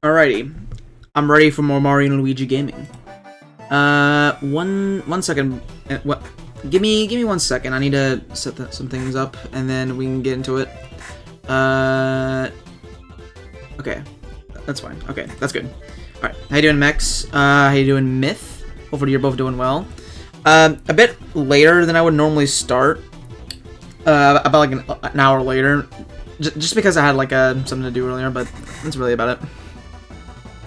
Alrighty, I'm ready for more Mario and Luigi gaming. One second. What? Give me 1 second. I need to set some things up, and then we can get into it. Okay, that's fine. Okay, that's good. All right, how you doing, Mex? How you doing, Myth? Hopefully you're both doing well. A bit later than I would normally start. About like an hour later, just because I had like something to do earlier, but that's really about it.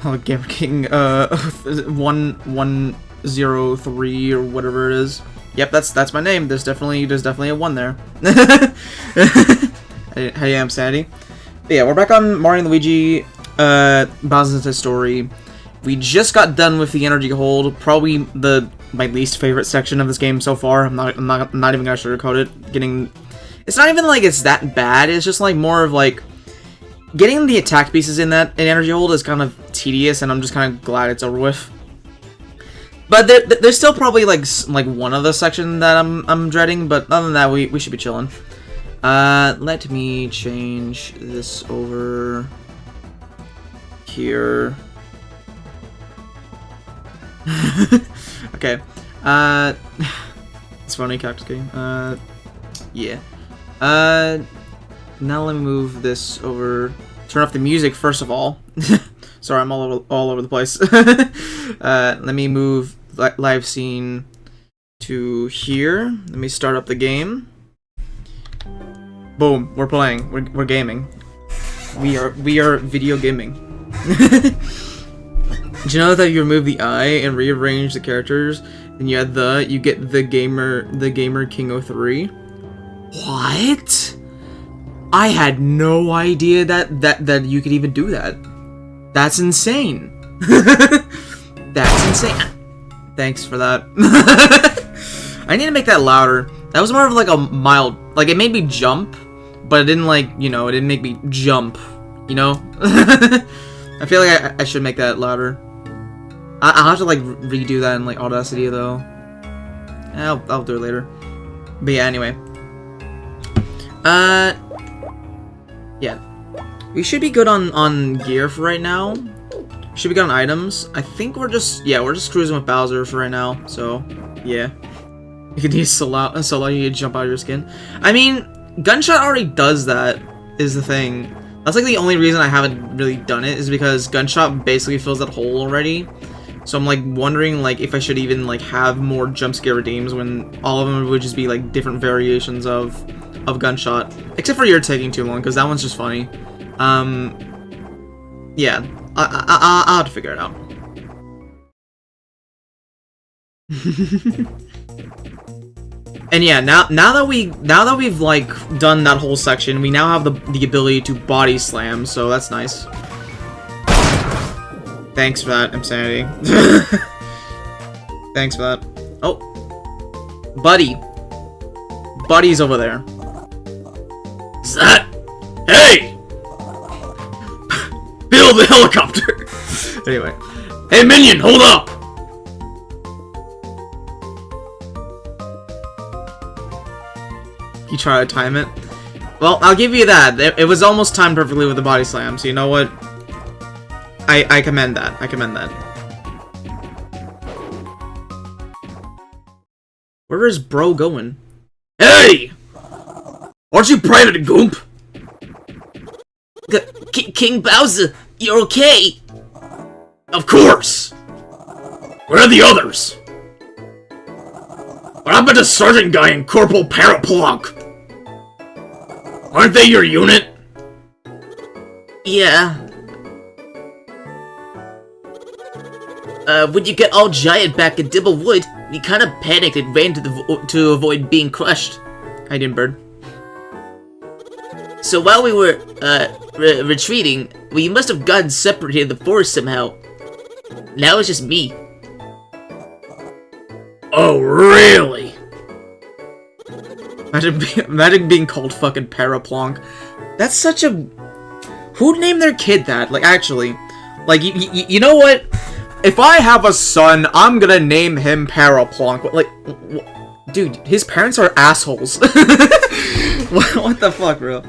Oh, Gamer King 103 or whatever it is. Yep, that's my name. There's definitely a 1 there. Hey, I'm Sandy. But yeah, we're back on Mario and Luigi Bowser's Story. We just got done with the energy hold, probably my least favorite section of this game so far. I'm not even gonna sugarcoat it. It's not even like it's that bad. It's just like more of like getting the attack pieces in energy hold is kind of tedious, and I'm just kind of glad it's over with. But there's still probably like one other section that I'm dreading, but other than that, we should be chilling. Let me change this over here. Okay. It's funny, Cactus King. Yeah. Now let me move this over. Turn off the music first of all. Sorry, I'm all over the place. Let me move live scene to here. Let me start up the game. Boom, we're playing. We're gaming. We are video gaming. Did you know that you remove the I and rearrange the characters, and you add you get the gamer King 03? What? I had no idea that you could even do that. That's insane. That's insane. Thanks for that. I need to make that louder. That was more of like a mild, like it made me jump, but it didn't it didn't make me jump, you know? I feel like I should make that louder. I'll have to like redo that in like Audacity though. I'll do it later. But yeah, anyway. Yeah. We should be good on gear for right now. Should be good on items. I think we're just cruising with Bowser for right now. So yeah. You can use allow you to jump out of your skin. I mean, Gunshot already does that, is the thing. That's like the only reason I haven't really done it, is because Gunshot basically fills that hole already. So I'm like wondering like if I should even like have more jump scare redeems when all of them would just be like different variations of Gunshot. Except for You're Taking Too Long, because that one's just funny. Yeah, I'll have to figure it out. And yeah, now that we've like done that whole section, we now have the ability to body slam, so that's nice. Thanks for that, Insanity. Thanks for that. Oh, Buddy. Buddy's over there. Is that? Hey! Build the helicopter! Anyway. Hey, minion, hold up! You try to time it. Well, I'll give you that. It was almost timed perfectly with the body slam, so you know what? I commend that. I commend that. Where is bro going? Hey! Aren't you Private Goomp? King Bowser, you're okay? Of course! Where are the others? What happened to Sergeant Guy and Corporal Paraplonk? Aren't they your unit? Yeah. When you get all giant back in Dibblewood, we kind of panicked and ran to avoid being crushed. Hi, Bird. So while we were, retreating, we must have gotten separated in the forest somehow. Now it's just me. Oh, really? Imagine being called fucking Paraplonk. That's such a... Who'd name their kid that? Like, actually. Like, you know what? If I have a son, I'm gonna name him Paraplonk. Like, dude, his parents are assholes. What the fuck, bro?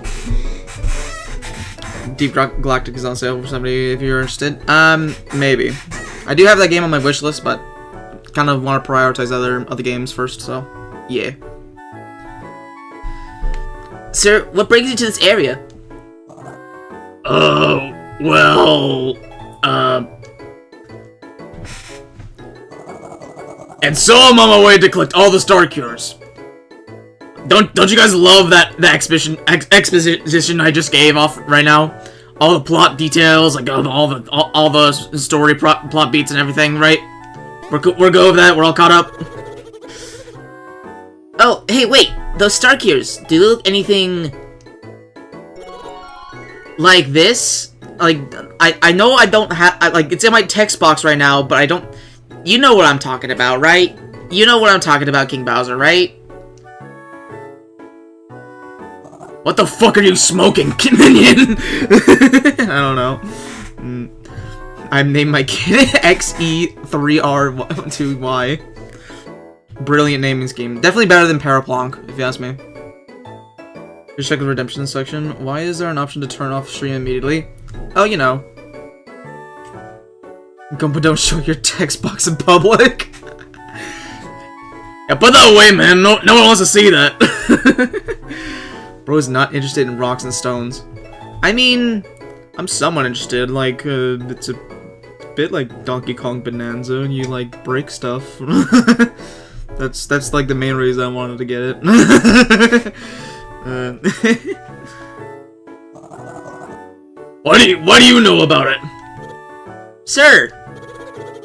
Deep Galactic is on sale for somebody if you're interested. Maybe. I do have that game on my wish list, but kind of want to prioritize other games first, so yeah. Sir, what brings you to this area? Well, and so I'm on my way to collect all the star cures. Don't you guys love that exposition I just gave off right now? All the plot details, like all the story plot beats and everything, right? We're good with that. We're all caught up. Oh, hey, wait! Those star cures, do they look anything like this? Like, I know I don't have, like, it's in my text box right now, but I don't, you know what I'm talking about, right? You know what I'm talking about, King Bowser, right? What the fuck are you smoking, minion? I don't know. I named my kid XE3R2Y. Brilliant naming scheme. Definitely better than Paraplonk, if you ask me. Just check the redemption section. Why is there an option to turn off stream immediately? Oh, you know. Gumpa, don't show your text box in public. Yeah, put that away, man. No one wants to see that. Bro's not interested in rocks and stones. I mean, I'm somewhat interested. Like, it's a bit like Donkey Kong Bonanza, and you like break stuff. That's like the main reason I wanted to get it. What do you know about it? Sir,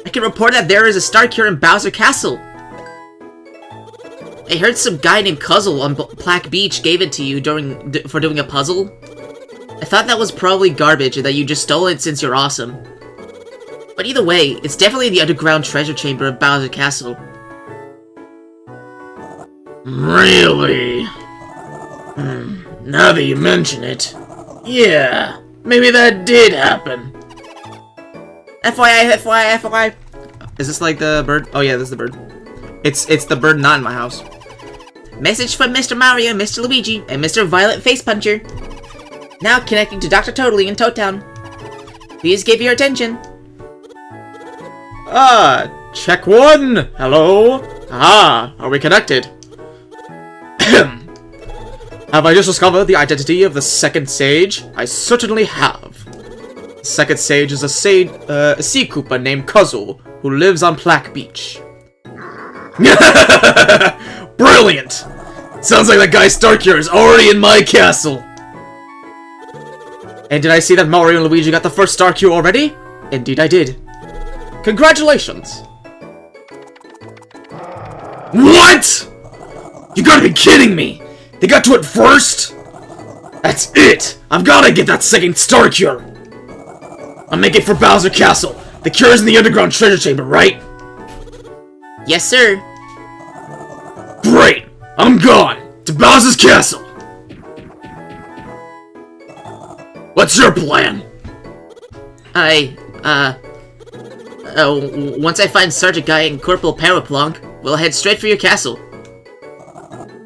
I can report that there is a star cure in Bowser Castle. I heard some guy named Cuzzle on Black Beach gave it to you for doing a puzzle. I thought that was probably garbage and that you just stole it since you're awesome. But either way, it's definitely in the underground treasure chamber of Bowser Castle. Really? Now that you mention it, yeah, maybe that did happen. FYI, FYI, FYI. Is this like the bird? Oh yeah, this is the bird. It's the bird not in my house. Message from Mr. Mario, Mr. Luigi, and Mr. Violet Face Puncher. Now connecting to Dr. Totally in Toad Town. Please give your attention. Check one! Hello? Are we connected? Have I just discovered the identity of the second sage? I certainly have. The second sage is a sea Koopa named Cuzzle, who lives on Black Beach. Brilliant! Sounds like that guy Starcure is already in my castle. And did I see that Mario and Luigi got the first star cure already? Indeed I did. Congratulations! What?! You gotta be kidding me! They got to it first? That's it! I've gotta get that second star cure! I'll make it for Bowser Castle. The cure's in the underground treasure chamber, right? Yes, sir. Great! I'm gone! To Bowser's Castle! What's your plan? Once I find Sergeant Guy and Corporal Paraplunk, we'll head straight for your castle.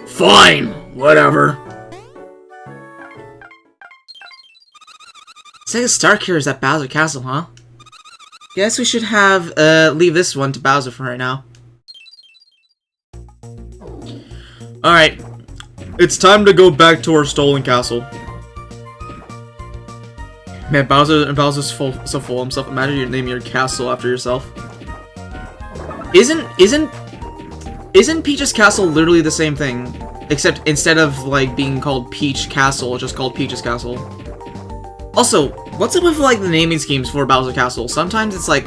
Fine! Whatever. Sega Star Cure is at Bowser Castle, huh? Guess we should have, leave this one to Bowser for right now. Alright. It's time to go back to our stolen castle. Man, Bowser's so full of himself. Imagine you name your castle after yourself. Isn't Peach's Castle literally the same thing? Except instead of, like, being called Peach Castle, it's just called Peach's Castle. Also, what's up with, like, the naming schemes for Bowser Castle? Sometimes it's, like,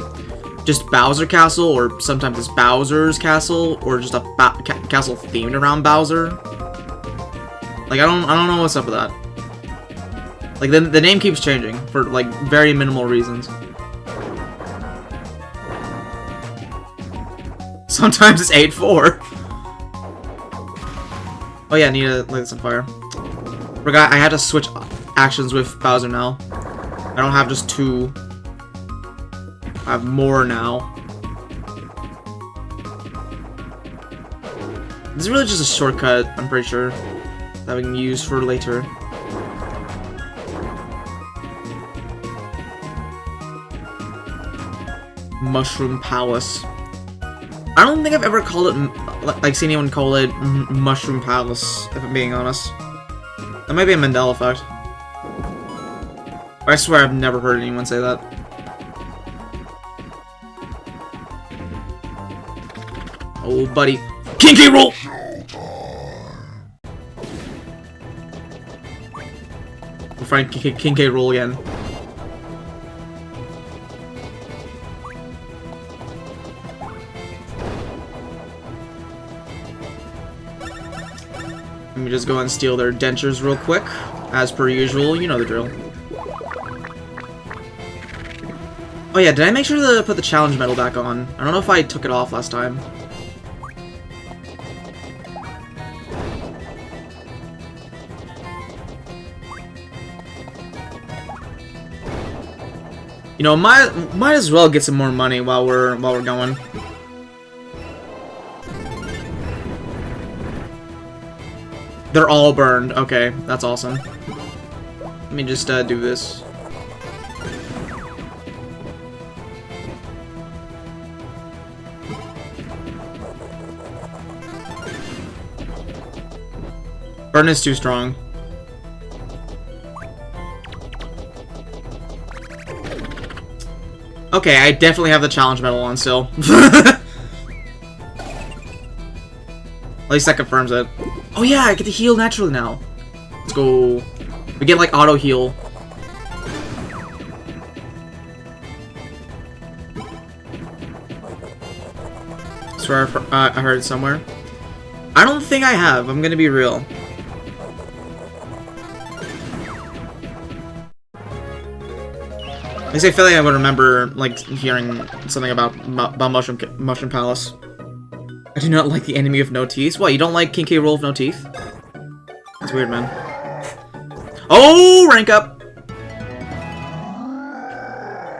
just Bowser Castle, or sometimes it's Bowser's Castle, or just a castle themed around Bowser. Like, I don't know what's up with that. Like, the name keeps changing for, like, very minimal reasons. Sometimes it's 8-4. Oh yeah, I need to light this on fire. Forgot I had to switch actions with Bowser now. I don't have just 2. I have more now. This is really just a shortcut, I'm pretty sure, that we can use for later. Mushroom Palace. I don't think I've ever called it, like, seen anyone call it Mushroom Palace, if I'm being honest. That might be a Mandela effect. I swear I've never heard anyone say that. Oh, buddy. King K. Rool! We'll find King K. Rool again. Let me just go and steal their dentures real quick. As per usual, you know the drill. Oh yeah, did I make sure to put the challenge medal back on? I don't know if I took it off last time. You know, might as well get some more money while we're going. They're all burned. Okay, that's awesome. Let me just do this. Burn is too strong. Okay, I definitely have the challenge medal on still. At least that confirms it. Oh yeah, I get to heal naturally now. Let's go. We get like auto heal. Swear I heard it somewhere. I don't think I have. I'm gonna be real. At least I feel like I would remember like hearing something about Mushroom Palace. I do not like the enemy with no teeth. What, you don't like King K. Rool with no teeth? That's weird, man. Oh, rank up!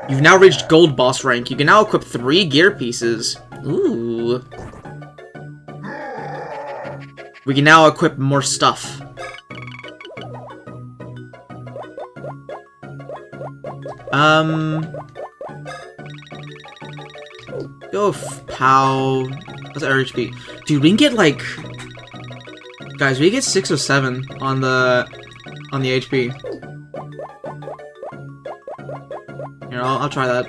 You've now reached Gold Boss rank. You can now equip 3 gear pieces. Ooh. We can now equip more stuff. Go pow. What's our HP? Dude, we can get like, guys, we get 6 or 7 on the HP. Here, I'll try that.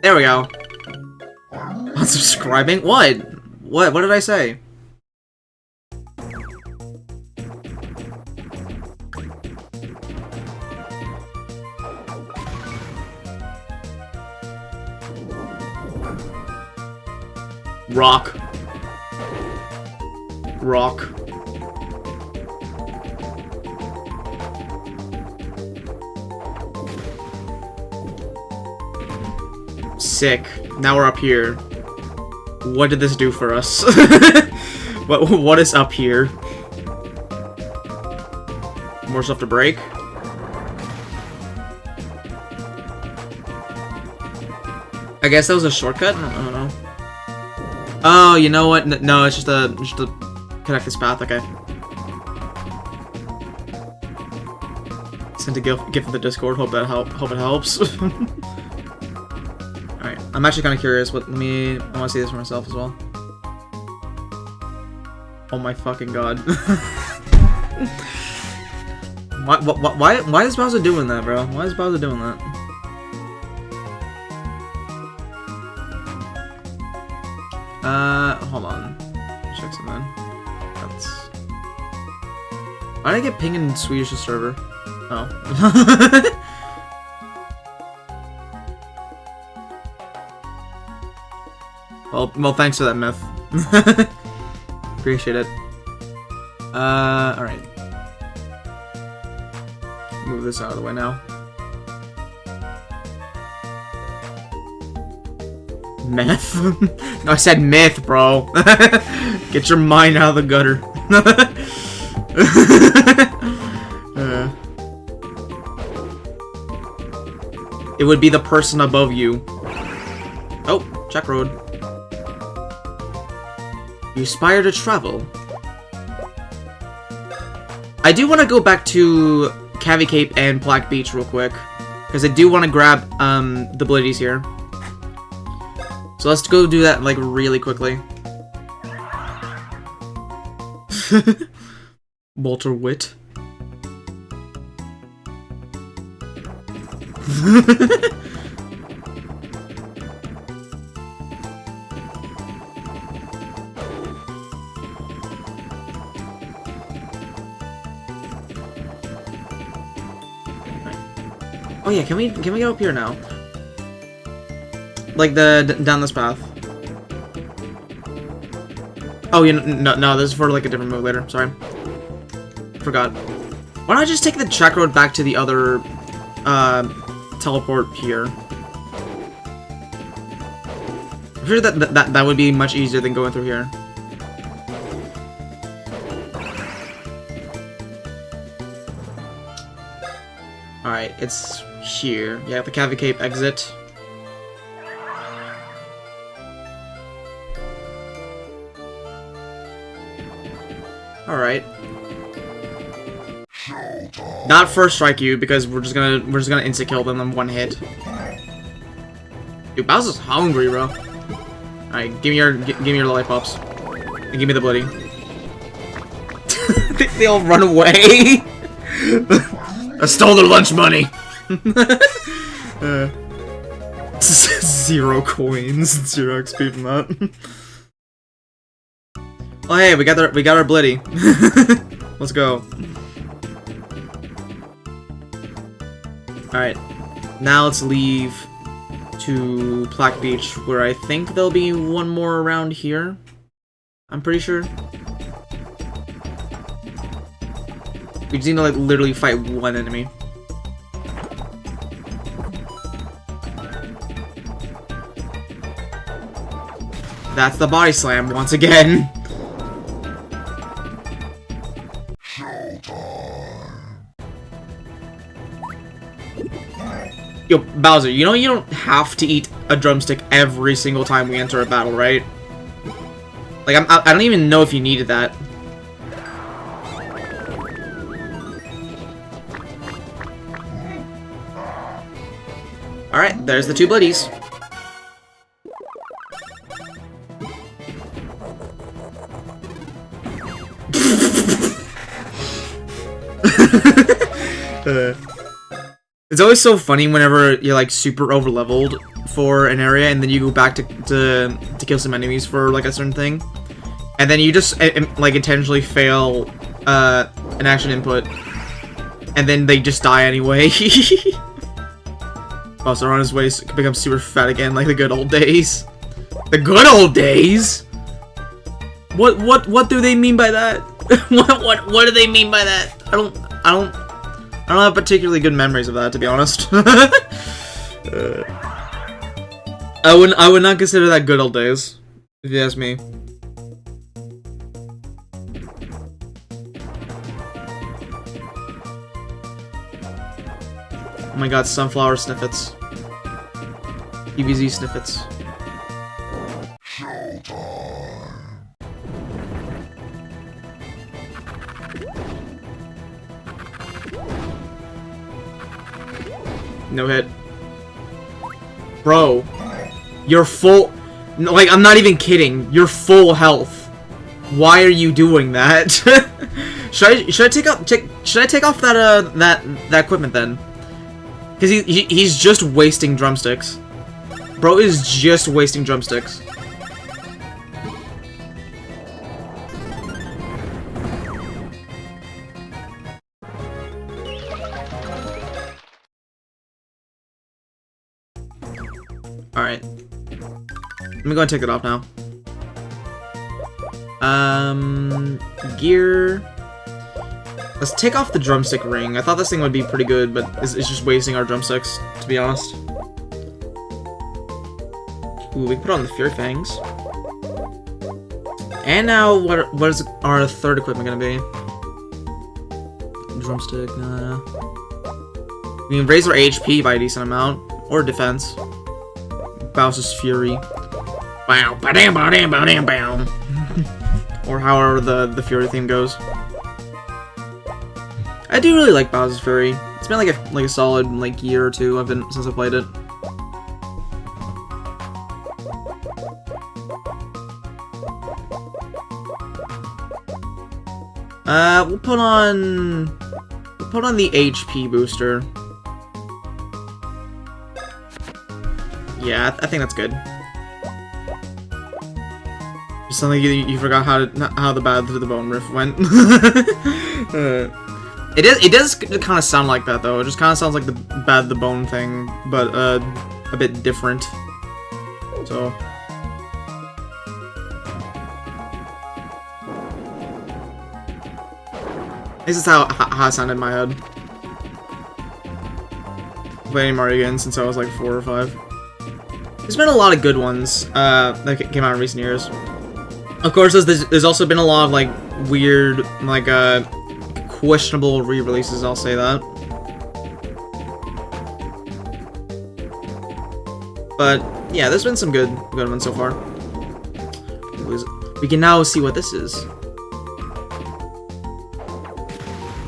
There we go. Unsubscribing? What? What did I say? Rock. Rock. Sick. Now we're up here. What did this do for us? What is up here? More stuff to break. I guess that was a shortcut? I don't know. Oh, you know what? No, it's just a connect this path. Okay. Sent a gift for the Discord. Hope it helps. Alright, I'm actually kind of curious. I want to see this for myself as well. Oh my fucking god. Why is Bowser doing that, bro? Why is Bowser doing that? Hold on. Check something. That's... Why did I get ping in Swedish server? Oh. Well, thanks for that, Myth. Appreciate it. Alright. Move this out of the way now. Meth? No, I said myth, bro. Get your mind out of the gutter. It would be the person above you. Oh, check road. You aspire to travel. I do want to go back to Cavy Cape and Black Beach real quick, because I do want to grab the abilities here. So let's go do that like really quickly. Walter Witt. Oh yeah, can we get up here now? Like down this path. Oh yeah, no, this is for like a different move later. Sorry, forgot. Why don't I just take the track road back to the other teleport here? I'm sure that would be much easier than going through here. All right, it's here. Yeah, the Cavy Cape exit. Alright. Not first strike you, because we're just gonna insta kill them in one hit. Dude, Bowser's hungry, bro. Alright, give me your lollipops. And give me the bloody. They all run away. I stole their lunch money. 0 coins, 0 XP from that. Oh hey, we got our Blitty. Let's go. Alright. Now let's leave to Black Beach, where I think there'll be one more around here. I'm pretty sure. We just need to like literally fight one enemy. That's the body slam once again. Yo, Bowser, you know you don't have to eat a drumstick every single time we enter a battle, right? Like, I don't even know if you needed that. Alright, there's the 2 Blitties. It's always so funny whenever you're like super overleveled for an area and then you go back to kill some enemies for like a certain thing, and then you just like intentionally fail an action input, and then they just die anyway. Bowser on his way to become super fat again, like the good old days. The good old days? What do they mean by that? What do they mean by that? I don't have particularly good memories of that, to be honest. I would not consider that good old days, if you ask me. Oh my god, sunflower snippets. EVZ snippets. No hit. Bro. You're full... Like, I'm not even kidding. You're full health. Why are you doing that? should I take off that that equipment then? Because he's just wasting drumsticks. Bro is just wasting drumsticks. Alright. Let me go and take it off now. Gear. Let's take off the drumstick ring. I thought this thing would be pretty good, but it's just wasting our drumsticks, to be honest. Ooh, we can put on the Fury Fangs. And now, what is our third equipment gonna be? Drumstick, nah. We can raise our HP by a decent amount, or defense. Bowser's Fury. Bow, ba-dam, ba-dam, ba-dam, bow. Or however the Fury theme goes. I do really like Bowser's Fury. It's been like a solid year or two since I played it. We'll put on the HP booster. Yeah, I think that's good. Just something you forgot how the Bad to the Bone riff went. It does kind of sound like that though. It just kind of sounds like the Bad to the Bone thing, but a bit different. So. This is how it sounded in my head. Playing Mario again since I was like 4 or 5. There's been a lot of good ones that came out in recent years. Of course, there's also been a lot of like weird, like questionable re-releases. I'll say that. But yeah, there's been some good ones so far. We can now see what this is.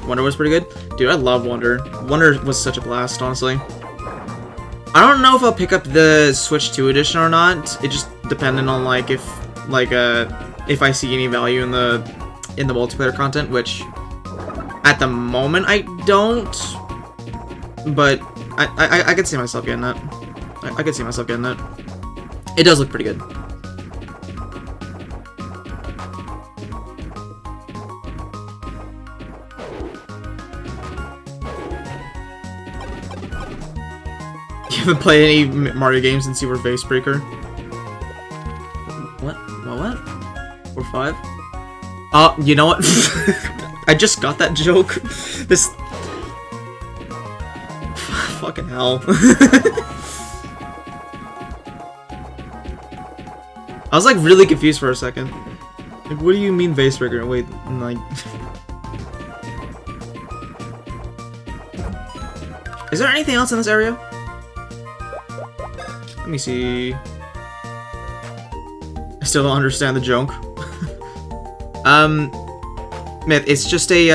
Wonder was pretty good. Dude, I love Wonder. Wonder was such a blast, honestly. I don't know if I'll pick up the Switch 2 edition or not. It just depended on if I see any value in the multiplayer content, which at the moment I don't. But I could see myself getting it. I could see myself getting it. It does look pretty good. You haven't played any Mario games since you were Vase Breaker? What? What? Or 5? Oh, you know what? I just got that joke. This... Fucking hell. I was like really confused for a second. Like, what do you mean Vase Breaker? Wait, like... Is there anything else in this area? Let me see. I still don't understand the joke. Myth. It's just a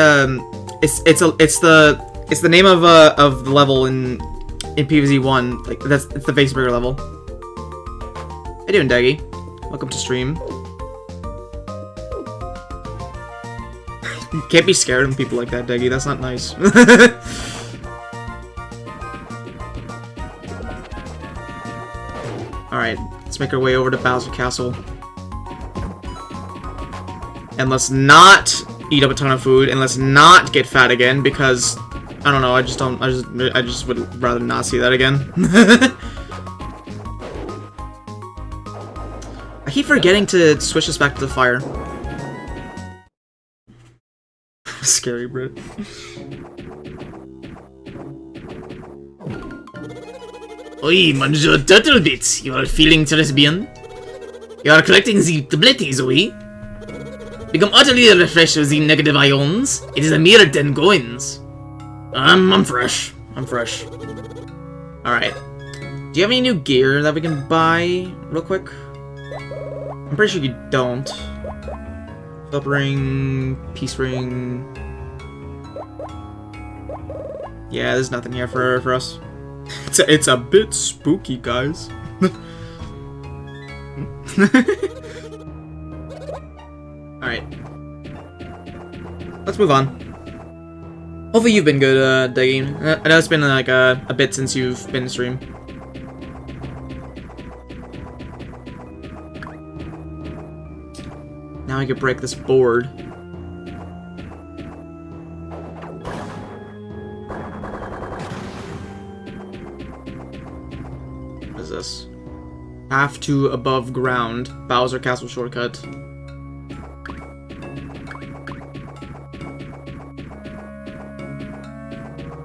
it's the name of the level in PvZ 1. Like it's the Vase Breaker level. How you doing, Daggy? Welcome to stream. You can't be scared of people like that, Daggy. That's not nice. Alright, let's make our way over to Bowser Castle. And let's not eat up a ton of food, and let's not get fat again, because I don't know, I just would rather not see that again. keep forgetting to switch this back to the fire. Scary, bro. Oi, Monsieur Turtlebits, you are feeling lesbian? You are collecting the tablettes, oui? Become utterly refreshed with the negative ions. It is a mere 10 coins. I'm fresh. I'm fresh. Alright. Do you have any new gear that we can buy real quick? I'm pretty sure you don't. Flip ring, peace ring. Yeah, there's nothing here for us. It's a bit spooky, guys. Alright. Let's move on. Hopefully you've been good, Deggy. I know it's been like a bit since you've been stream. Now I could break this board. What is this? Path to above ground. Bowser Castle shortcut.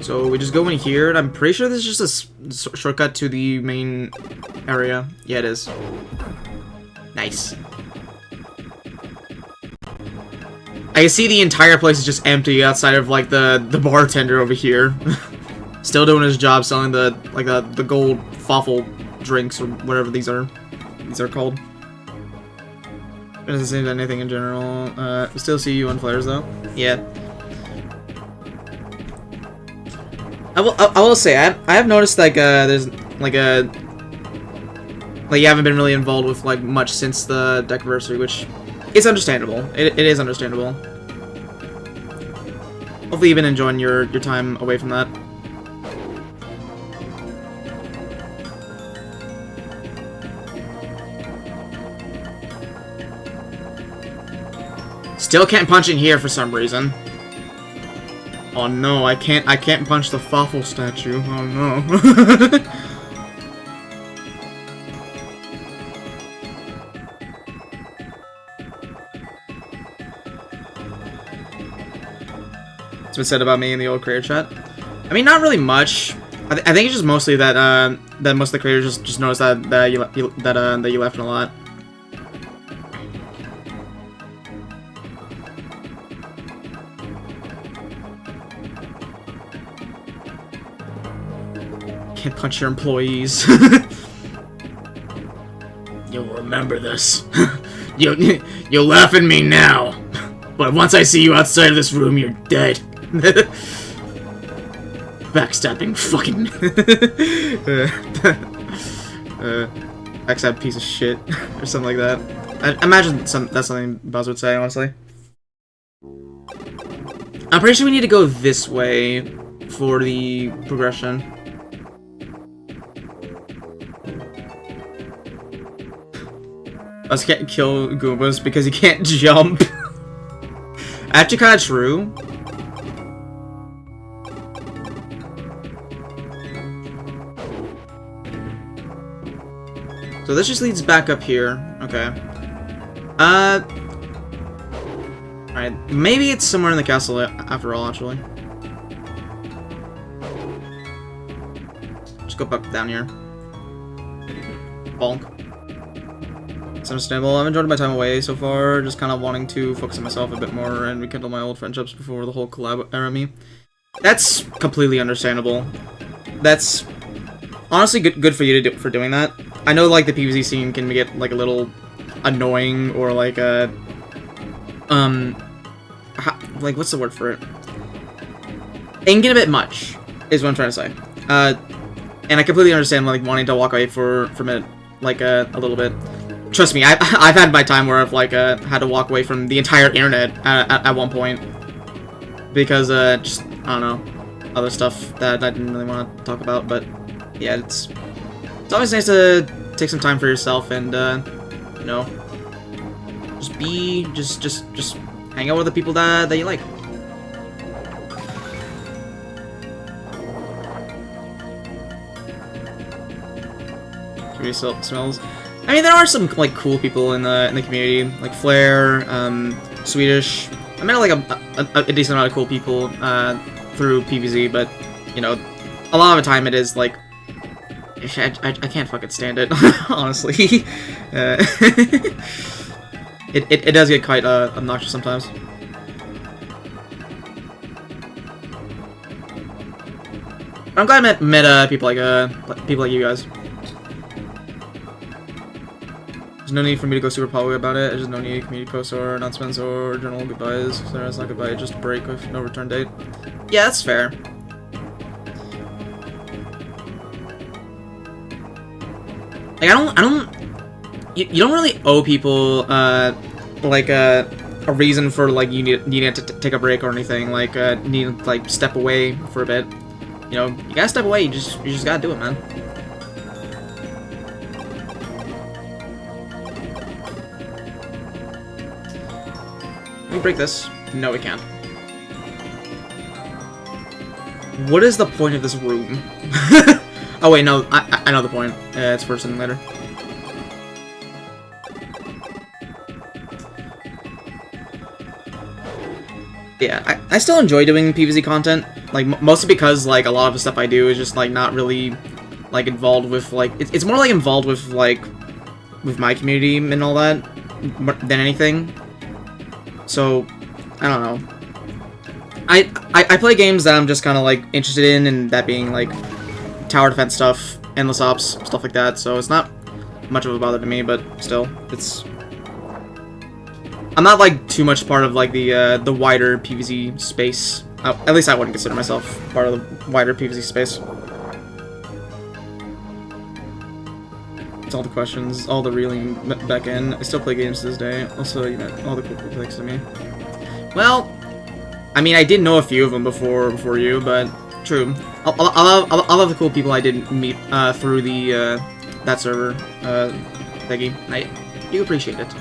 So we just go in here, and I'm pretty sure this is just a shortcut to the main area. Yeah, it is. Nice. I can see the entire place is just empty outside of like the bartender over here, still doing his job selling the gold Fawful drinks or whatever these are called. It doesn't seem to anything in general. We still see you on flares though. Yeah. I will say I have noticed like there's like you haven't been really involved with like much since the Deckversary, which is understandable. It is understandable. Hopefully you've been enjoying your time away from that. Still can't punch in here for some reason. Oh no, I can't punch the Fawful statue. Oh no. What's been said about me in the old creator chat? I mean, not really much. I think it's just mostly that that most of the creators just noticed that you left a lot. Can't punch your employees. You'll remember this. You'll laugh at me now, but once I see you outside of this room, you're dead. Backstabbing fucking backstab piece of shit or something like that. I imagine that's something Buzz would say, honestly. I'm pretty sure we need to go this way for the progression. Buzz can't kill Goombas because he can't jump. Actually, kind of true. So this just leads back up here. Okay. Alright, maybe it's somewhere in the castle after all, actually. Just go back down here. Bonk. It's understandable. I've enjoyed my time away so far, just kind of wanting to focus on myself a bit more and rekindle my old friendships before the whole collab era me. That's completely understandable. That's honestly good for you to for doing that. I know like the PvZ scene can get like a little annoying or like like what's the word for it? It can get a bit much, is what I'm trying to say. And I completely understand like wanting to walk away from it like a little bit. Trust me, I've had my time where I've like had to walk away from the entire internet at one point because just I don't know, other stuff that I didn't really want to talk about. But yeah, it's always nice to take some time for yourself and you know, just hang out with the people that you like. Curious smells. I mean, there are some like cool people in the community, like Flare, Swedish. I met like a decent amount of cool people through PvZ, but you know, a lot of the time it is like I can't fucking stand it, honestly. It does get quite obnoxious sometimes. I'm glad I met people like you guys. There's no need for me to go super public about it. There's no need community posts or announcements or general goodbyes. So it's not goodbye, just a break with no return date. Yeah, that's fair. Like you don't really owe people like a reason for like you need to take a break or anything. Like need to like step away for a bit. You know, you gotta step away. You just gotta do it, man. Can we break this? No, we can't. What is the point of this room? Oh wait, no, I know the point. It's first and later. Yeah, I still enjoy doing PvZ content, like mostly because like a lot of the stuff I do is just like not really like involved with like it's more like involved with like with my community and all that than anything. So I don't know. I play games that I'm just kind of like interested in, and that being like tower defense stuff, endless ops, stuff like that. So it's not much of a bother to me, but still, it's. I'm not like too much part of like the wider PvZ space. At least I wouldn't consider myself part of the wider PvZ space. It's all the questions, all the reeling back in. I still play games to this day. Also, you met all the cool people next to me. Well, I mean, I did know a few of them before you, but true. A lot of the cool people I did meet through the that server thingy. I do appreciate it.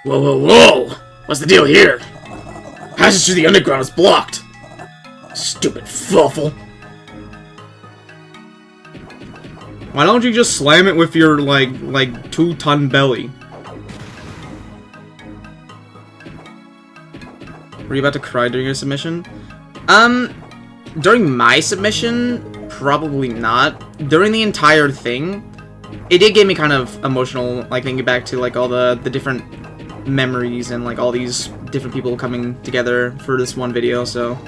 Whoa, whoa, whoa! What's the deal here? Passage to the underground is blocked! Stupid fuffle. Why don't you just slam it with your, like 2-ton belly? Were you about to cry during your submission? During my submission, probably not. During the entire thing, it did get me kind of emotional, like thinking back to like all the different memories and like all these different people coming together for this one video. So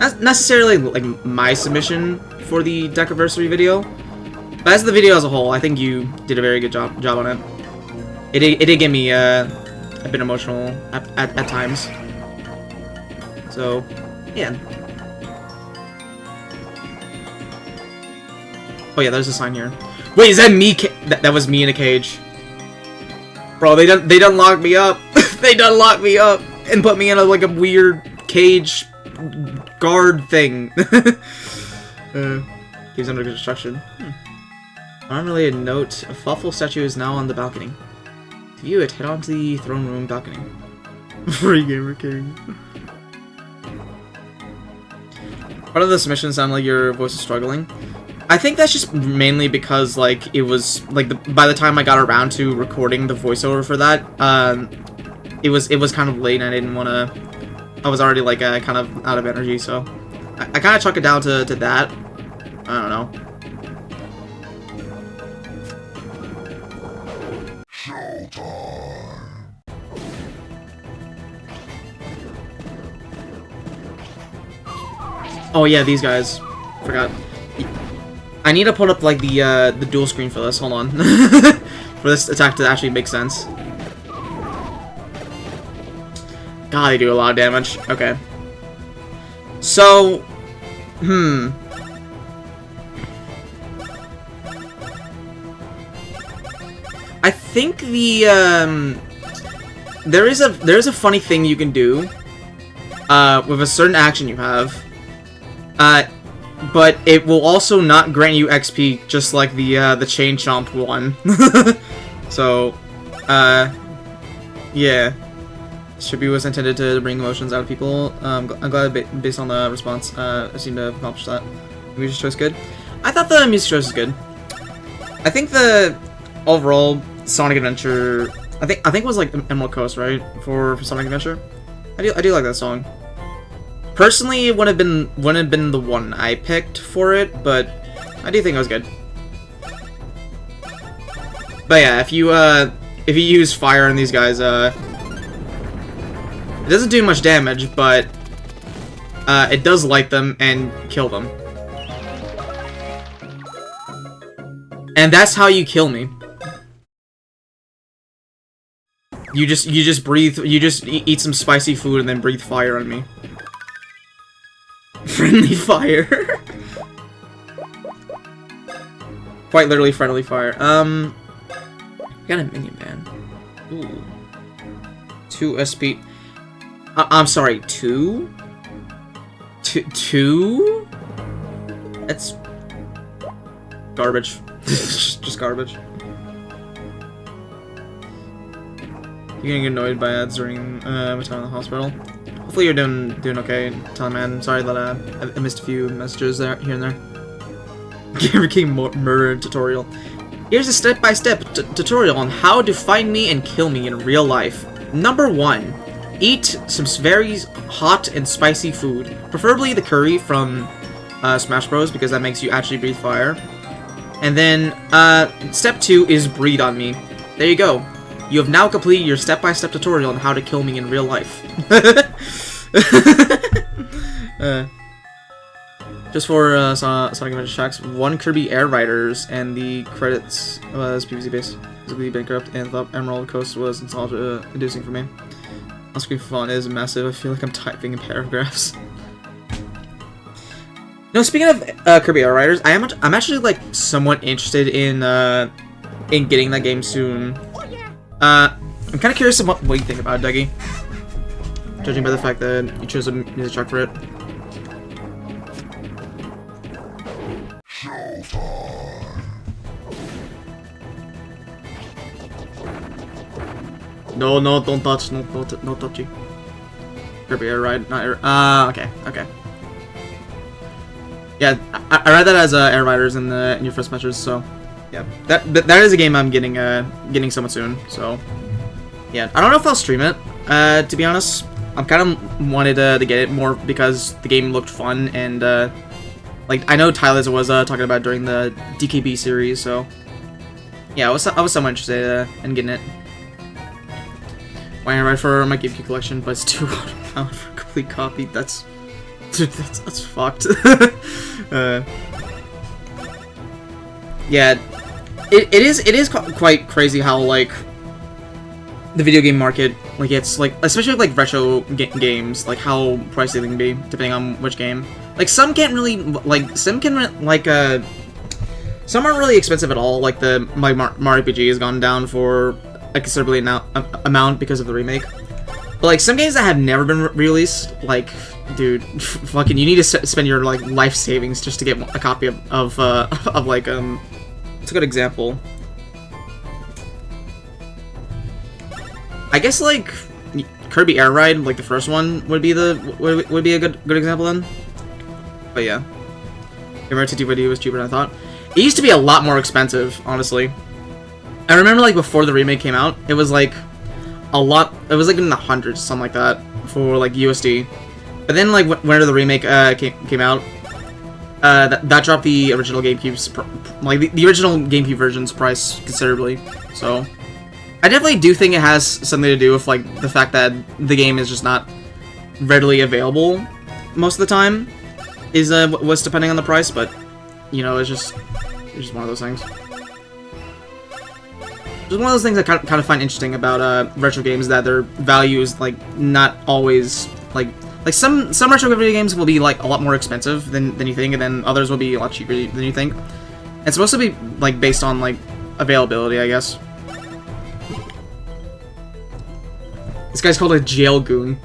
not necessarily like my submission for the Decaversary video, but as the video as a whole, I think you did a very good job on it. It did get me a bit emotional at times. So yeah. Oh yeah, there's a sign here. Wait, is that me? That was me in a cage. Bro, they done lock me up. They done lock me up and put me in like a weird cage guard thing. He's under construction. Unrelated note: a Fuffle statue is now on the balcony. To view it, head on to the throne room balcony. Free Gamer King. Part of the submission sound like your voice is struggling. I think that's just mainly because like it was like by the time I got around to recording the voiceover for that, it was kind of late and I didn't want to. I was already like kind of out of energy, so I kind of chuck it down to that. I don't know. Oh yeah, these guys. Forgot. I need to put up like the dual screen for this. Hold on. For this attack to actually make sense. God, they do a lot of damage. Okay. So, I think the there is a funny thing you can do with a certain action you have. But it will also not grant you XP, just like the Chain Chomp one. So, yeah. Shippy was intended to bring emotions out of people. I'm glad, based on the response, I seem to have accomplished that. Music choice good? I thought the music choice was good. I think the overall Sonic Adventure, I think it was like Emerald Coast, right? For Sonic Adventure. I do like that song. Personally, it wouldn't have been the one I picked for it, but I do think it was good. But yeah, if you use fire on these guys, it doesn't do much damage, but it does light them and kill them. And that's how you kill me. You just breathe, you just eat some spicy food and then breathe fire on me. Friendly fire. Quite literally friendly fire. Got a minion ban. Ooh. 2 SP. I'm sorry, 2? 2? That's garbage. just garbage. You're getting annoyed by ads during my time in the hospital. Hopefully you're doing okay, Teleman. Sorry that I missed a few messages there, here and there. Gamer King murder tutorial. Here's a step-by-step tutorial on how to find me and kill me in real life. Number 1. Eat some very hot and spicy food. Preferably the curry from Smash Bros. Because that makes you actually breathe fire. And then, step 2 is breathe on me. There you go. You have now completed your step-by-step tutorial on how to kill me in real life. Just for Sonic Adventure tracks, 1 Kirby Air Riders, and the credits was PvZ based. Physically bankrupt, and thought Emerald Coast was inducing for me. On-screen font is massive. I feel like I'm typing in paragraphs. No, speaking of Kirby Air Riders, I'm actually like somewhat interested in getting that game soon. I'm kind of curious about what you think about it, Dougie. Judging by the fact that you chose a music track for it. No, don't touch, no touchy. Kirby Air Ride, not Air. Okay. Yeah, I read that as Air Riders in your first matches, so yeah, that is a game I'm getting somewhat soon. So yeah, I don't know if I'll stream it. To be honest, I'm kind of wanted to get it more because the game looked fun and like I know Tyler was talking about it during the DKB series, so yeah, I was somewhat interested in getting it. Why I write for my GameCube collection, but it's £200 for a complete copy. That's fucked. Yeah, it is quite crazy how like the video game market, like it's like, especially with like retro games, like how pricey they can be depending on which game. Like some can't really like some aren't really expensive at all. Like the Mario RPG has gone down for a considerably amount because of the remake. But like some games that have never been released, like dude, fucking you need to spend your like life savings just to get a copy of like what's a good example? I guess like Kirby Air Ride, like the first one would be a good example then. But yeah, Gamer to DVD was cheaper than I thought. It used to be a lot more expensive, honestly. I remember like before the remake came out, it was like a lot. It was like in the hundreds, something like that, for like USD. But then like whenever the remake came out, that dropped the original GameCube's the original GameCube version's price considerably. So I definitely do think it has something to do with like the fact that the game is just not readily available most of the time. Was depending on the price, but you know, it's just one of those things. It's one of those things I kind of find interesting about retro games, that their value is like not always like some retro video games will be like a lot more expensive than you think, and then others will be a lot cheaper than you think. It's supposed to be like based on like availability, I guess. This guy's called a jail goon.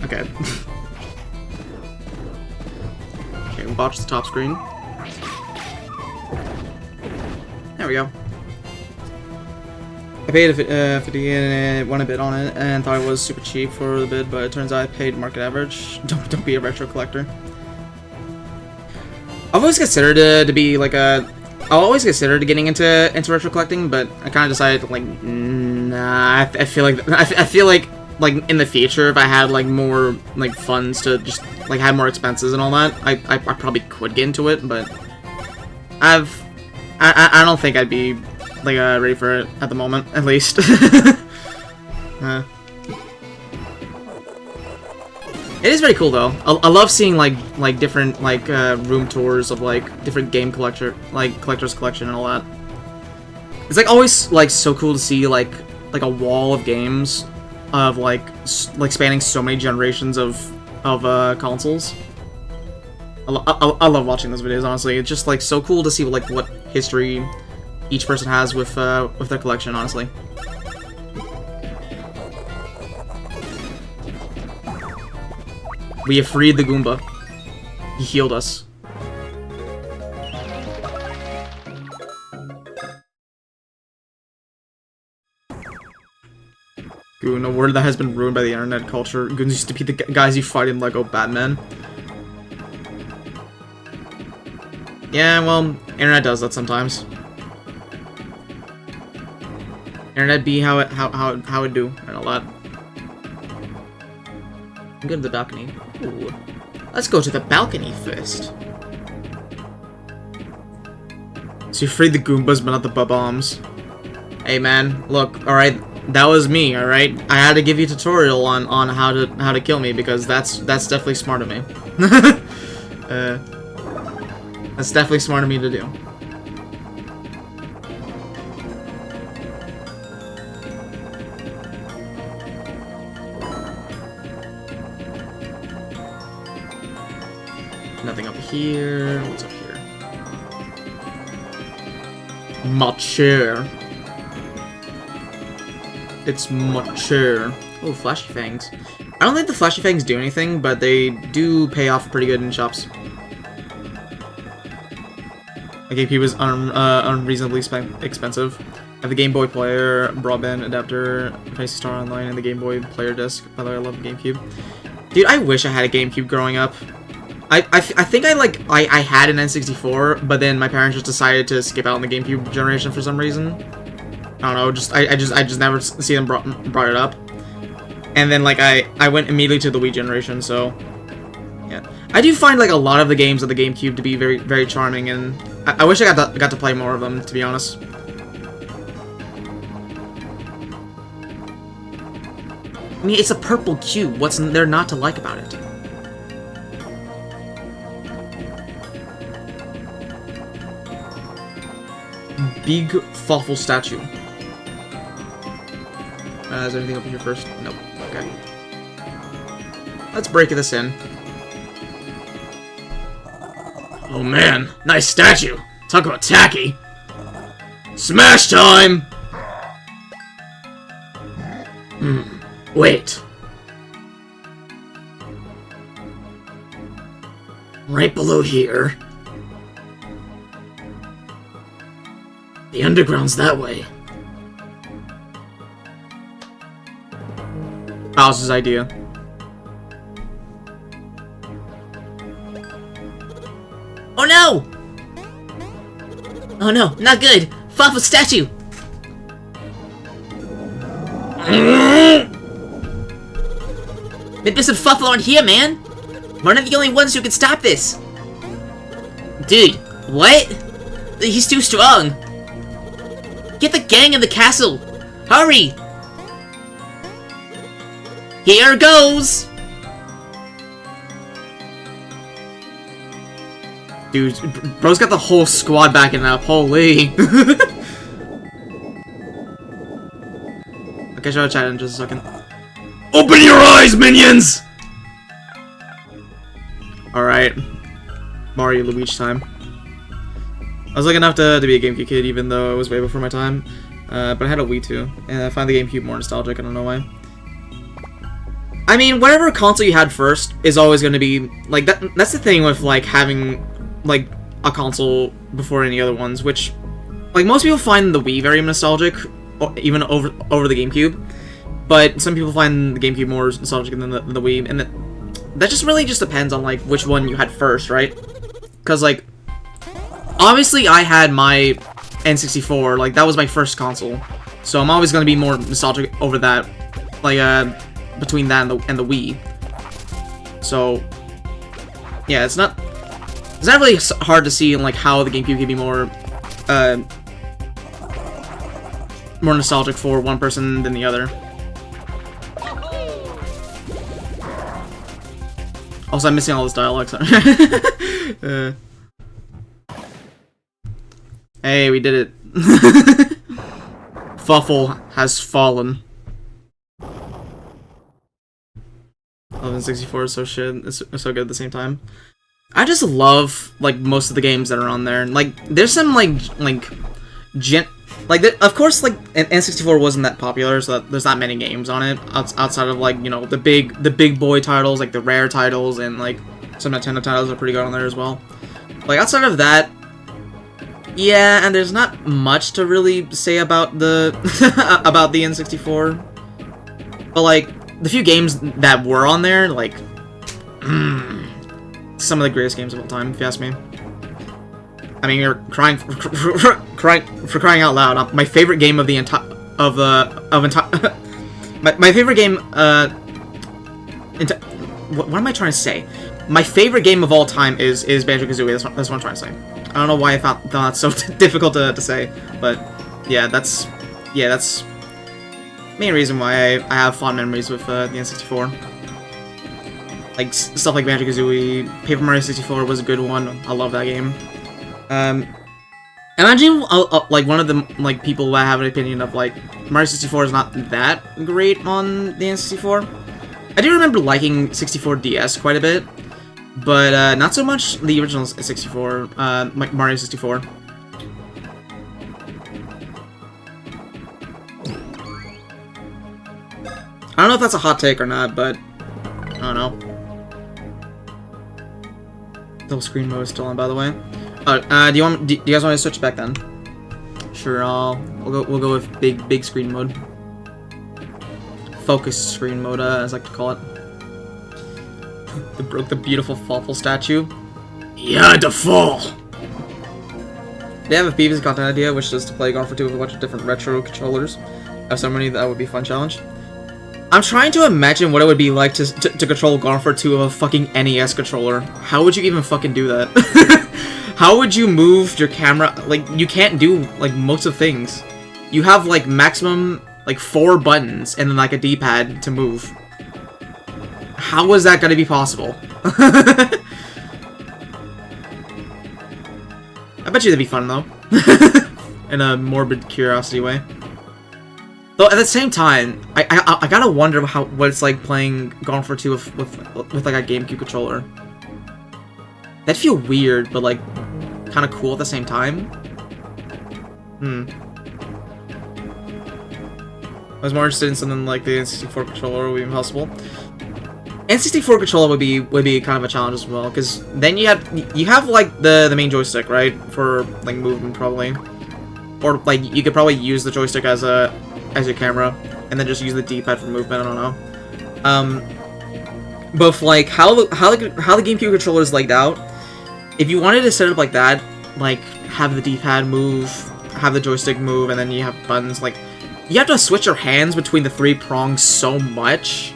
Okay. Okay, we'll watch the top screen. There we go. I paid 50 and won a bid on it and thought it was super cheap for the bid, but it turns out I paid market average. Don't be a retro collector. I've always considered to be like a. I always considered getting into retro collecting, but I kind of decided like, nah. I feel like in the future, if I had like more like funds to just like have more expenses and all that, I probably could get into it, but I don't think I'd be like ready for it at the moment, at least. It is very cool though. I love seeing like different like room tours of like different game collector's collection and all that. It's like always like so cool to see like a wall of games of like spanning so many generations of consoles. I love watching those videos, honestly. It's just like so cool to see like what history each person has with their collection, honestly. We have freed the Goomba. He healed us. Goon, a word that has been ruined by the internet culture. Goons used to be the guys you fight in LEGO Batman. Yeah, well, internet does that sometimes. Internet be how it do and all that. Go to the balcony. Ooh. Let's go to the balcony first. So you freed the Goombas, but not the Bob-ombs. Hey man, look, alright, that was me, alright? I had to give you a tutorial on how to kill me because that's definitely smart of me. That's definitely smart of me to do. Nothing up here. What's up here? My chair. It's my chair. Oh, flashy fangs. I don't think the flashy fangs do anything, but they do pay off pretty good in shops. The GameCube is unreasonably expensive. I have the Game Boy player, broadband adapter, Fantasy Star Online, and the Game Boy player disc. By the way, I love the GameCube. Dude, I wish I had a GameCube growing up. I think I had an N64, but then my parents just decided to skip out on the GameCube generation for some reason. I don't know, I just never see them brought it up. And then like I went immediately to the Wii generation, so yeah. I do find like a lot of the games of the GameCube to be very, very charming, and I wish I got to play more of them, to be honest. I mean, it's a purple cube. What's there not to like about it? Big Fawful statue. Is there anything up here first? Nope. Okay. Let's break this in. Oh man, nice statue. Talk about tacky. Smash time! Wait. Right below here. The underground's that way. Bowser's idea. Oh no! Oh no, not good! Fawful statue! Nimbus and Fawful aren't here, man! We're not the only ones who can stop this! Dude, what? He's too strong! Get the gang in the castle! Hurry! Here goes! Dude, bro's got the whole squad backing up. Holy. Okay, show chat in just a second. Open your eyes, minions! Alright. Mario Luigi time. I was lucky enough to be a GameCube kid, even though it was way before my time. But I had a Wii too, and I find the GameCube more nostalgic, I don't know why. I mean, whatever console you had first is always going to be, like, that's the thing with, like, having, like, a console before any other ones, which like most people find the Wii very nostalgic, even over the GameCube. But some people find the GameCube more nostalgic than the Wii, and that just really just depends on like which one you had first, right? Because like obviously I had my N64, like that was my first console, so I'm always gonna be more nostalgic over that, like between that and the Wii. So yeah, it's not really hard to see like how the GameCube can be more nostalgic for one person than the other. Also, I'm missing all this dialogue. Sorry. Hey, we did it. Fuffle has fallen. 1164 is so shit. It's so good at the same time. I just love like most of the games that are on there. Like, there's some of course, like N64 wasn't that popular, so there's not many games on it outside of like, you know, the big boy titles, like the rare titles, and like some Nintendo titles are pretty good on there as well. Like outside of that, yeah, and there's not much to really say about the about the N64. But like the few games that were on there, like some of the greatest games of all time, if you ask me. I mean, you're crying for crying out loud. My favorite game of the my favorite game. What am I trying to say? My favorite game of all time is Banjo-Kazooie. That's what I'm trying to say. I don't know why I found that so difficult to say, but yeah, that's the main reason why I have fond memories with the N64. Like stuff like Banjo-Kazooie, Paper Mario 64 was a good one. I love that game. Imagine like one of the like people that have an opinion of like Mario 64 is not that great on the N64. I do remember liking 64 DS quite a bit, but not so much the original 64, like Mario 64. I don't know if that's a hot take or not, but I don't know. Double screen mode is still on, by the way. Do you guys want to switch back then? Sure. We'll go with big screen mode. Focus screen mode, as I like to call it. They broke the beautiful Fawful statue. Yeah, to fall. They have a previous content idea, which is to play Golf for 2 with a bunch of different retro controllers. As somebody that would be a fun challenge. I'm trying to imagine what it would be like to control Golf for 2 with a fucking NES controller. How would you even fucking do that? How would you move your camera? Like, you can't do, like, most of things. You have, like, maximum, like, 4 buttons and then, like, a D-pad to move. How is that gonna be possible? I bet you that'd be fun, though. In a morbid curiosity way. Though, at the same time, I gotta wonder what it's like playing Golf for 2 with, like, a GameCube controller. That'd feel weird, but, like, kind of cool at the same time. I was more interested in something like the N64 controller would be impossible. N64 controller would be kind of a challenge as well, because then you have like the main joystick, right, for like movement probably, or like you could probably use the joystick as your camera, and then just use the D-pad for movement. I don't know. But like how the GameCube controller is laid out. If you wanted to set it up like that, like have the D-pad move, have the joystick move, and then you have buttons, like you have to switch your hands between the 3 prongs so much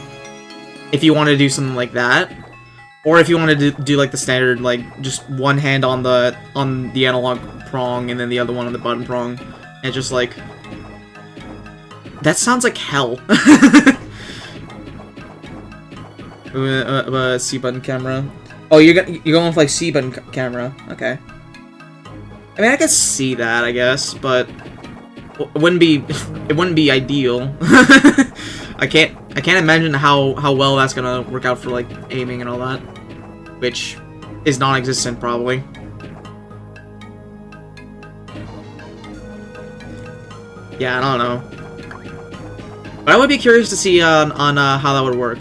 if you want to do something like that. Or if you wanted to do like the standard, like just one hand on the analog prong and then the other one on the button prong. And just like that sounds like hell. C button camera. Oh, you're going with like C button camera. Okay. I mean, I could see that, I guess, but it wouldn't be ideal. I can't imagine how well that's gonna work out for like aiming and all that, which is non-existent probably. Yeah, I don't know, but I would be curious to see on how that would work.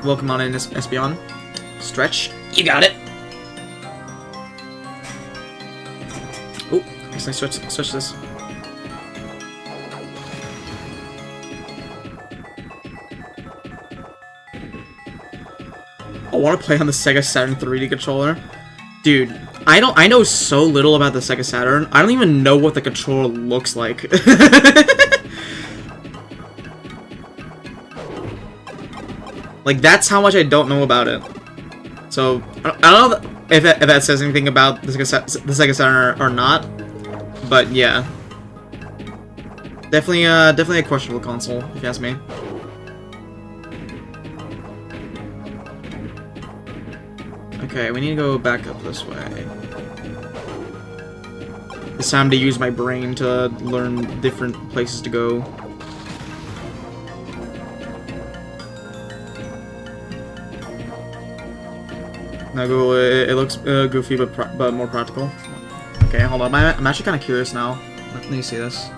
welcome on in, Espeon. Stretch. You got it. Oh, I guess I switch this. I want to play on the Sega Saturn 3D controller. Dude, I know so little about the Sega Saturn. I don't even know what the controller looks like. Like, that's how much I don't know about it. So, I don't know if that says anything about the Sega Saturn or not. But, yeah. Definitely a questionable console, if you ask me. Okay, we need to go back up this way. It's time to use my brain to learn different places to go. No, Google, it looks goofy, but more practical. Okay, hold on. I'm actually kind of curious now. Let me see this.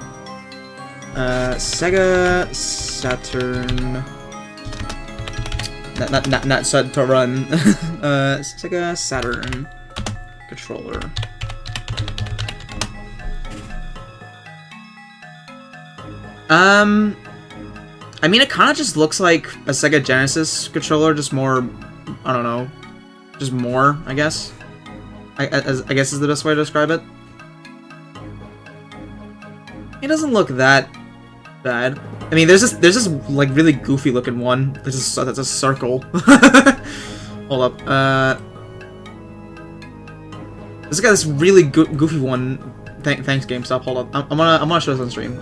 Sega Saturn. Not set to run. Sega Saturn controller. I mean, it kind of just looks like a Sega Genesis controller, just more. I don't know, just more. I guess. I guess is the best way to describe it. It doesn't look that bad. I mean, there's this like really goofy looking one. That's a circle. Hold up. This got this really goofy one. Thanks, GameStop. Hold up. I'm gonna show this on stream.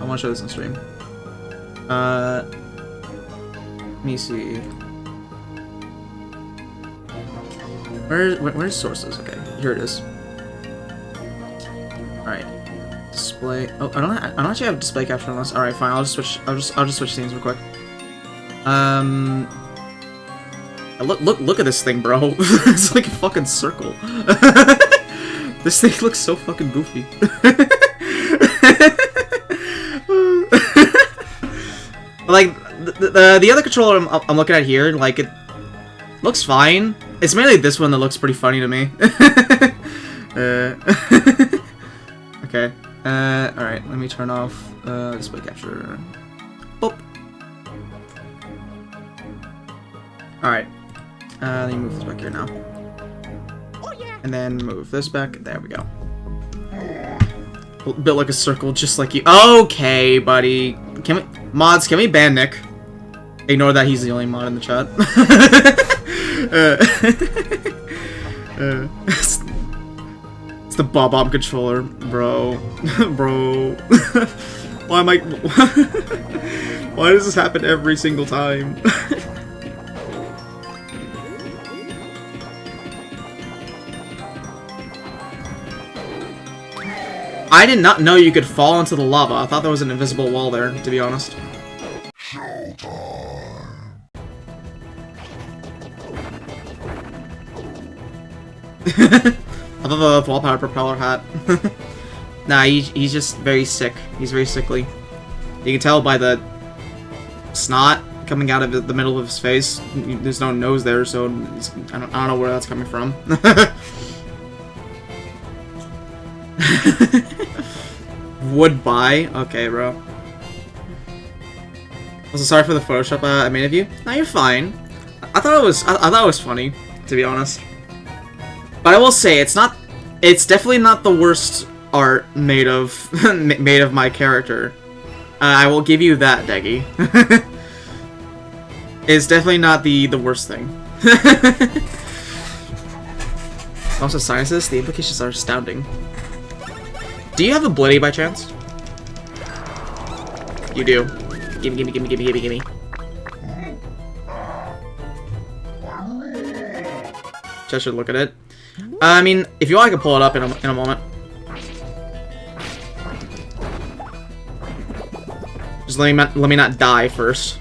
Let me see. Where's sources? Okay, here it is. All right. Display. Oh, I don't actually have display capture on this. All right, fine. I'll just switch scenes real quick. Look at this thing, bro. It's like a fucking circle. This thing looks so fucking goofy. Like the other controller I'm looking at here, like it looks fine. It's mainly this one that looks pretty funny to me. Okay. Alright, let me turn off display capture. Boop. Alright. Let me move this back here now. And then move this back. There we go. A bit like a circle, just like you. Okay, buddy. Can we ban Nick? Ignore that he's the only mod in the chat. It's the Bob controller, bro. Bro. Why am I... Why does this happen every single time? I did not know you could fall into the lava. I thought there was an invisible wall there, to be honest. I thought the wall-powered propeller hat. Nah, he's just very sick. He's very sickly. You can tell by the snot coming out of the middle of his face. There's no nose there, so I don't know where that's coming from. Would buy? Okay, bro. Also, sorry for the Photoshop I made of you. No, you're fine. I thought it was funny, to be honest. But I will say, it's definitely not the worst art made of my character. I will give you that, Deggy. It's definitely not the worst thing. Also, sciences, the implications are astounding. Do you have a Blitty by chance? You do. Gimme. Just should look at it. I mean, if you want, I can pull it up in a moment. Just let me not die first.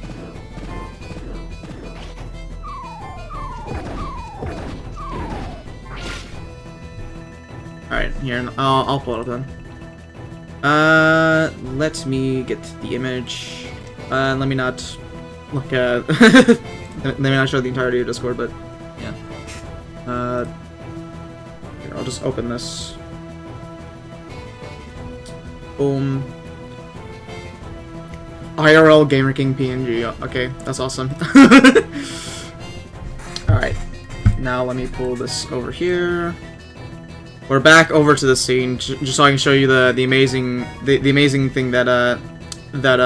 All right, here I'll pull it up then. Let me get the image. Let me not look at. They may not show the entirety of Discord, but yeah. Here, I'll just open this. Boom. IRL Gamer King PNG. Okay, that's awesome. Alright. Now let me pull this over here. We're back over to the scene, just so I can show you the amazing thing that that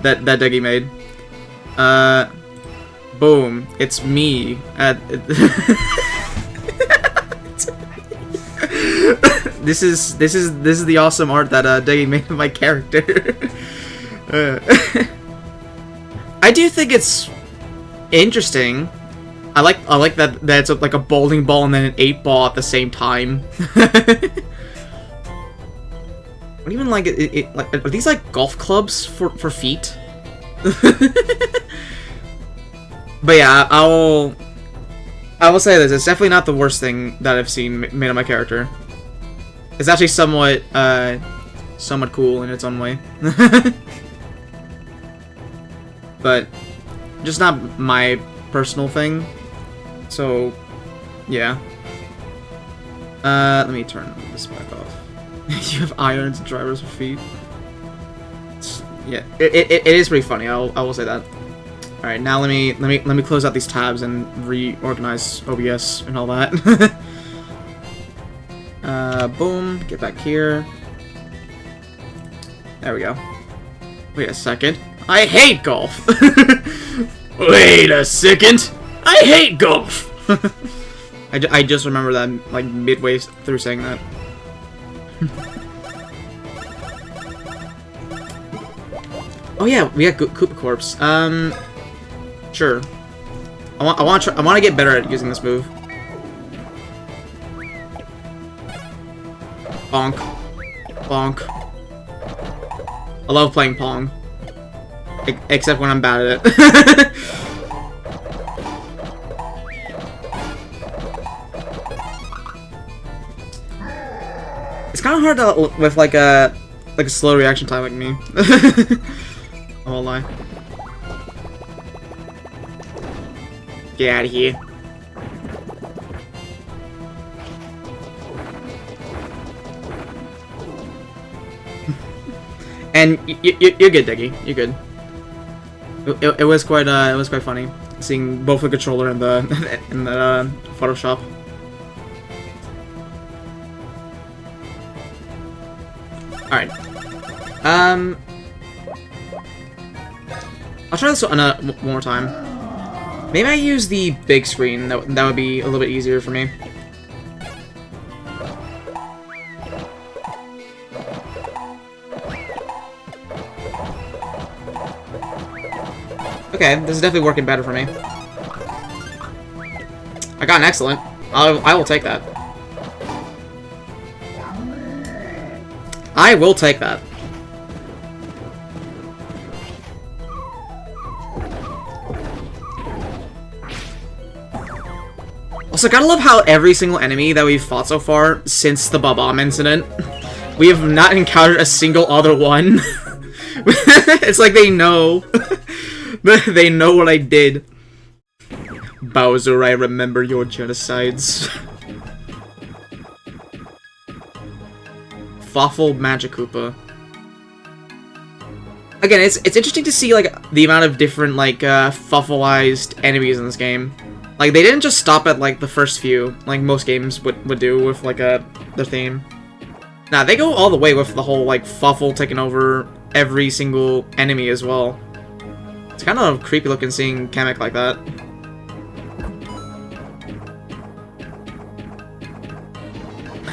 Deggy made. Boom! It's me at. This is the awesome art that Deggy made of my character. I do think it's interesting. I like that it's like a bowling ball and then an 8-ball at the same time. What even like like are these like golf clubs for feet? But yeah, I will say this: it's definitely not the worst thing that I've seen made of my character. It's actually somewhat cool in its own way. But just not my personal thing. So, yeah. Let me turn this back off. You have irons and drivers for feet. Yeah, it is pretty funny. I will say that. All right, now let me close out these tabs and reorganize OBS and all that. Boom. Get back here. There we go. Wait a second. I hate golf. Wait a second. I hate golf! I just remember that, like, midway through saying that. Oh yeah, we got Koopa Corpse. Sure. I want to get better at using this move. Bonk. Bonk. I love playing Pong. Except when I'm bad at it. It's kind of hard to with like a slow reaction time like me. I won't lie. Get out of here. And you're good, Deggy. You're good. It was quite funny seeing both the controller and the Photoshop. Alright. I'll try this one more time. Maybe I use the big screen. That would be a little bit easier for me. Okay, this is definitely working better for me. I got an excellent. I will take that. I will take that. Also, gotta love how every single enemy that we've fought so far since the Bob-omb incident, we have not encountered a single other one. It's like they know. They know what I did. Bowser, I remember your genocides. Fawful Magikoopa. Again, it's interesting to see like the amount of different like Fuffleized enemies in this game. Like they didn't just stop at like the first few, like most games would do with like their theme. Nah, they go all the way with the whole like Fuffle taking over every single enemy as well. It's kind of creepy looking seeing Kamek like that.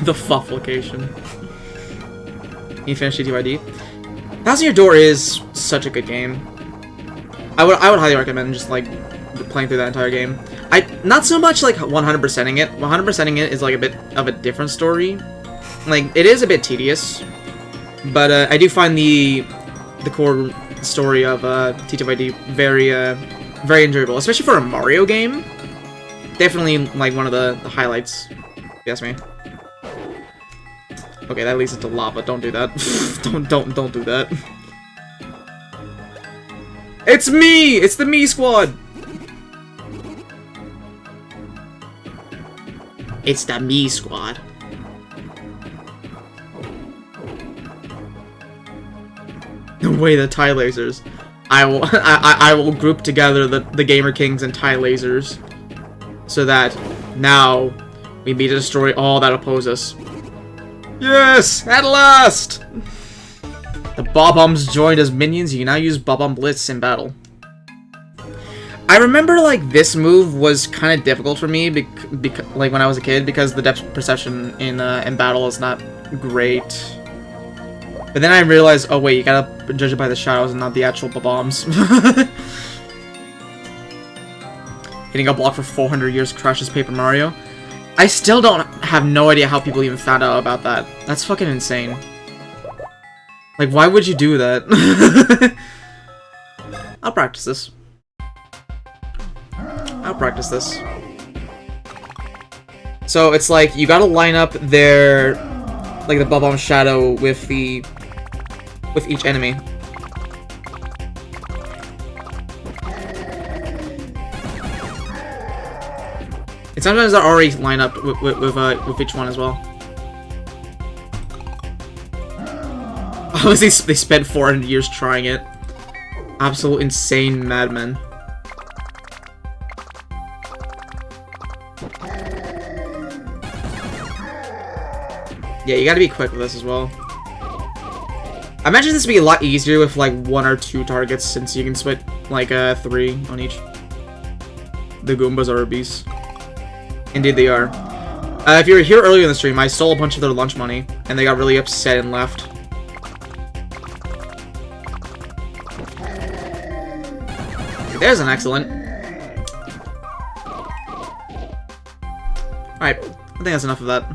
The Fufflecation. You finished TTYD? Thousand Year Door is such a good game. I would highly recommend just like playing through that entire game. Not so much like 100%ing it. 100%ing it is like a bit of a different story. Like it is a bit tedious, but I do find the core story of TTYD very enjoyable, especially for a Mario game. Definitely like one of the highlights, if you ask me. Okay, that leads into lava. Don't do that. don't do that. It's me! It's the me squad! It's the me squad. No way, the TIE lasers. I will group together the Gamer Kings and TIE lasers. So that now we may destroy all that oppose us. Yes! At last! The Bob-ombs joined as minions. You can now use Bob-omb Blitz in battle. I remember, like, this move was kind of difficult for me, like, when I was a kid, because the depth perception in battle is not great. But then I realized, oh wait, you gotta judge it by the shadows and not the actual bombs. Hitting a block for 400 years crashes Paper Mario. I still have no idea how people even found out about that. That's fucking insane. Like, why would you do that? I'll practice this. So it's like, you gotta line up their, like, the Bob-omb shadow with each enemy. And sometimes they're already lined up with each one as well. Obviously, they spent 400 years trying it. Absolute insane madmen. Yeah, you gotta be quick with this as well. I imagine this would be a lot easier with like 1 or 2 targets, since you can split like 3 on each. The Goombas are a beast. Indeed they are. If you were here earlier in the stream, I stole a bunch of their lunch money, and they got really upset and left. There's an excellent. Alright, I think that's enough of that.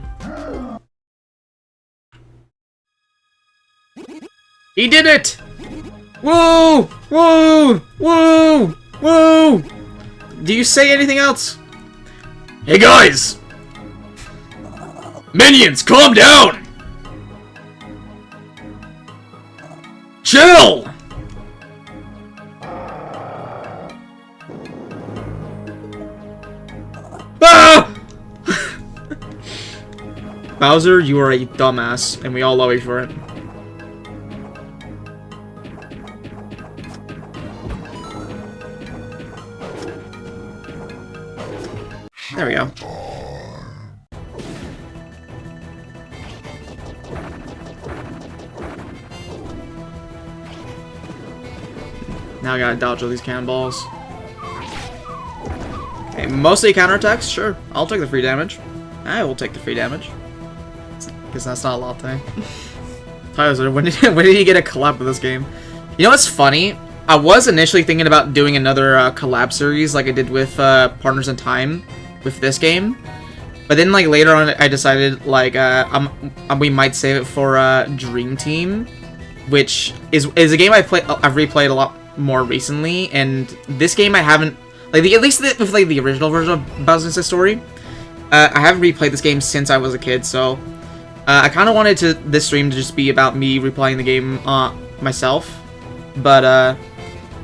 He did it! Whoa! Whoa! Whoa! Whoa! Do you say anything else? Hey guys! Minions, calm down! Chill! Ah! Bowser, you are a dumbass, and we all love you for it. There we go. Now I gotta dodge all these cannonballs. Okay, mostly counterattacks? Sure. I'll take the free damage. I will take the free damage. Because that's not a lot thing. Tyler, when did you get a collab with this game? You know what's funny? I was initially thinking about doing another collab series like I did with Partners in Time with this game. But then like later on I decided like we might save it for Dream Team, which is a game I've replayed a lot more recently, and this game I haven't like at least with like the original version of Bowser's Story. I haven't replayed this game since I was a kid, so I kind of wanted this stream to just be about me replaying the game myself. But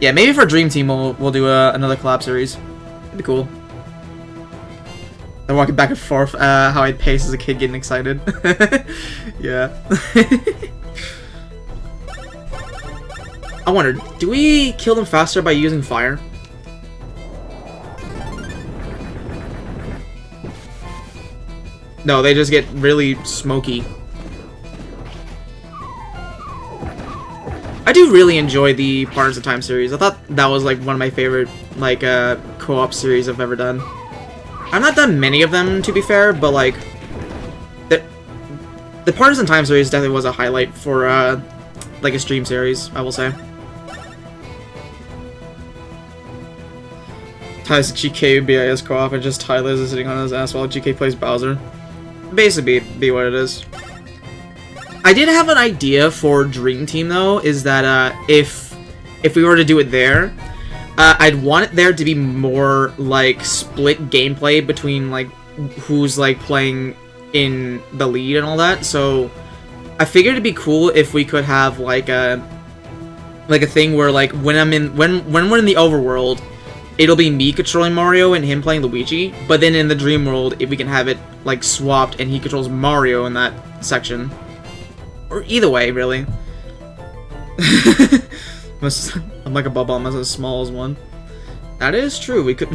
yeah, maybe for Dream Team we'll do another collab series. It'd be cool. They're walking back and forth, how I'd pace as a kid getting excited. Yeah. I wonder, do we kill them faster by using fire? No, they just get really smoky. I do really enjoy the Partners in Time series. I thought that was like one of my favorite like co-op series I've ever done. I've not done many of them, to be fair, but like the Partners in Time series definitely was a highlight for like a stream series, I will say. Tyler's GK BIS co-op and just Tyler's is sitting on his ass while GK plays Bowser. Basically be what it is. I did have an idea for Dream Team though, is that if we were to do it there, I'd want it there to be more like split gameplay between like who's like playing in the lead and all that. So I figured it'd be cool if we could have like like a thing where like when we're in the overworld, it'll be me controlling Mario and him playing Luigi. But then in the dream world, if we can have it like swapped and he controls Mario in that section, or either way, really. I'm like a bubble. I'm as small as one. That is true. We could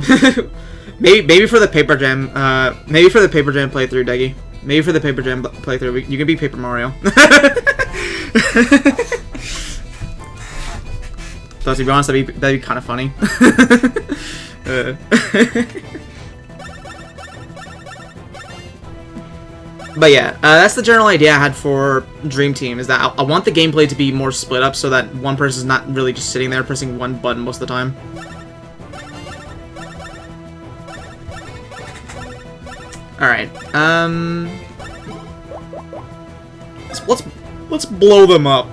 maybe for the Paper Jam. Maybe for the Paper Jam playthrough, Deggy. Maybe for the Paper Jam playthrough, you can be Paper Mario. So to be honest, that'd be kind of funny. But yeah, that's the general idea I had for Dream Team, is that I want the gameplay to be more split up so that one person's not really just sitting there pressing one button most of the time. Alright, let's blow them up.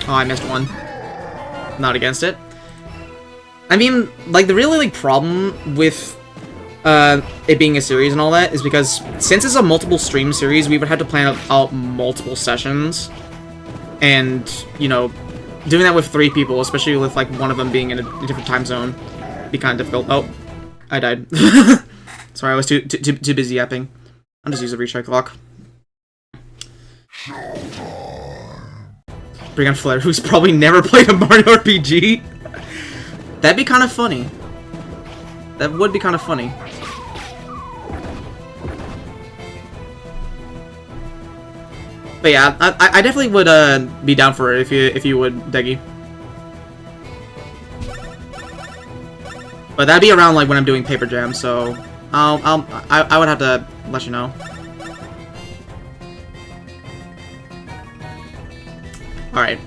Oh, I missed one. Not against it. I mean, like, the really, like, problem with it being a series and all that is because since it's a multiple stream series, we would have to plan out multiple sessions. And, you know, doing that with 3 people, especially with, like, one of them being in a different time zone, be kind of difficult. Oh, I died. Sorry, I was too busy yapping. I'll just use a retry clock. Bring on Flair, who's probably never played a Mario RPG. That'd be kind of funny. That would be kind of funny. But yeah, I definitely would be down for it if you would, Deggy. But that'd be around like when I'm doing Paper Jam, so I would have to let you know. All right.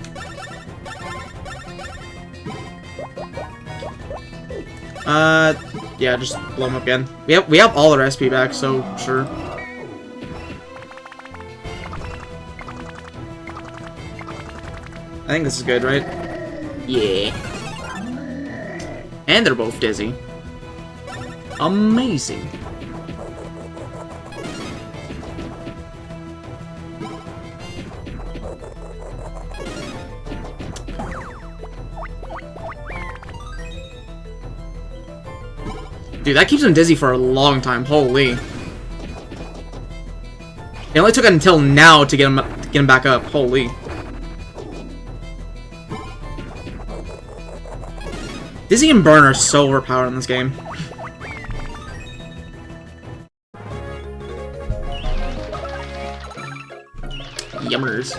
Yeah, just blow them up again. We have all the recipe back, so sure. I think this is good, right? Yeah. And they're both dizzy. Amazing. Dude, that keeps him dizzy for a long time. Holy. It only took until now to get him back up. Holy. Dizzy and Burn are so overpowered in this game. Yummers.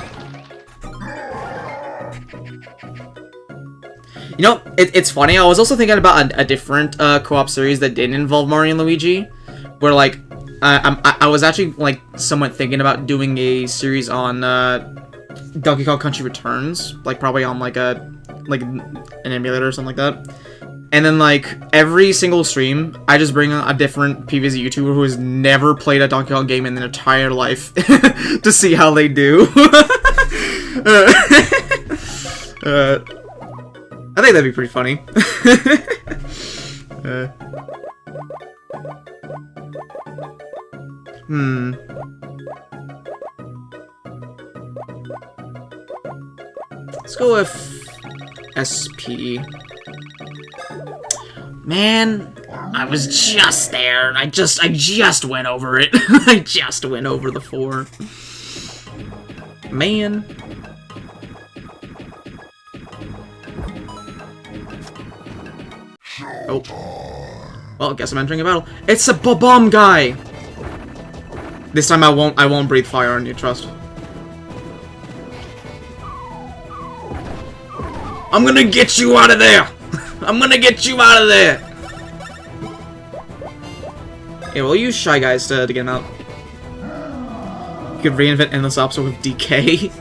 You know, it's funny, I was also thinking about a different co-op series that didn't involve Mario and Luigi, where, like, I was actually, like, somewhat thinking about doing a series on Donkey Kong Country Returns, like, probably on, like, an emulator or something like that. And then, like, every single stream, I just bring on a different previous YouTuber who has never played a Donkey Kong game in their entire life to see how they do. I think that'd be pretty funny. Let's go with SP. Man, I was just there. I just went over it. I just went over the 4. Man. Oh. Well, I guess I'm entering a battle. It's a bomb guy. This time I won't breathe fire on you, trust. I'm gonna get you out of there. I'm gonna get you out of there. Okay, we'll use Shy Guys to get him out. You could reinvent Endless Ops with DK.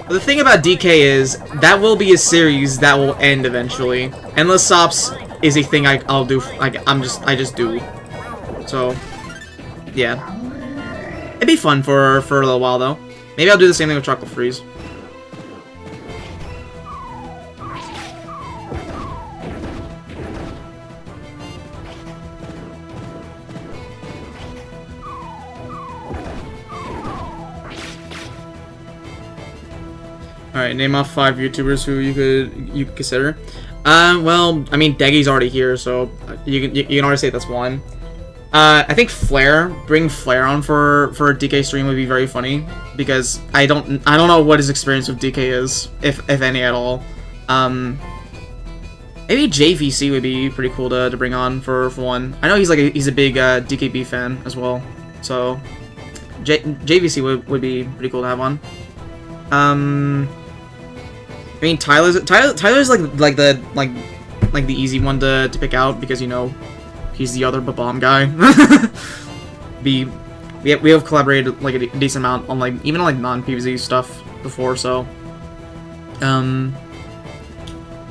The thing about DK is, that will be a series that will end eventually. Endless Ops is a thing I'll do, I just do. So, yeah. It'd be fun for a little while, though. Maybe I'll do the same thing with Chocolate Freeze. Alright, name off 5 YouTubers who you could consider. Well, I mean, Deggy's already here, so you can already say that's one. I think Flair, bring Flair on for a DK stream would be very funny, because I don't know what his experience with DK is, if any at all. Maybe JVC would be pretty cool to bring on for one. I know he's a big DKB fan as well, so JVC would be pretty cool to have on. I mean, Tyler's like the easy one to pick out, because you know he's the other bomb guy. we have collaborated like a decent amount on even on non-PvZ stuff before, so I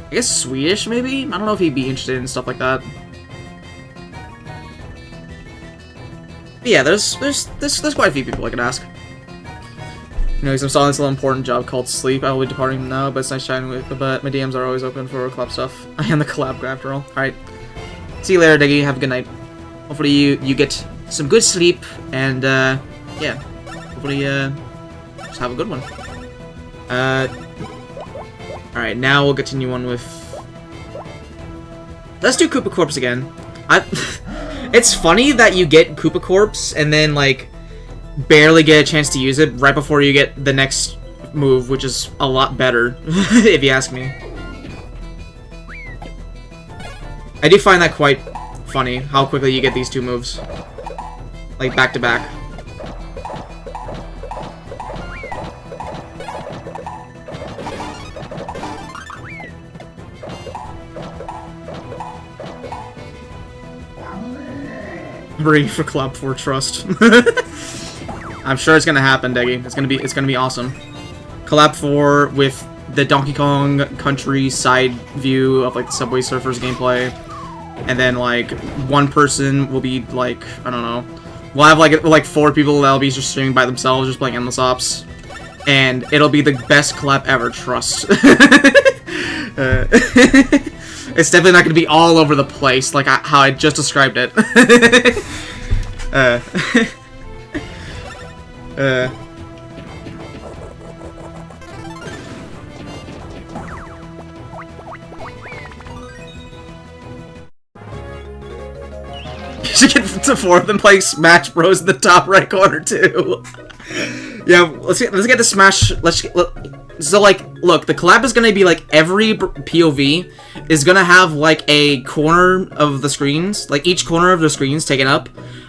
guess Swedish maybe. I don't know if he'd be interested in stuff like that. But yeah, there's quite a few people I could ask. You know, I'm starting this little important job called sleep. I will be departing now, but it's nice chatting with. But my DMs are always open for collab stuff. I am the collab guy after all. All right, see you later, Diggy. Have a good night. Hopefully you get some good sleep, and yeah, hopefully just have a good one. All right, now we'll continue on with. Let's do Koopa Corpse again. It's funny that you get Koopa Corpse and then like barely get a chance to use it right before you get the next move, which is a lot better, if you ask me. I do find that quite funny, how quickly you get these two moves. Like, back to back. I'm ready for Collab 4 Trust. I'm sure it's gonna happen, Deggy. It's gonna be awesome. Collab 4 with the Donkey Kong Country side view of like the Subway Surfers gameplay, and then like one person will be like, I don't know, we'll have like 4 people that'll be just streaming by themselves, just playing Endless Ops, and it'll be the best collab ever. Trust. It's definitely not gonna be all over the place like how I just described it. You should get to 4 of them playing Smash Bros in the top right corner too. Yeah, let's get the Smash. So like, look, the collab is gonna be like every POV is gonna have like a corner of the screens, like each corner of the screens taken up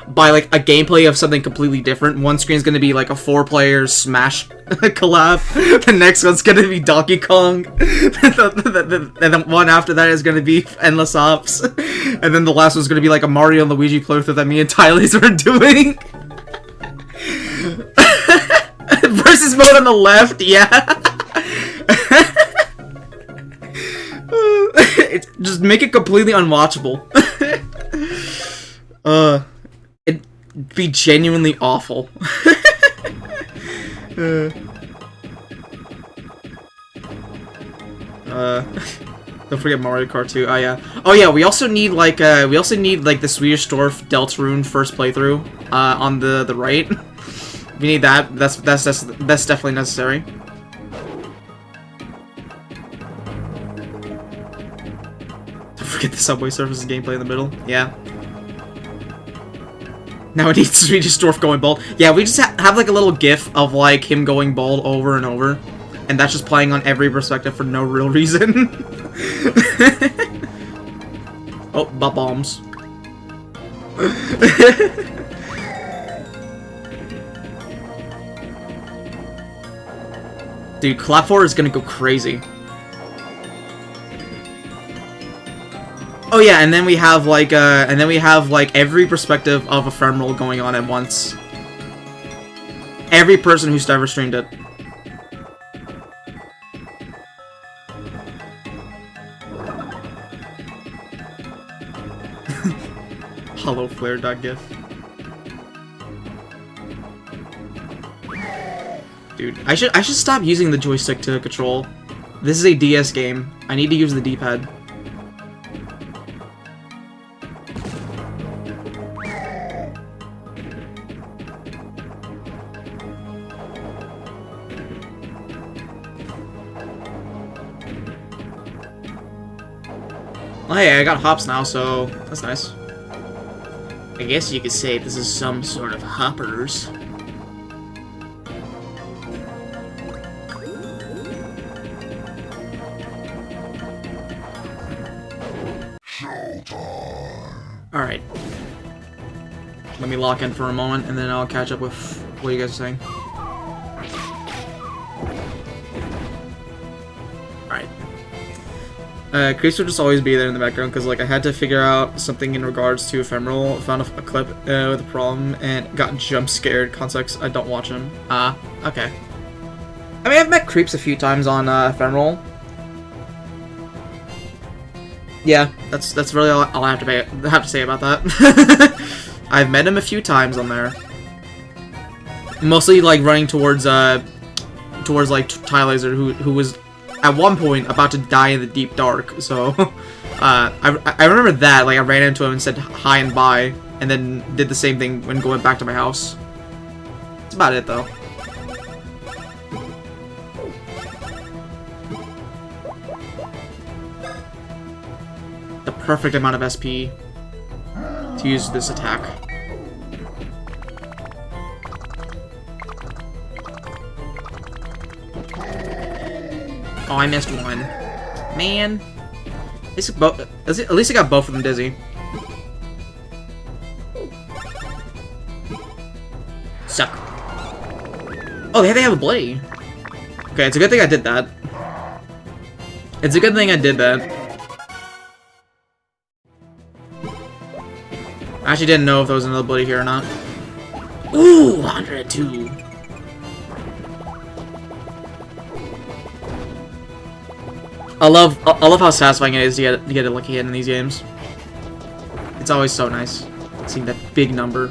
by like a gameplay of something completely different. One screen's gonna be like a 4-player Smash collab. The next one's gonna be Donkey Kong. And then one after that is gonna be Endless Ops. And then the last one's gonna be like a Mario and Luigi playthrough that me and Tyler's are doing. Versus mode on the left, yeah. Just make it completely unwatchable. It'd be genuinely awful. Don't forget Mario Kart 2. Oh yeah. Oh yeah. We also need like the Swedish Dwarf Deltarune first playthrough on the right. We need that. That's definitely necessary. Don't forget the Subway Surfers gameplay in the middle. Yeah. Now it needs Swedish Dwarf going bald. Yeah, we just have like a little gif of like him going bald over and over, and that's just playing on every perspective for no real reason. Oh, bombs. Dude, Collab 4 is gonna go crazy. Oh yeah, and then we have like every perspective of Ephemeral going on at once. Every person who's ever streamed it. HoloFlare.gif. Dude, I should stop using the joystick to control. This is a DS game. I need to use the D-pad. Oh hey, I got hops now, so that's nice. I guess you could say this is some sort of hoppers. Alright. Let me lock in for a moment, and then I'll catch up with what you guys are saying. Alright. Creeps will just always be there in the background, because like I had to figure out something in regards to Ephemeral, found a clip with a problem, and got jump scared. Context, I don't watch them. Okay. I mean, I've met Creeps a few times on Ephemeral. Yeah, that's really all I have to say about that. I've met him a few times on there. Mostly like running towards like Tylaser, who was at one point about to die in the deep dark. So I remember that, like I ran into him and said hi and bye, and then did the same thing when going back to my house. That's about it though. The perfect amount of SP to use this attack. Oh, I missed one. Man. At least I got both of them dizzy. Suck. Oh, they have a blade. Okay, it's a good thing I did that. It's a good thing I did that. I actually didn't know if there was another bloody here or not. Ooh, 102. I love how satisfying it is to get a lucky hit in these games. It's always so nice seeing that big number.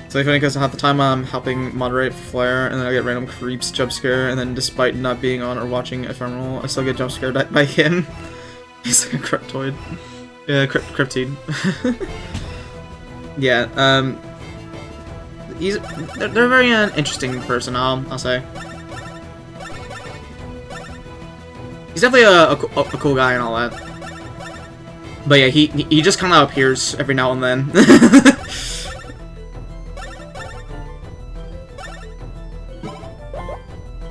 It's really funny because half the time I'm helping moderate for Flare, and then I get random creeps jump scare, and then despite not being on or watching Ephemeral, I still get jump scared by him. He's like a cryptoid. Yeah, Cryptid. Yeah, they're a very interesting person, I'll say. He's definitely a cool guy and all that. But yeah, he just kind of appears every now and then.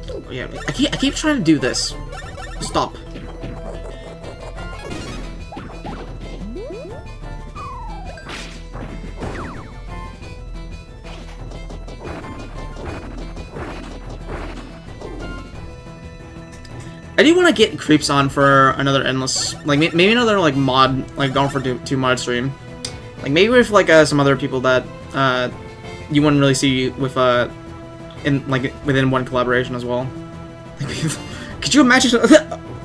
Oh, yeah, I keep trying to do this. Stop. I do want to get Creeps on for another endless, like maybe another like mod, like going for two mod stream, like maybe with like some other people that you wouldn't really see with within one collaboration as well. Could you imagine?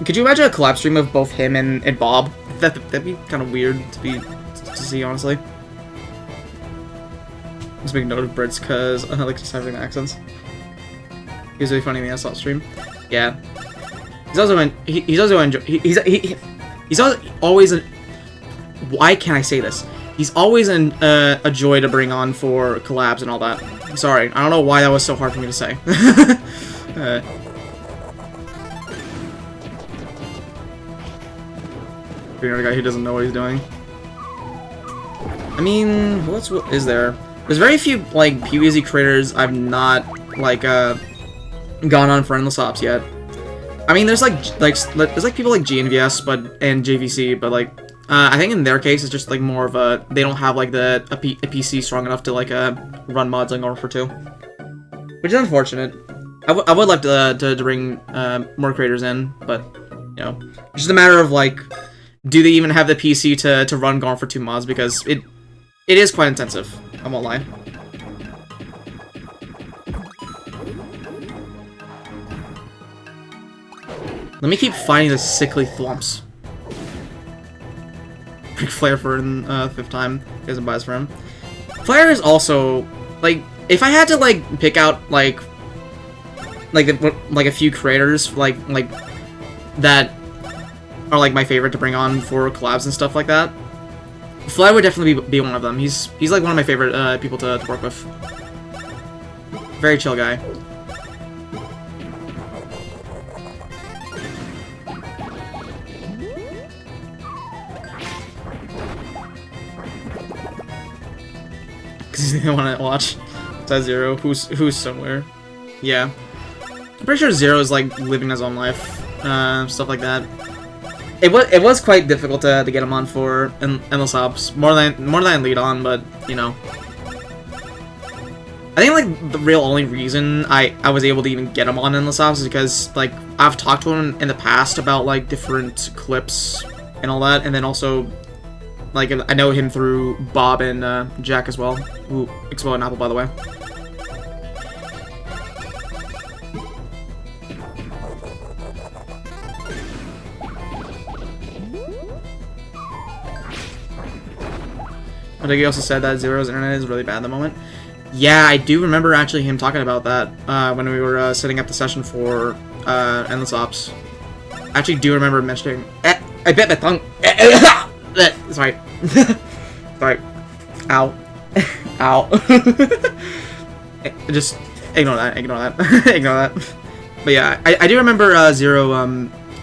Could you imagine a collab stream of both him and Bob? That'd be kind of weird to see, honestly. Just make note of Brits because I like just having accents. He was really funny in the SL stream. Yeah. He's always why can't I say this? He's always a joy to bring on for collabs and all that. Sorry, I don't know why that was so hard for me to say. Being a guy who doesn't know what he's doing. I mean, what is there? There's very few like PvZ creators I've not like gone on for endless ops yet. I mean, there's people like GNVS and JVC, but like I think in their case it's just like more of a they don't have like a PC strong enough to like run mods like North for 2, which is unfortunate. I would like to bring more creators in, but you know, it's just a matter of like, do they even have the PC to run Gone for 2 mods, because it is quite intensive. I won't lie. Let me keep finding the sickly thwomps. Pick Flare for in 5th time. He doesn't buy us for him. Flare is also like, if I had to like pick out like a few creators like that are like my favorite to bring on for collabs and stuff like that, Flare would definitely be one of them. He's like one of my favorite people to work with. Very chill guy. because he didn't want to watch. Besides Zero, who's somewhere. Yeah. I'm pretty sure Zero is like living his own life, stuff like that. It was quite difficult to get him on for Endless Ops, more than lead on, but you know. I think like the real only reason I was able to even get him on Endless Ops is because like I've talked to him in the past about like different clips and all that, and then also like I know him through Bob and Jack as well, who exploded an apple, by the way. I think he also said that Zero's internet is really bad at the moment. Yeah, I do remember actually him talking about that when we were setting up the session for Endless Ops. I actually do remember mentioning. I bit my tongue. Sorry. Sorry. Ow. Ow. Just ignore that. Ignore that. Ignore that. But yeah, I do remember Zero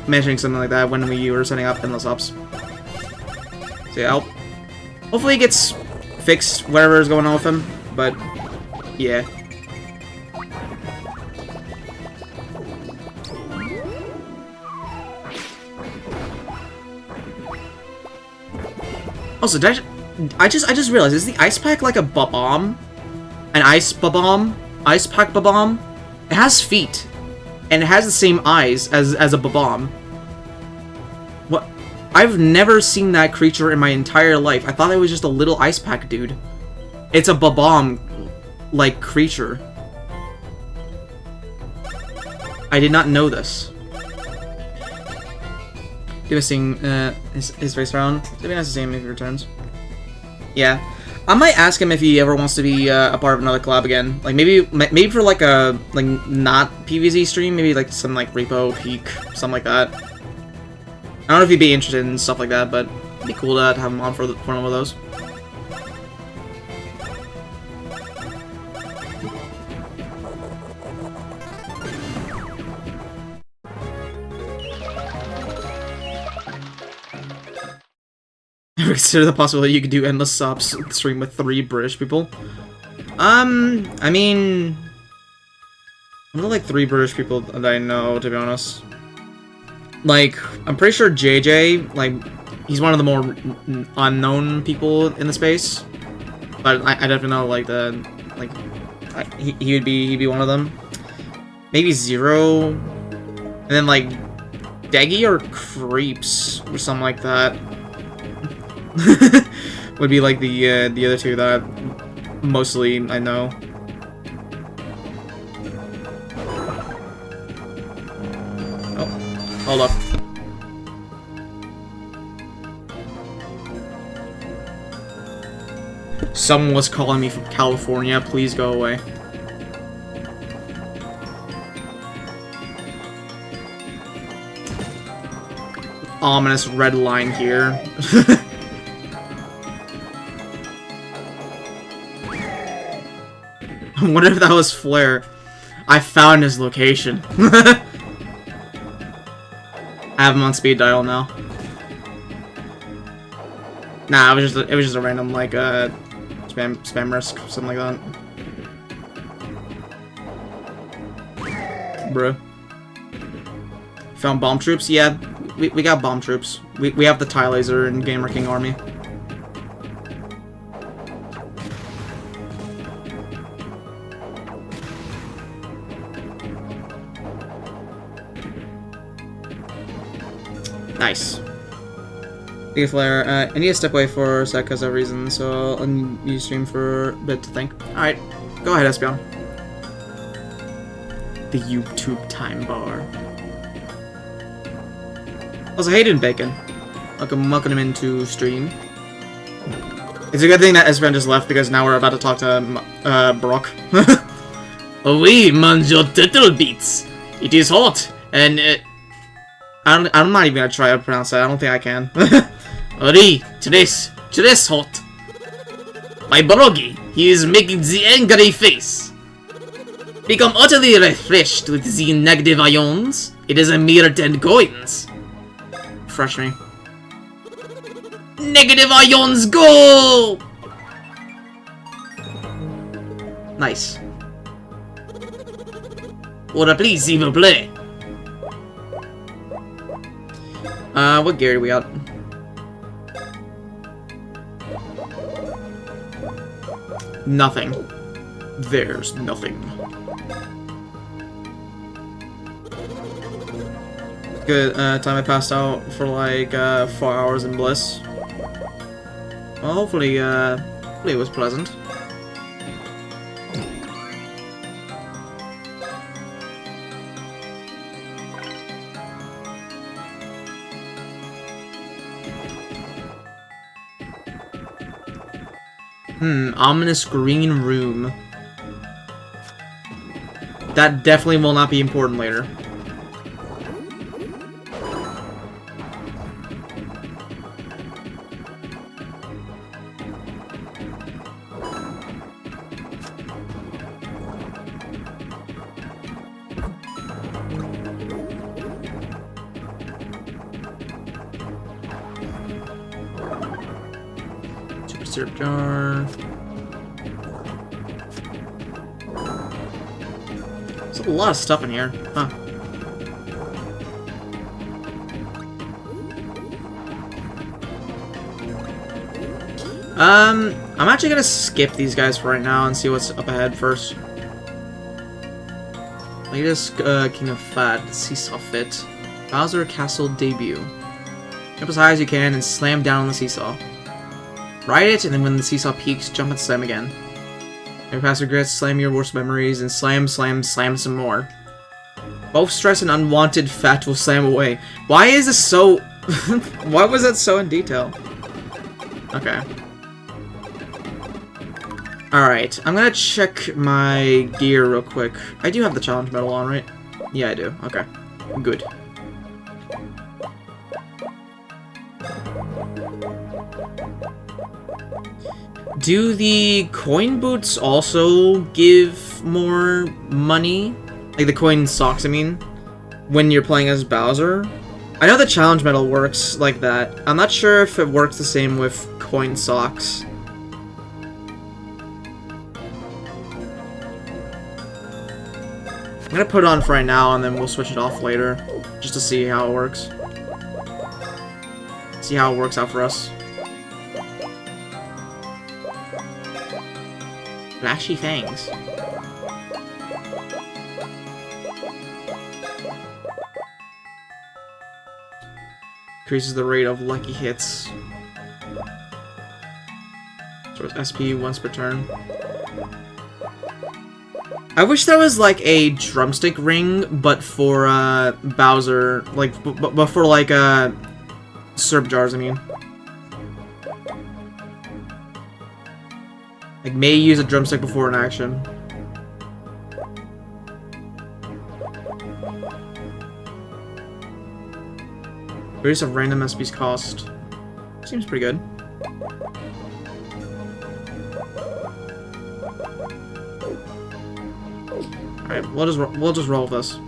mentioning something like that when we were setting up Endless Ops. So yeah, hopefully it gets fixed, whatever is going on with him. But yeah. Also, I just realized, is the ice pack like a bomb? An ice bomb? Ice pack bomb? It has feet, and it has the same eyes as a bomb. What? I've never seen that creature in my entire life. I thought it was just a little ice pack dude. It's a bomb like creature. I did not know this. Missing his face around. It'd be nice to see him if he returns. Yeah, I might ask him if he ever wants to be a part of another collab again. Like maybe for like a not PvZ stream, maybe like some like Repo, Peak, something like that. I don't know if he'd be interested in stuff like that, but it'd be cool to have him on for one of those. Consider the possibility you could do Endless Ops stream with 3 British people. I mean, I'm not like 3 British people that I know, to be honest. Like, I'm pretty sure JJ, like, he's one of the more unknown people in the space. But I definitely know, like, he'd be one of them. Maybe Zero, and then like Deggy or Creeps or something like that. Would be like the other two that mostly I know. Oh, hold up. Someone was calling me from California. Please go away. Ominous red line here. I wonder if that was Flare. I found his location. I have him on speed dial now. Nah, it was just a random like spam risk, something like that. Bruh. Found bomb troops? Yeah, we got bomb troops. We have the TIE laser in Gamer King army. Nice. Big Flare, I need to step away for a sec because of reasons, so I'll you stream for a bit to think. Alright, go ahead, Espeon. The YouTube time bar. Also, Hayden Bacon. Welcome him into stream. It's a good thing that Espeon just left because now we're about to talk to Brock. Oui, manjo turtle beats. It is hot, and I'm not even gonna try to pronounce that. I don't think I can. oui, tres hot. My Brogy, he is making the angry face. Become utterly refreshed with the negative ions. It is a mere 10 coins. Refresh me. Negative ions, go! Nice. Wanna please, s'il vous plaît? What gear do we got? Nothing. There's nothing. Good, time I passed out for like, 4 hours in bliss. Well, hopefully it was pleasant. Ominous green room. That definitely will not be important later. Super syrup jar. There's a lot of stuff in here, huh? I'm actually gonna skip these guys for right now and see what's up ahead first. Latest King of Fat, Seesaw Fit. Bowser Castle debut. Jump as high as you can and slam down on the seesaw. Ride it, and then when the seesaw peaks, jump and slam again. Every past regrets, slam your worst memories, and slam, slam, slam some more. Both stress and unwanted fat will slam away. Why is this so... Why was that so in detail? Okay. Alright, I'm gonna check my gear real quick. I do have the challenge medal on, right? Yeah, I do. Okay. Good. Do the coin boots also give more money? Like the coin socks, I mean, when you're playing as Bowser? I know the challenge medal works like that. I'm not sure if it works the same with coin socks. I'm gonna put it on for right now and then we'll switch it off later, just to see how it works. See how it works out for us. Flashy fangs. Increases the rate of lucky hits. So it's SP once per turn. I wish there was like a drumstick ring, but for Bowser, like, but for like syrup jars, I mean. Like, may use a drumstick before an action. Reduce of random SP's cost. Seems pretty good. Alright, we'll just roll with this.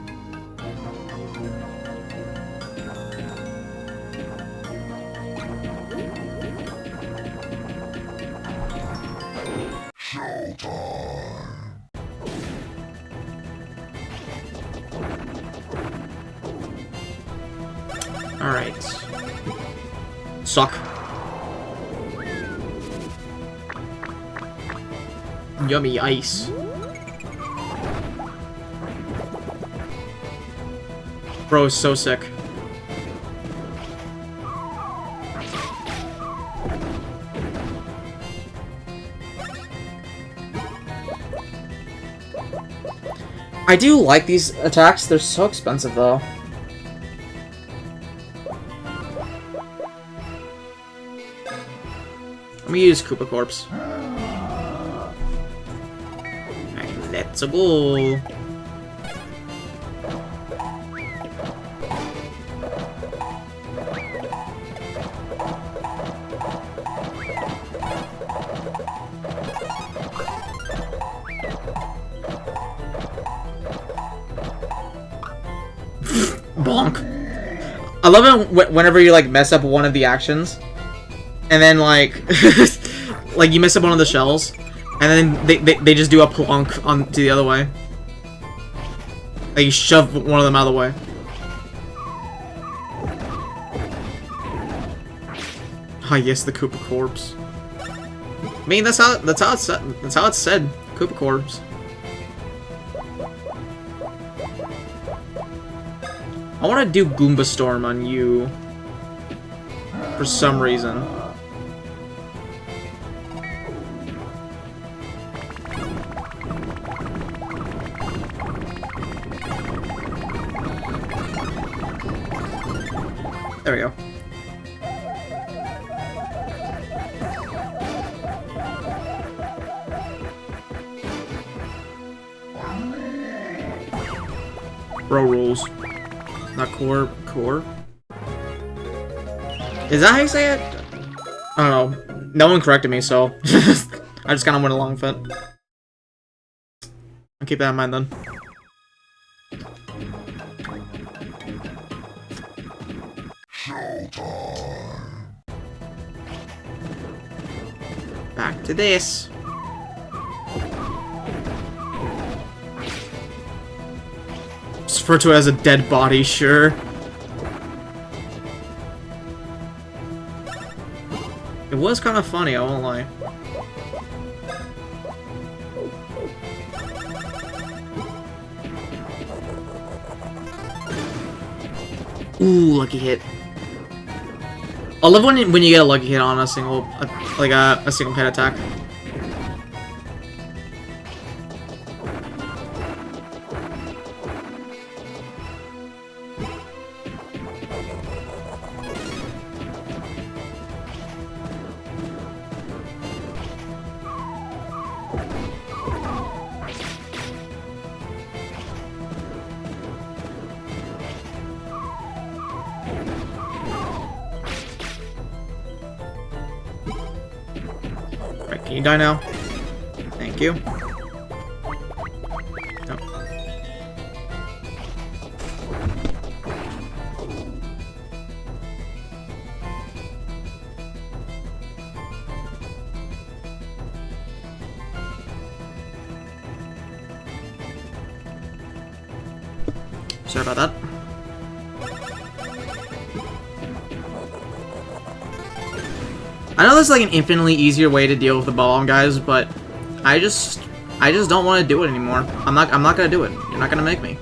Alright. Suck. Yummy ice. Bro is so sick. I do like these attacks, they're so expensive though. Let me use Koopa Corpse. And let's go. Bonk. I love it whenever you like mess up one of the actions. And then, like, like, you mess up one of the shells, And then they just do a plonk on to the other way. Like you shove one of them out of the way. Ah, yes, the Koopa corpse. I mean, that's how it's said. Koopa corpse. I want to do Goomba Storm on you for some reason. There we go. Bro rules. Not core. Core? Is that how you say it? I don't know. No one corrected me, so I just kind of went along with it. I'll keep that in mind then. Back to this. Just refer to it as a dead body, sure. It was kind of funny, I won't lie. Ooh, lucky hit. I love when you get a lucky hit on a single, like a single hit attack. Can you die now? Thank you. No. Sorry about that. I know there's like an infinitely easier way to deal with the bomb guys, but I just don't want to do it anymore. I'm not gonna do it. You're not gonna make me.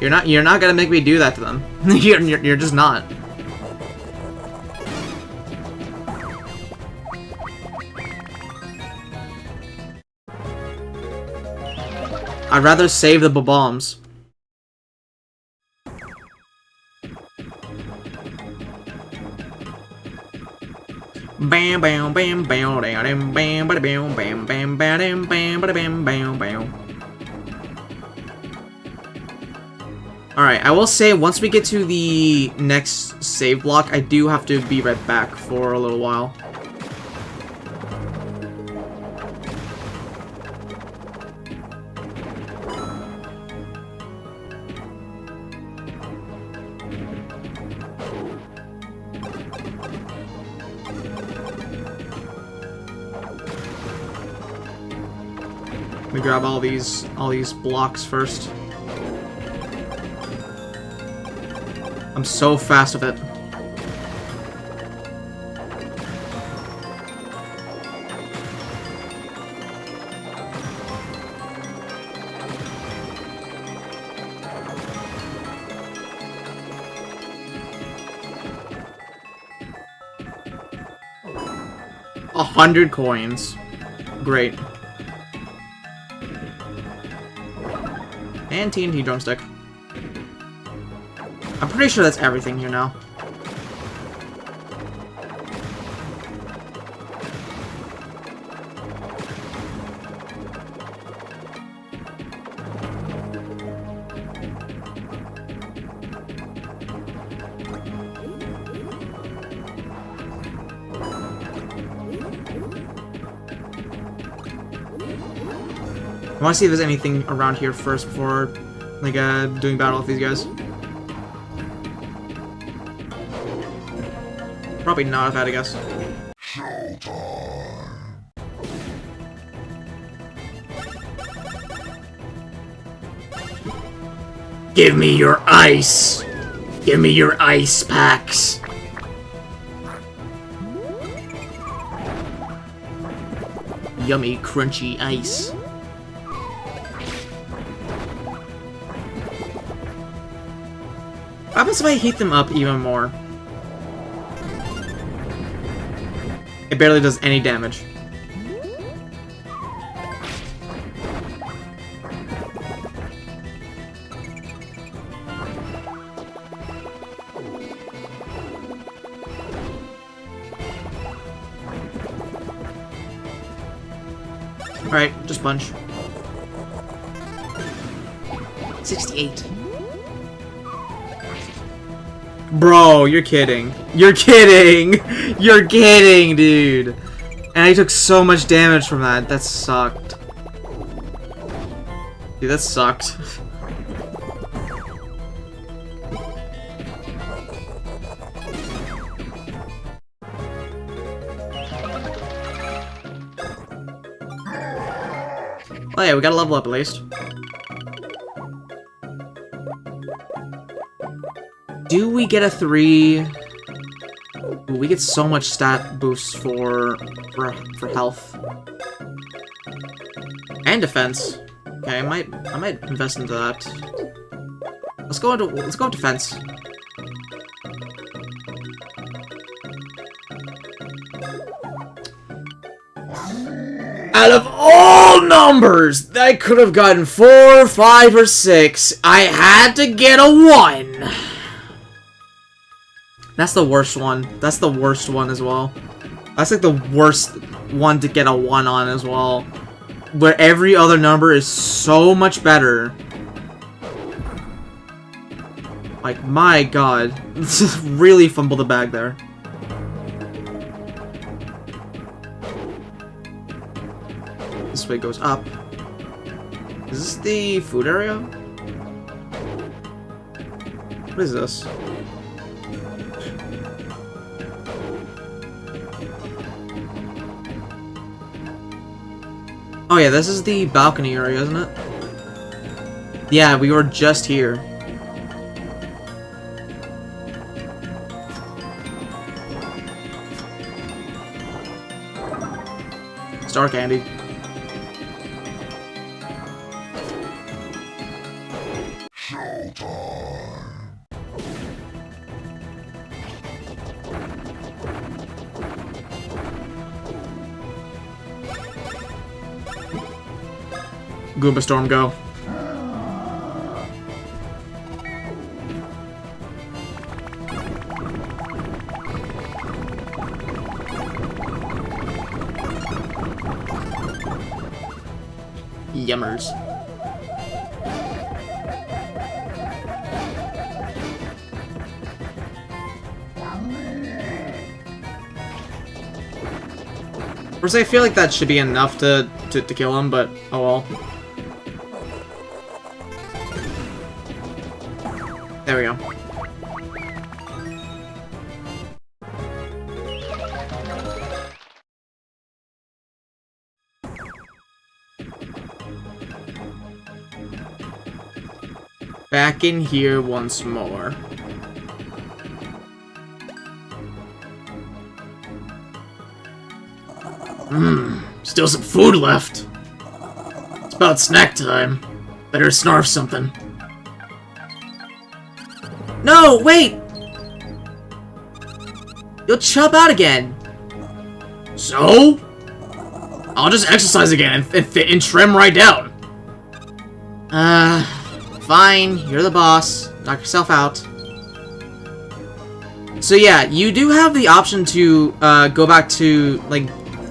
You're not gonna make me do that to them. you're just not. I'd rather save the bombs. Bam bam bam bam bam bam bam bam bam bam bam bam bam bam bam. Alright, I will say once we get to the next save block, I do have to be right back for a little while. Let me grab all these blocks first. I'm so fast with it. $100 coins. Great. And TNT drumstick. I'm pretty sure that's everything here now. I want to see if there's anything around here first before, like, doing battle with these guys. Probably not, if I had to guess. Give me your ice. Give me your ice packs. Yummy, crunchy ice. What happens if I heat them up even more? It barely does any damage. Alright, just punch. 68. Bro, you're kidding. You're kidding! You're kidding, dude! And I took so much damage from that. That sucked. Dude, that sucked. Oh yeah, we gotta level up at least. Do we get a 3? Ooh, we get so much stat boosts for health and defense. Okay, I might invest into that. Let's go with defense. Out of all numbers, I could have gotten 4, 5, or 6. I had to get a 1. That's the worst one. That's the worst one as well. That's like the worst one to get a 1 on as well. Where every other number is so much better. Like, my god. Really fumbled the bag there. This way goes up. Is this the food area? What is this? Oh yeah, this is the balcony area, isn't it? Yeah, we were just here. Star candy. Goomba Storm, go. Yummers. First, I feel like that should be enough to kill him, but oh well. There we go. Back in here once more. Still some food left. It's about snack time. Better snarf something. No, wait! You'll chop out again. So? I'll just exercise again and trim right down. Fine. You're the boss. Knock yourself out. So yeah, you do have the option to go back to, like,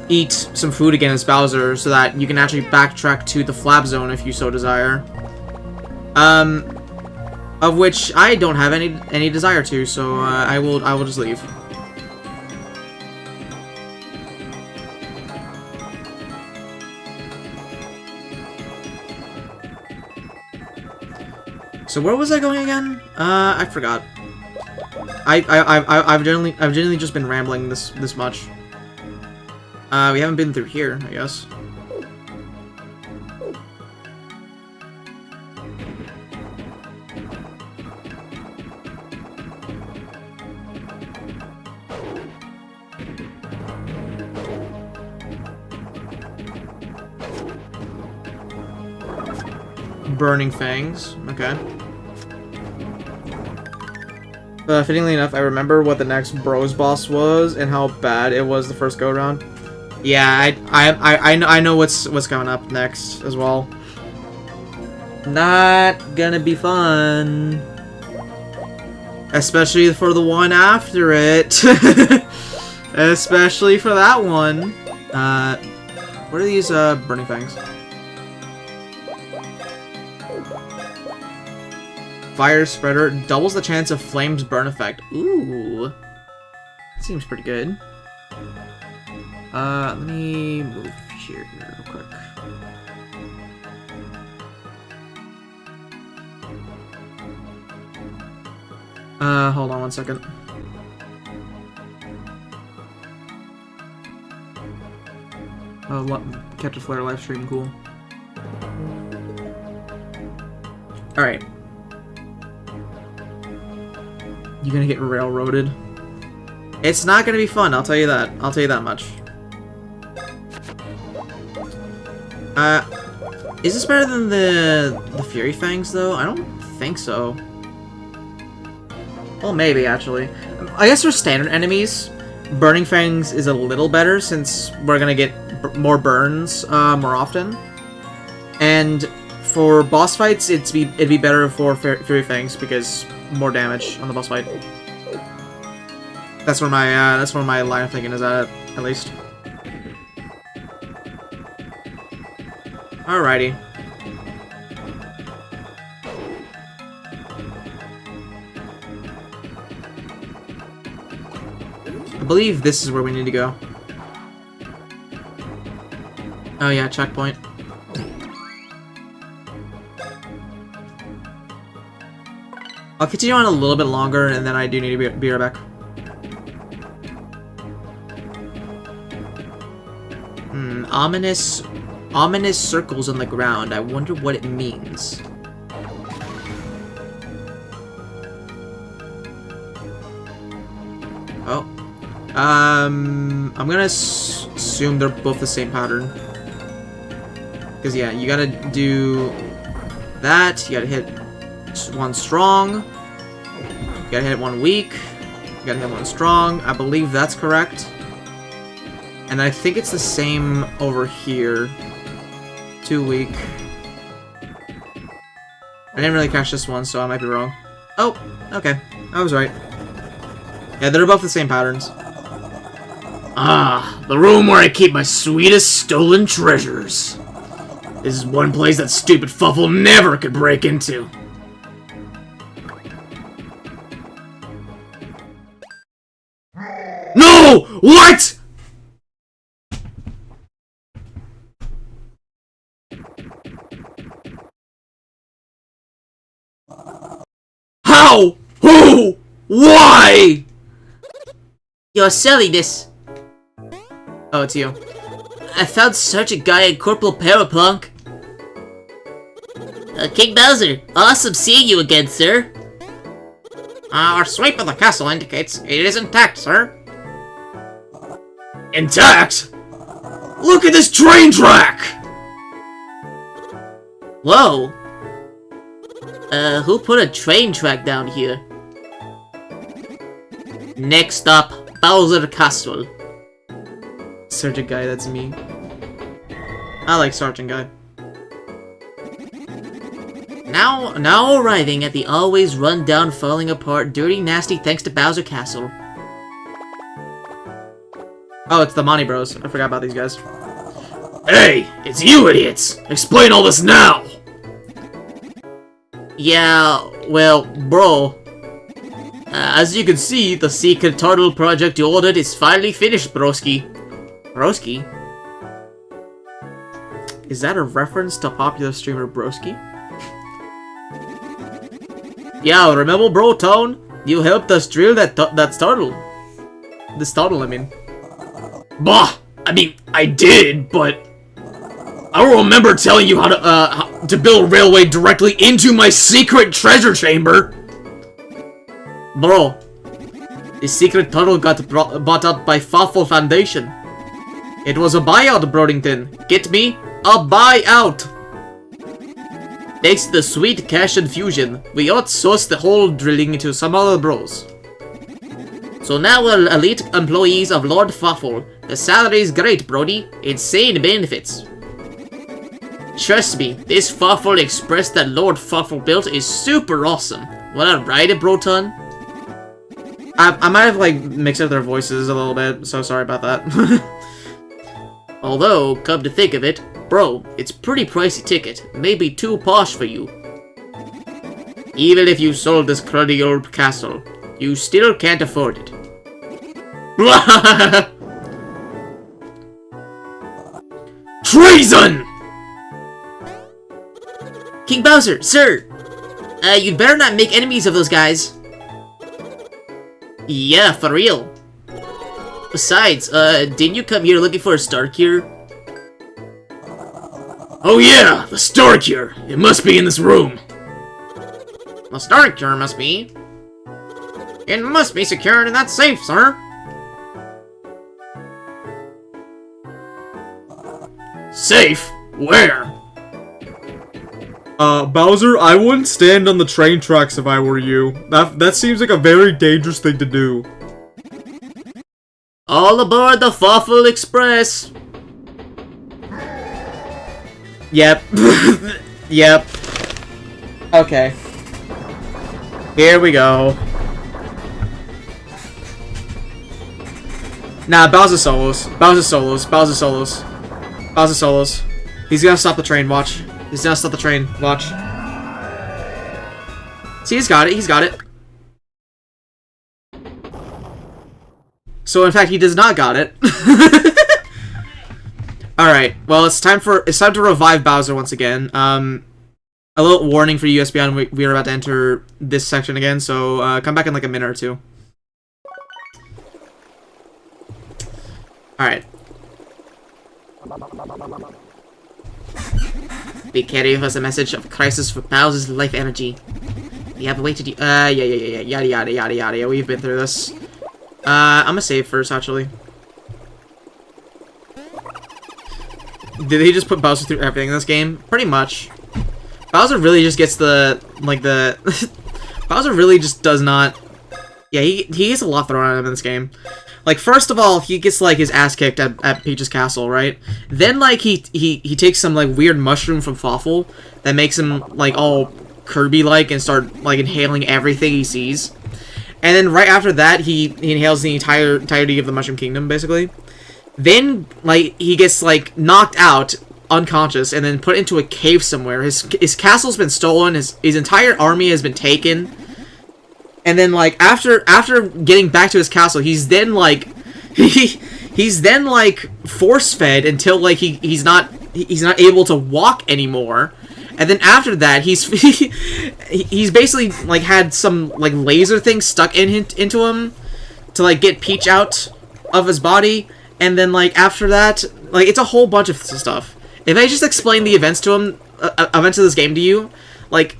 eat some food again as Bowser, so that you can actually backtrack to the Flap Zone if you so desire. Of which I don't have any desire to, so I will just leave. So where was I going again? I forgot. I've generally just been rambling this much. We haven't been through here, I guess. Burning Fangs. Okay. Fittingly enough, I remember what the next Bros boss was and how bad it was the first go around. Yeah, I know what's coming up next as well. Not gonna be fun. Especially for the one after it. Especially for that one. What are these Burning Fangs? Fire Spreader doubles the chance of flames burn effect. Ooh. Seems pretty good. Let me move here real quick. Hold on one second. Captain Flare live stream, cool. Alright. You're gonna get railroaded. It's not gonna be fun, I'll tell you that. I'll tell you that much. Is this better than the Fury Fangs, though? I don't think so. Well, maybe, actually. I guess for standard enemies, Burning Fangs is a little better, since we're gonna get more burns more often. And for boss fights, it'd be better for Fury Fangs, because more damage on the boss fight. That's where my line of thinking is at least. Alrighty. I believe this is where we need to go. Oh yeah, checkpoint. I'll continue on a little bit longer, and then I do need to be right back. Ominous circles on the ground. I wonder what it means. Oh. I'm gonna assume they're both the same pattern. Because, yeah, you gotta do that. You gotta hit one strong. You gotta hit one weak. You gotta hit one strong. I believe that's correct. And I think it's the same over here. 2 weak. I didn't really catch this one, so I might be wrong. Oh, okay. I was right. Yeah, they're both the same patterns. Ah, the room where I keep my sweetest stolen treasures. This is one place that stupid Fuffle never could break into. No! What?! How? Who? Why? Your silliness. Oh, it's you. I found such a guy in Corporal Paraplunk. King Bowser, awesome seeing you again, sir. Our sweep of the castle indicates it is intact, sir. Intact? Look at this train track! Whoa. Who put a train track down here? Next stop, Bowser Castle. Sergeant Guy, that's me. I like Sergeant Guy. Now arriving at the always run down, falling apart, dirty, nasty thanks to Bowser Castle. Oh, it's the Monty Bros. I forgot about these guys. Hey, it's you idiots! Explain all this now! Yeah, well, bro. As you can see, the secret turtle project you ordered is finally finished, broski. Broski? Is that a reference to popular streamer Broski? Yeah, remember Bro Tone? You helped us drill that turtle. This turtle, I mean. Bah! I mean, I did, but I don't remember telling you how to build a railway directly into my secret treasure chamber. Bro, The secret tunnel got bought up by Fawful Foundation. It was a buyout, Brodington. Get me? A buyout! Thanks to the sweet cash infusion, we outsourced the whole drilling to some other bros. So now we're elite employees of Lord Fawful. The salary's great, Brody. Insane benefits. Trust me, this Fawful Express that Lord Fawful built is super awesome. Wanna ride it, Broton? I might have, like, mixed up their voices a little bit, so sorry about that. Although, come to think of it, bro, it's pretty pricey ticket. Maybe too posh for you. Even if you sold this cruddy old castle, you still can't afford it. Treason! King Bowser, sir! You'd better not make enemies of those guys. Yeah, for real. Besides, didn't you come here looking for a star cure? Oh yeah, the Star Cure. It must be in this room. The star cure must be. It must be secured in that safe, sir. Safe? Where? Bowser, I wouldn't stand on the train tracks if I were you. That seems like a very dangerous thing to do. All aboard the Fawful Express! Yep. Yep. Okay. Here we go. Nah, Bowser solos. Bowser solos. Bowser solos. Bowser solos. He's gonna stop the train, watch. He's gonna stop the train, watch. See, he's got it, he's got it. So in fact, he does not got it. Alright, well it's time to revive Bowser once again. A little warning for you, Espeon, we are about to enter this section again, so come back in like a minute or two. Alright. Be carried us a message of crisis for Bowser's life energy. We have waited yeah, yada yada, we've been through this. I'm gonna save first, actually. Did they just put Bowser through everything in this game? Pretty much. Bowser really just gets the, like, the... Bowser really just does not... Yeah, he gets a lot thrown at him in this game. Like, first of all, he gets, like, his ass kicked at Peach's castle, right? Then, like, he takes some, like, weird mushroom from Fawful that makes him, like, all Kirby-like and start, like, inhaling everything he sees. And then right after that, he inhales the entirety of the Mushroom Kingdom, basically. Then, like, he gets, like, knocked out, unconscious, and then put into a cave somewhere. His castle's been stolen, his entire army has been taken. And then, like, after getting back to his castle, he's then, like, he's then, like, force-fed until, like, he's not able to walk anymore. And then after that, he's basically, like, had some, like, laser thing stuck into him to, like, get Peach out of his body. And then, like, after that, like, it's a whole bunch of stuff. If I just explain the events to him, events of this game to you, like,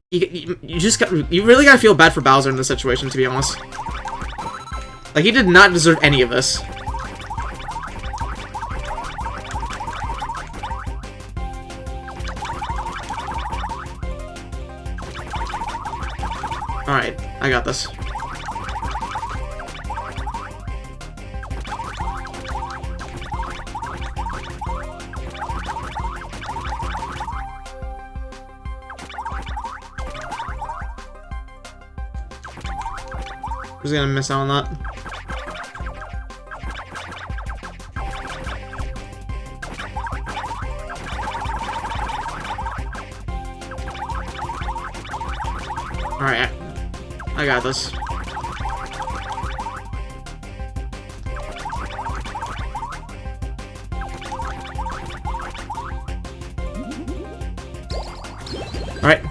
you really gotta feel bad for Bowser in this situation, to be honest. Like, he did not deserve any of this. Alright, I got this. Who's gonna miss out on that? Alright, I got this. Alright.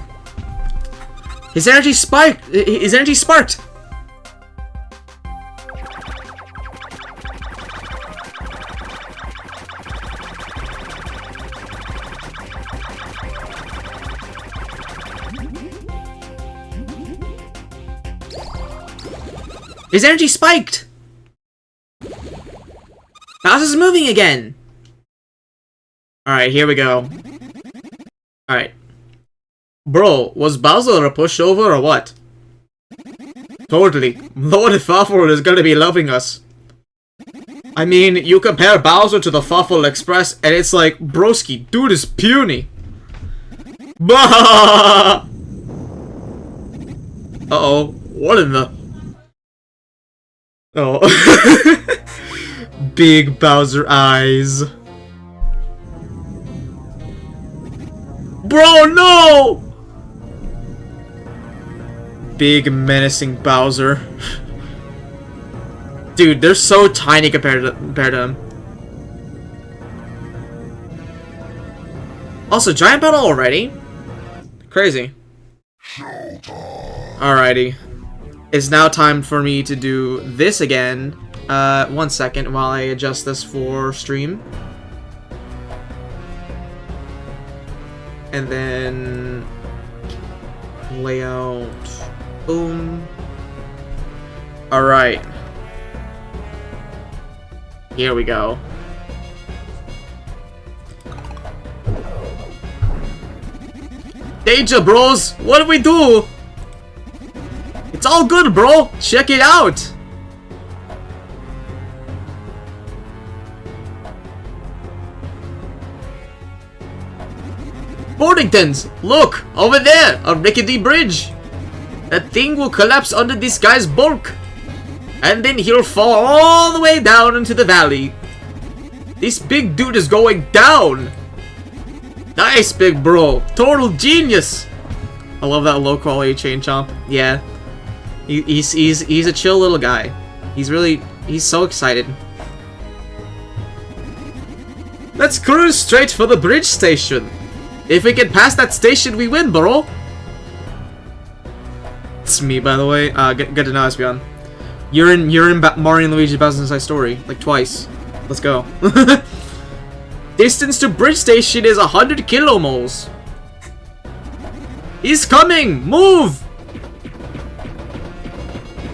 His energy spiked! His energy sparked! His energy spiked! Bowser's moving again! Alright, here we go. Alright. Bro, was Bowser a pushover or what? Totally. Lord Fuffle is gonna be loving us. I mean, you compare Bowser to the Fuffle Express, and it's like, broski, dude is puny. Bah! Uh-oh. What in the... Oh. Big Bowser eyes. Bro, no! Big menacing Bowser. Dude, they're so tiny compared to him. Also, giant battle already? Crazy. Alrighty. It's now time for me to do this again. 1 second while I adjust this for stream. And then... layout... boom. Alright. Here we go. Danger, bros! What do we do? It's all good, bro! Check it out! Boardingtons! Look! Over there! A rickety bridge! That thing will collapse under this guy's bulk! And then he'll fall all the way down into the valley. This big dude is going down! Nice, big bro! Total genius! I love that low quality chain chomp. Yeah. He's a chill little guy. He's so excited. Let's cruise straight for the bridge station. If we get past that station, we win, bro. It's me, by the way. Good to know, Espeon. You're in Mario and Luigi Bowser's Inside Story, like twice. Let's go. Distance to bridge station is 100 kilomoles. He's coming! Move!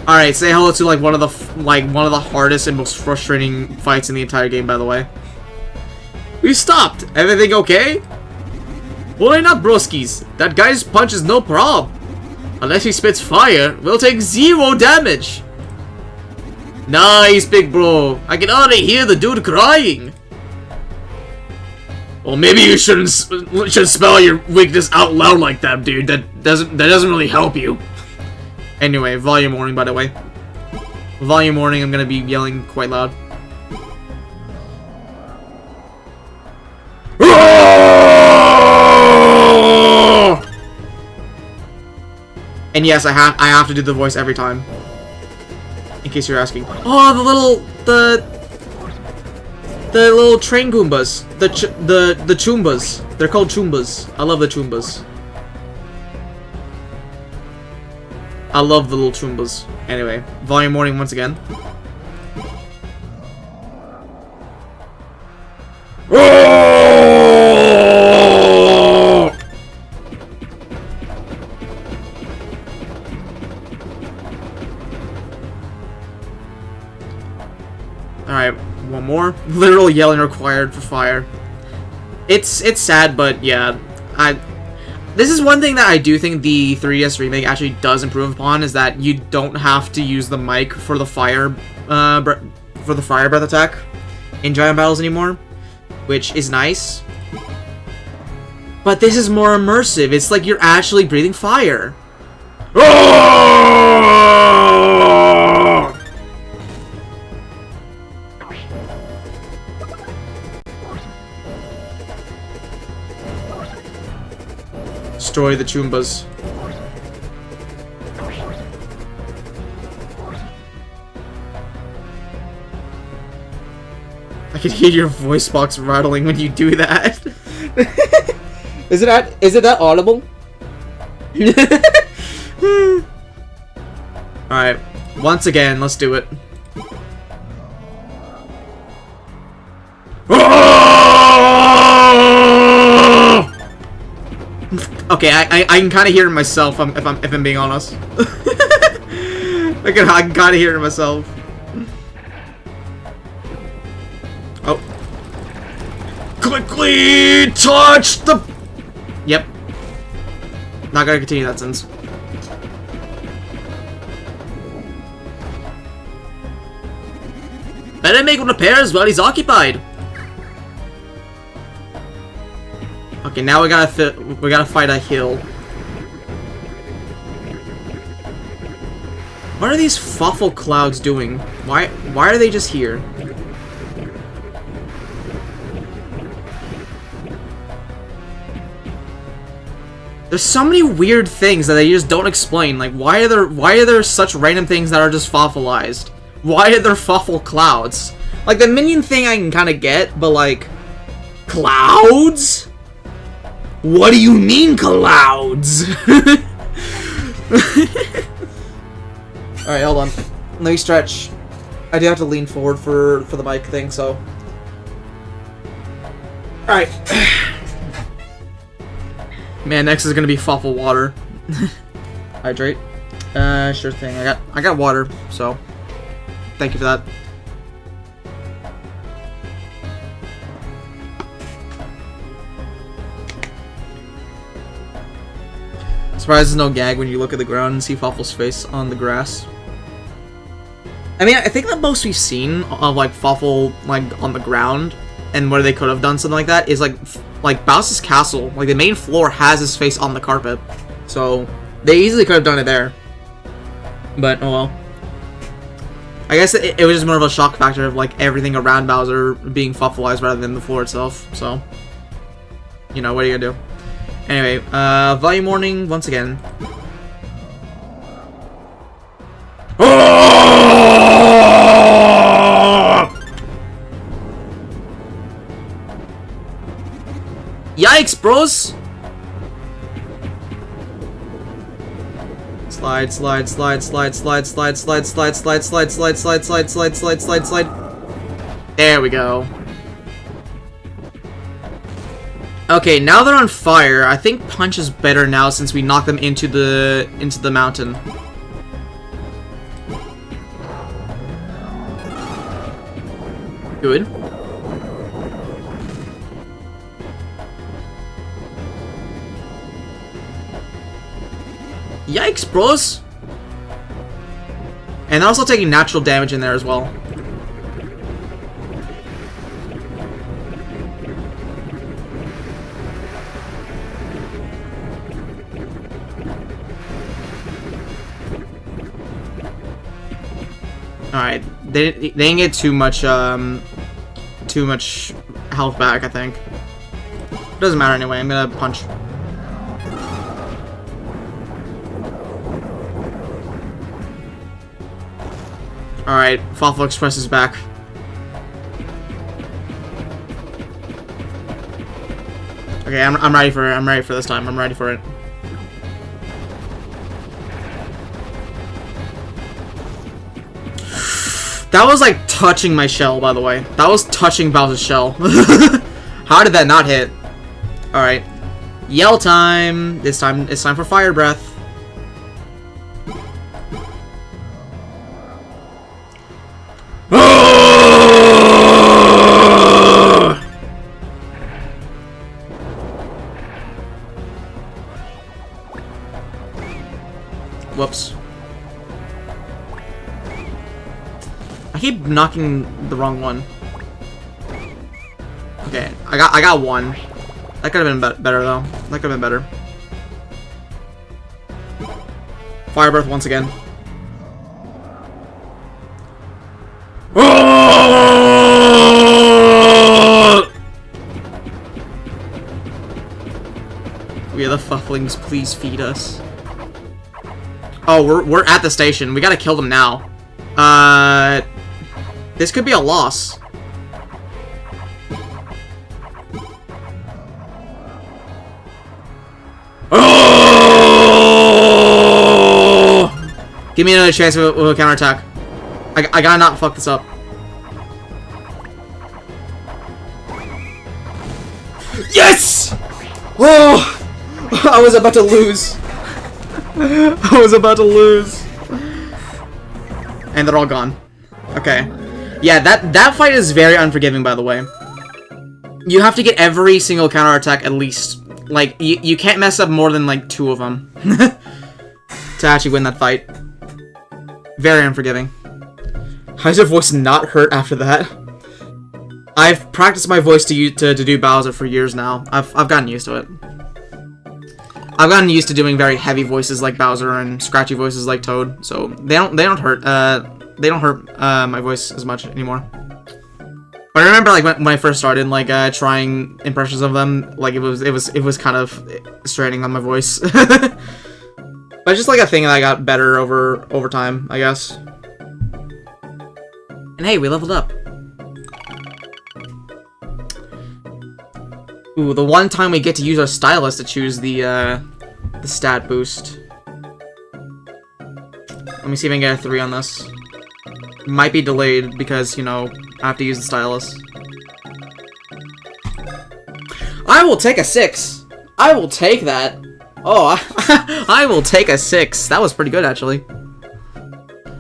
All right, say hello to like one of the hardest and most frustrating fights in the entire game, by the way. We stopped. Everything okay? Why not, broskies? That guy's punch is no prob. Unless he spits fire, we'll take 0 damage. Nice, big bro. I can already hear the dude crying. Well, maybe you shouldn't spell your weakness out loud like that, dude. That doesn't really help you. Anyway, volume warning, by the way. Volume warning, I'm gonna be yelling quite loud. And yes, I have to do the voice every time. In case you're asking. Oh, the little train Goombas. The Choombas. They're called Choombas. I love the Choombas. I love the little Choombas. Anyway, volume warning once again. Alright, one more. Literal yelling required for fire. It's sad, but yeah. This is one thing that I do think the 3DS remake actually does improve upon, is that you don't have to use the mic for the fire breath attack in giant battles anymore, which is nice. But this is more immersive. It's like you're actually breathing fire. Destroy the Choombas. I can hear your voice box rattling when you do that. Is it that audible? Alright, once again, let's do it. Okay, I can kind of hear it myself if I'm being honest. I gotta hear it myself. Oh. Quickly touch the. Yep. Not gonna continue that sentence. Better make repairs while he's occupied. Okay, now we gotta fight a hill. What are these Fuffle clouds doing? Why are they just here? There's so many weird things that they just don't explain. Like, why are there such random things that are just Fuffleized? Why are there Fuffle clouds? Like, the minion thing I can kind of get, but like, clouds? What do you mean, clouds? Alright, hold on. Let me stretch. I do have to lean forward for the mic thing, so. Alright. Man, next is gonna be Fuffle water. Hydrate. Sure thing. I got water, so thank you for that. Surprised there's no gag when you look at the ground and see Fuffle's face on the grass. I mean, I think the most we've seen of like Fuffle like on the ground and where they could have done something like that is like Bowser's castle. Like the main floor has his face on the carpet, so they easily could have done it there. But oh well. I guess it was just more of a shock factor of like everything around Bowser being Fuffleized rather than the floor itself. So, you know, what are you gonna do? Anyway, volume warning once again. Yikes, bros! Slide, slide, slide, slide, slide, slide, slide, slide, slide, slide, slide, slide, slide, slide, slide, slide, slide. There we go. Okay, now they're on fire. I think Punch is better now since we knocked them into the mountain. Good. Yikes, bros! And they're also taking natural damage in there as well. Alright, they didn't get too much health back, I think. Doesn't matter anyway, I'm gonna punch. Alright, Fuffle Express is back. Okay, I'm ready for it. I'm ready for this time. I'm ready for it. That was like touching my shell, by the way. That was touching Bowser's shell. How did that not hit? Alright. Yell time! This time it's time for Fire Breath. Whoops. I keep knocking the wrong one. Okay, I got one. That could have been better though. That could have been better. Fire Breath once again. We are the Fufflings, please feed us. Oh, we're at the station. We gotta kill them now. This could be a loss. Give me another chance with a counterattack. I gotta not fuck this up. Yes! Oh! I was about to lose. I was about to lose. and they're all gone. Okay. Yeah, that fight is very unforgiving, by the way. You have to get every single counterattack at least. Like, you can't mess up more than, like, 2 of them. To actually win that fight. Very unforgiving. How does your voice not hurt after that? I've practiced my voice to do Bowser for years now. I've gotten used to it. I've gotten used to doing very heavy voices like Bowser and scratchy voices like Toad, so they don't hurt my voice as much anymore. But I remember like when I first started like trying impressions of them, like it was kind of straining on my voice. But just like a thing that I got better over time, I guess. And hey, we leveled up. Ooh, the one time we get to use our stylus to choose the stat boost. Let me see if I can get a 3 on this. Might be delayed because, you know, I have to use the stylus. I will take a 6. I will take that. Oh, I will take a 6. That was pretty good, actually.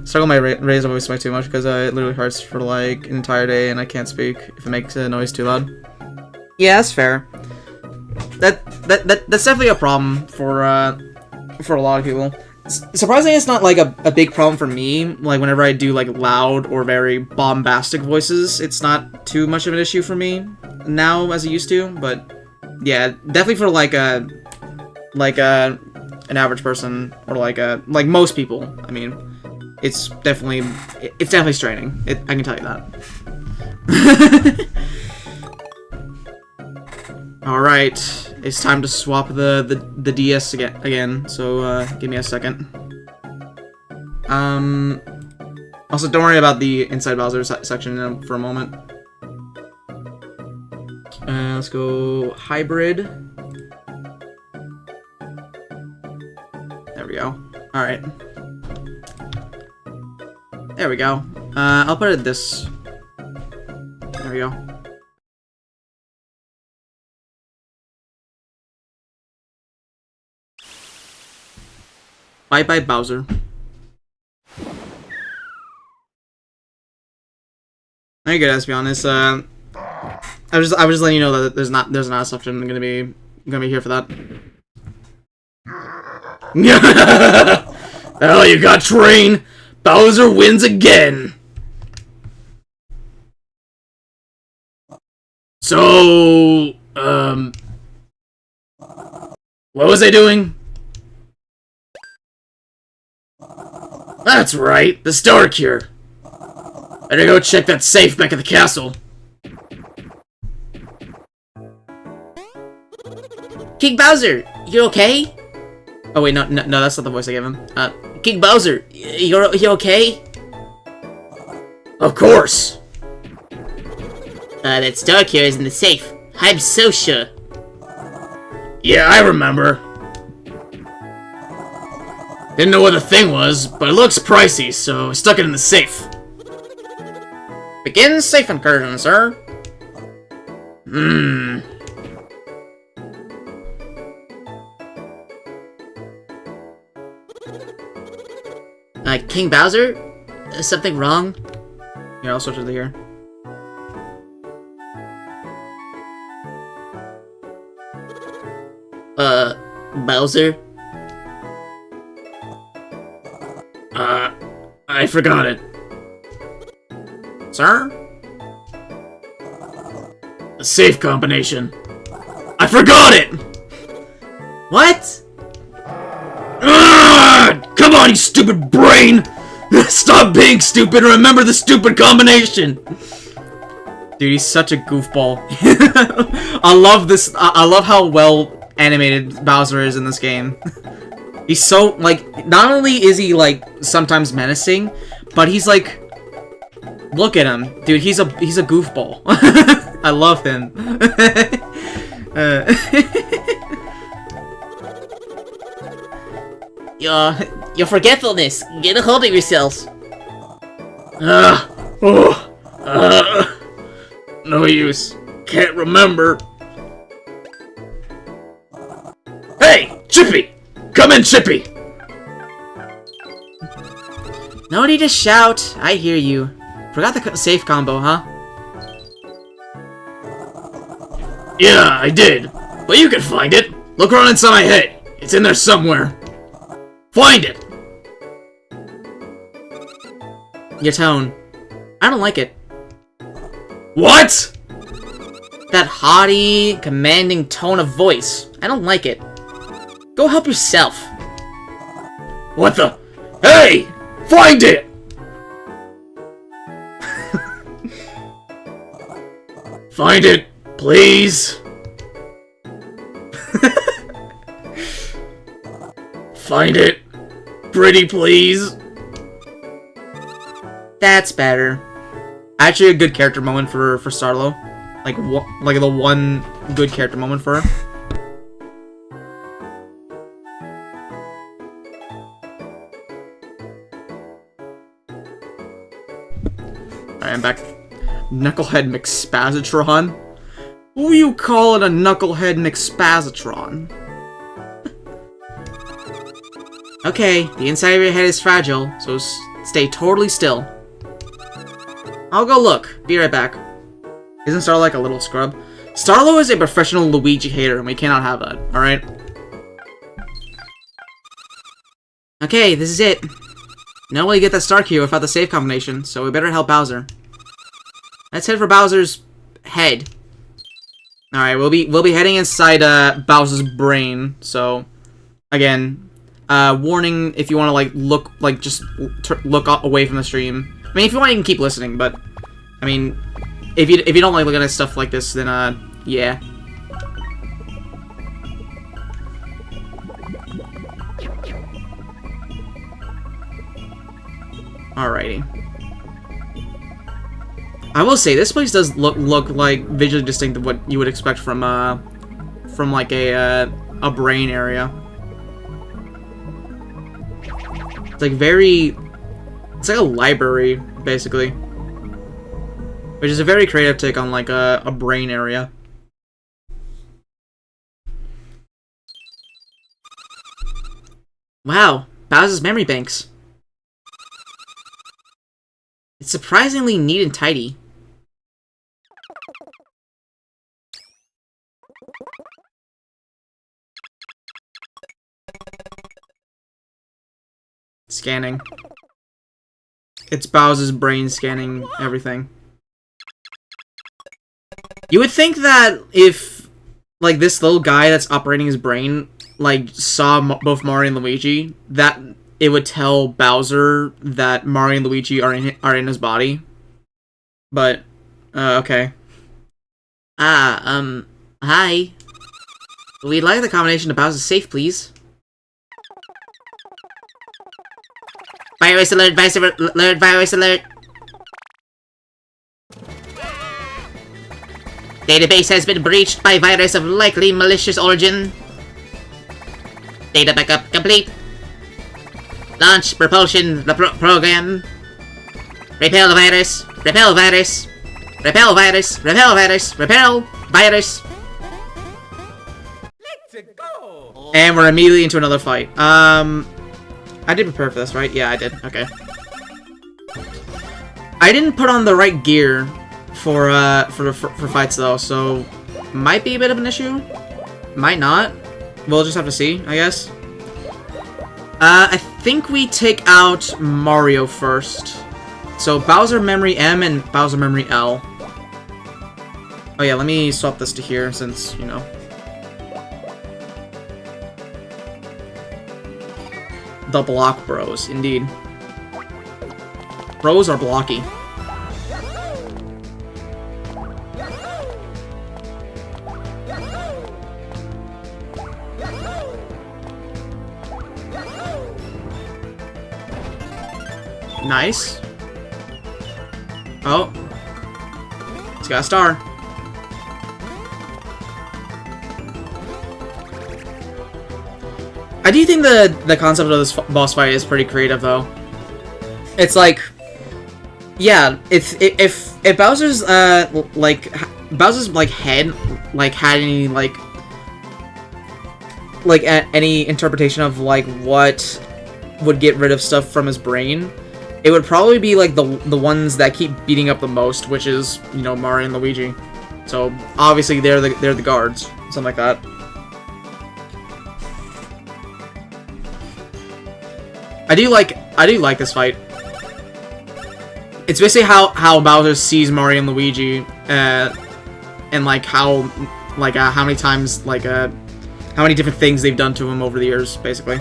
Struggle my raise voice by too much because it literally hurts for like an entire day and I can't speak if it makes a noise too loud. Yeah, that's fair. That's definitely a problem for a lot of people. Surprisingly, it's not like a big problem for me. Like whenever I do like loud or very bombastic voices, it's not too much of an issue for me now as it used to. But yeah, definitely for like an average person or like most people. I mean, it's definitely straining. I can tell you that. All right, it's time to swap the DS again. So give me a second. Also, don't worry about the Inside Bowser section for a moment. Let's go hybrid. There we go. All right. There we go. I'll put it this. There we go. Bye bye Bowser. Very good, to be honest. I was just letting you know that there's not a section gonna be here for that. Oh, you got train. Bowser wins again. So, what was I doing? That's right, the Star Cure. Better go check that safe back at the castle. King Bowser, you okay? Oh wait, no, that's not the voice I gave him. King Bowser, you okay? Of course. That Star Cure is in the safe. I'm so sure. Yeah, I remember. Didn't know what the thing was, but it looks pricey, so I stuck it in the safe. Begin safe incursion, sir. King Bowser? Is something wrong? Here, I'll switch it to here. Bowser? I forgot it. Sir? The safe combination. I forgot it! What? Come on, you stupid brain! Stop being stupid and remember the stupid combination! Dude, he's such a goofball. I love this. I love how well animated Bowser is in this game. He's so, like, not only is he, like, sometimes menacing, but he's, like, look at him. Dude, he's a goofball. I love him. Your forgetfulness. Get a hold of yourselves. No use. Can't remember. Hey, Chippy! Come in, Chippy! No need to shout. I hear you. Forgot the safe combo, huh? Yeah, I did. But you can find it. Look around inside my head. It's in there somewhere. Find it! Your tone. I don't like it. What? That haughty, commanding tone of voice. I don't like it. Go help yourself. What the? Hey! Find it! Find it, please. Find it. Pretty please. That's better. Actually, a good character moment for Starlo. Like the one good character moment for her. Alright, I'm back. Knucklehead McSpazatron? Who you calling a Knucklehead McSpazatron? Okay, the inside of your head is fragile, so stay totally still. I'll go look. Be right back. Isn't Starlo like a little scrub? Starlo is a professional Luigi hater, and we cannot have that, alright? Okay, this is it. No way to get that star key without the save combination, so we better help Bowser. Let's head for Bowser's head. Alright, we'll be heading inside Bowser's brain, so again, warning if you want to like look away from the stream. I mean, if you want, you can keep listening, but I mean, if you don't like looking at stuff like this, then yeah. Alrighty. I will say this place does look like visually distinct of what you would expect from like a brain area. It's like it's like a library, basically. Which is a very creative take on, like, a brain area. Wow, Bowser's memory banks. It's surprisingly neat and tidy. Scanning. It's Bowser's brain scanning everything. You would think that if, like, this little guy that's operating his brain, like, saw both Mario and Luigi, that it would tell Bowser that Mario and Luigi are in his body. But, okay. Hi. We'd like the combination to Bowser's safe, please. Virus alert, virus alert, virus alert. Database has been breached by virus of likely malicious origin. Data backup complete. Launch propulsion program. Repel the virus. Repel virus. Repel virus. Repel virus. Repel virus. And we're immediately into another fight. I did prepare for this, right? Yeah, I did. Okay. I didn't put on the right gear for fights though, so might be a bit of an issue. Might not. We'll just have to see, I guess. I think we take out Mario first. So Bowser Memory M and Bowser Memory L. Oh yeah, let me swap this to here since, you know. The Block Bros, indeed. Bros are blocky. Nice. Oh. He's got a star. I do think the concept of this boss fight is pretty creative, though. It's like, yeah, if Bowser's Bowser's like head like had any like any interpretation of like what would get rid of stuff from his brain, it would probably be like the ones that keep beating up the most, which is, you know, Mario and Luigi. So obviously they're the guards, something like that. I do like this fight. It's basically how Bowser sees Mario and Luigi, and like how many times how many different things they've done to him over the years, basically.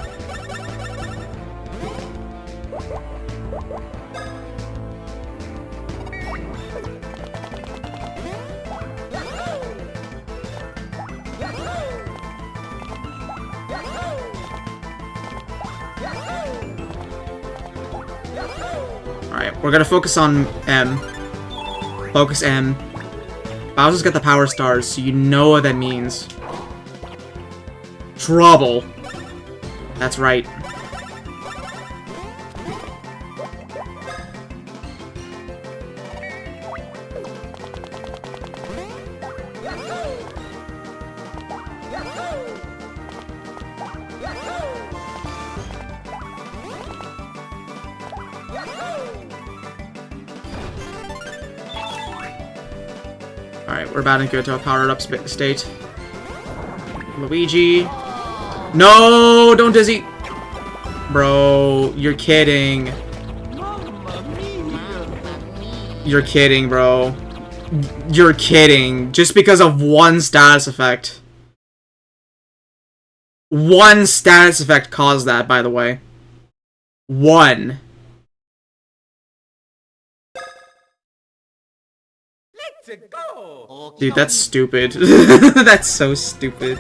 Alright, we're gonna focus on M. Focus M. Bowser's got the power stars, so you know what that means. Trouble. That's right. Alright, we're about to go to a powered up state. Luigi. No, don't dizzy. Bro, you're kidding. You're kidding, bro. You're kidding. Just because of one status effect. One status effect caused that, by the way. One. Dude, that's stupid. That's so stupid.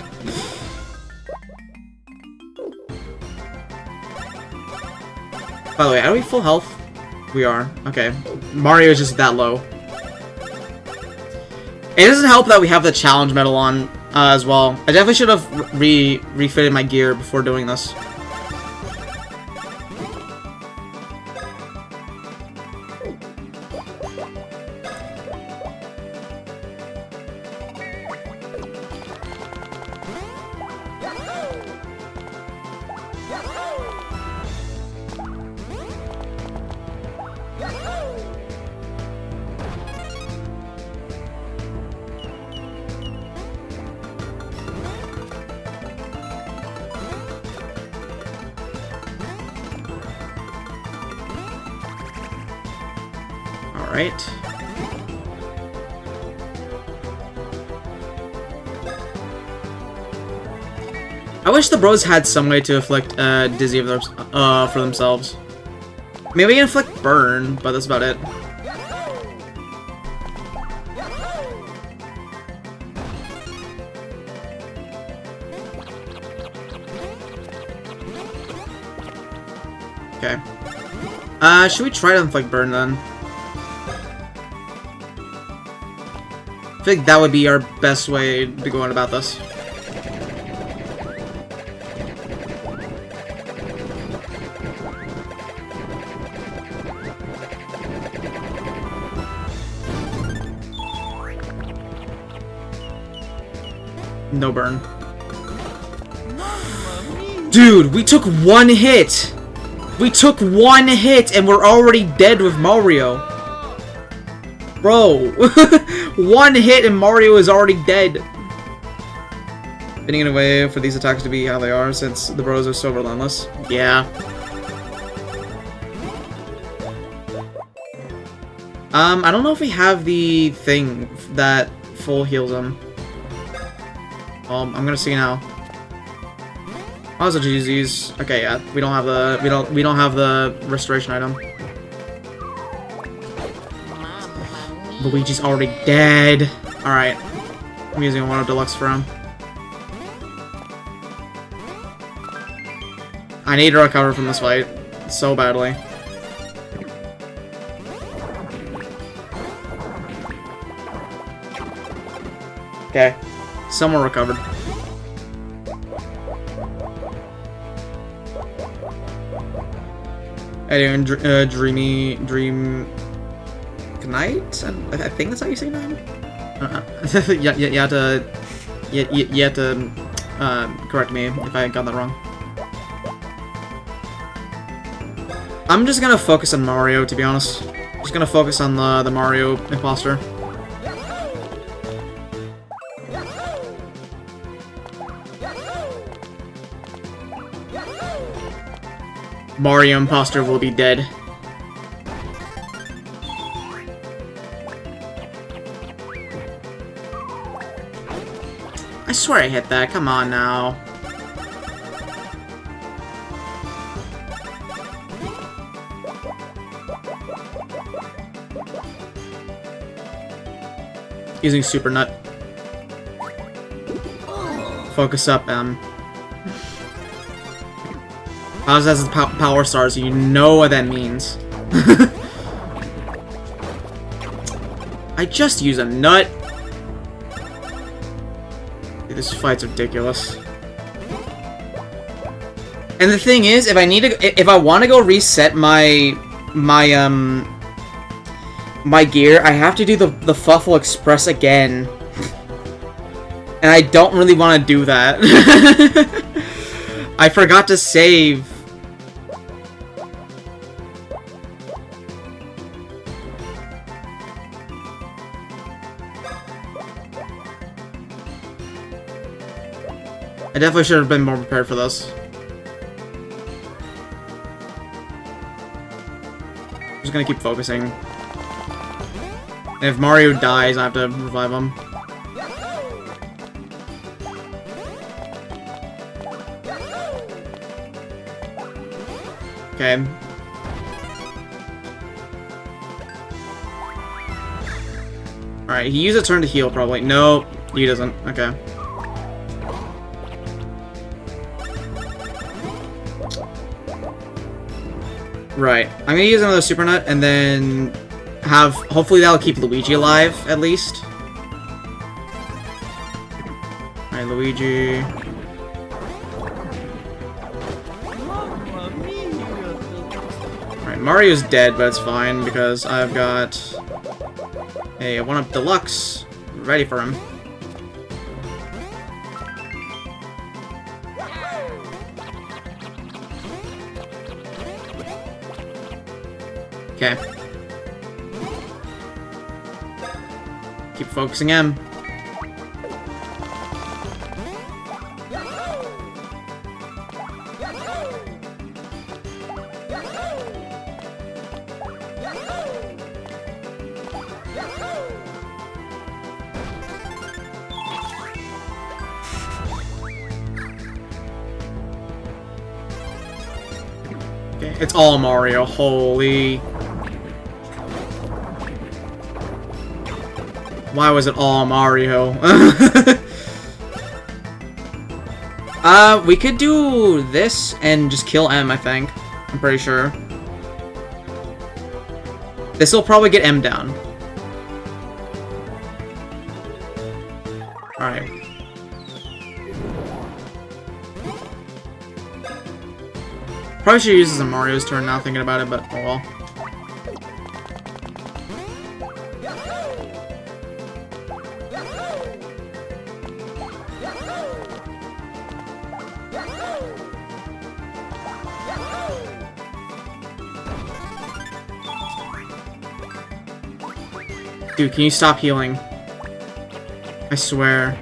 By the way, are we full health? We are. Okay. Mario is just that low. It doesn't help that we have the challenge medal on as well. I definitely should have refitted my gear before doing this. Alright. I wish the bros had some way to inflict dizzy for themselves. Maybe we can inflict burn, but that's about it. Okay. Should we try to inflict burn then? I think that would be our best way to go on about this. No burn. Dude, we took one hit! We took one hit and we're already dead with Mario. Bro, one hit and Mario is already dead. Fitting in a way for these attacks to be how they are since the bros are so relentless. Yeah. I don't know if we have the thing that full heals them. I'm gonna see now. Oh, it's a GG's. Okay, yeah, we don't have the restoration item. Luigi's already dead. Alright. I'm using one of Deluxe for him. I need to recover from this fight so badly. Okay. Someone recovered. Anyway, Dream Knight? I think that's how you say name. You have to correct me if I got that wrong. I'm just gonna focus on Mario, to be honest. Just gonna focus on the Mario imposter. Mario imposter will be dead. I swear I hit that. Come on now. Using Super Nut. Focus up, Bowser has the power star, so you know what that means. I just use a nut. Dude, this fight's ridiculous. And the thing is, if I want to go reset my gear, I have to do the Fuffle Express again. And I don't really want to do that. I forgot to save. I definitely should have been more prepared for this. I'm just gonna keep focusing. And if Mario dies, I have to revive him. Okay. Alright, he used a turn to heal, probably. No, he doesn't. Okay. Right. I'm gonna use another Super Nut, and then have... Hopefully that'll keep Luigi alive, at least. Alright, Luigi... Mario's dead, but it's fine because I've got a 1-Up Deluxe ready for him. Okay. Keep focusing him. It's all Mario, holy... Why was it all Mario? We could do this and just kill M, I think. I'm pretty sure. This will probably get M down. Alright. Probably should use this on Mario's turn now, thinking about it, but oh well. Dude, can you stop healing? I swear.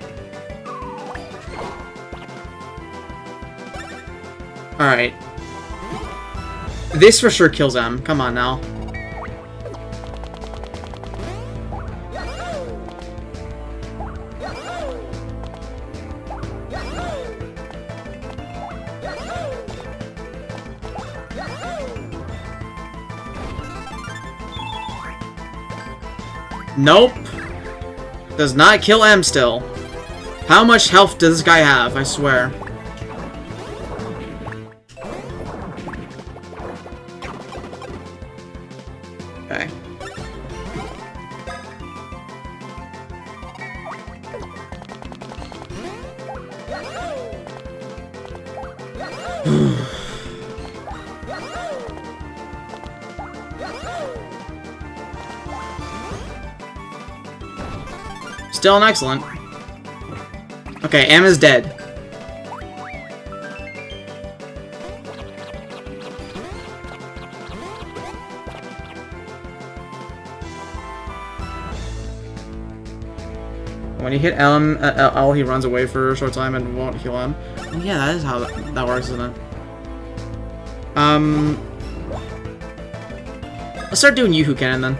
Alright. This for sure kills M. Come on now. Nope. Does not kill M still. How much health does this guy have? I swear. Okay. Still an excellent. Okay, M is dead. When you hit L, he runs away for a short time and won't heal him. Oh, yeah, that is how that works, isn't it? Let's start doing Yoo-Hoo Cannon then.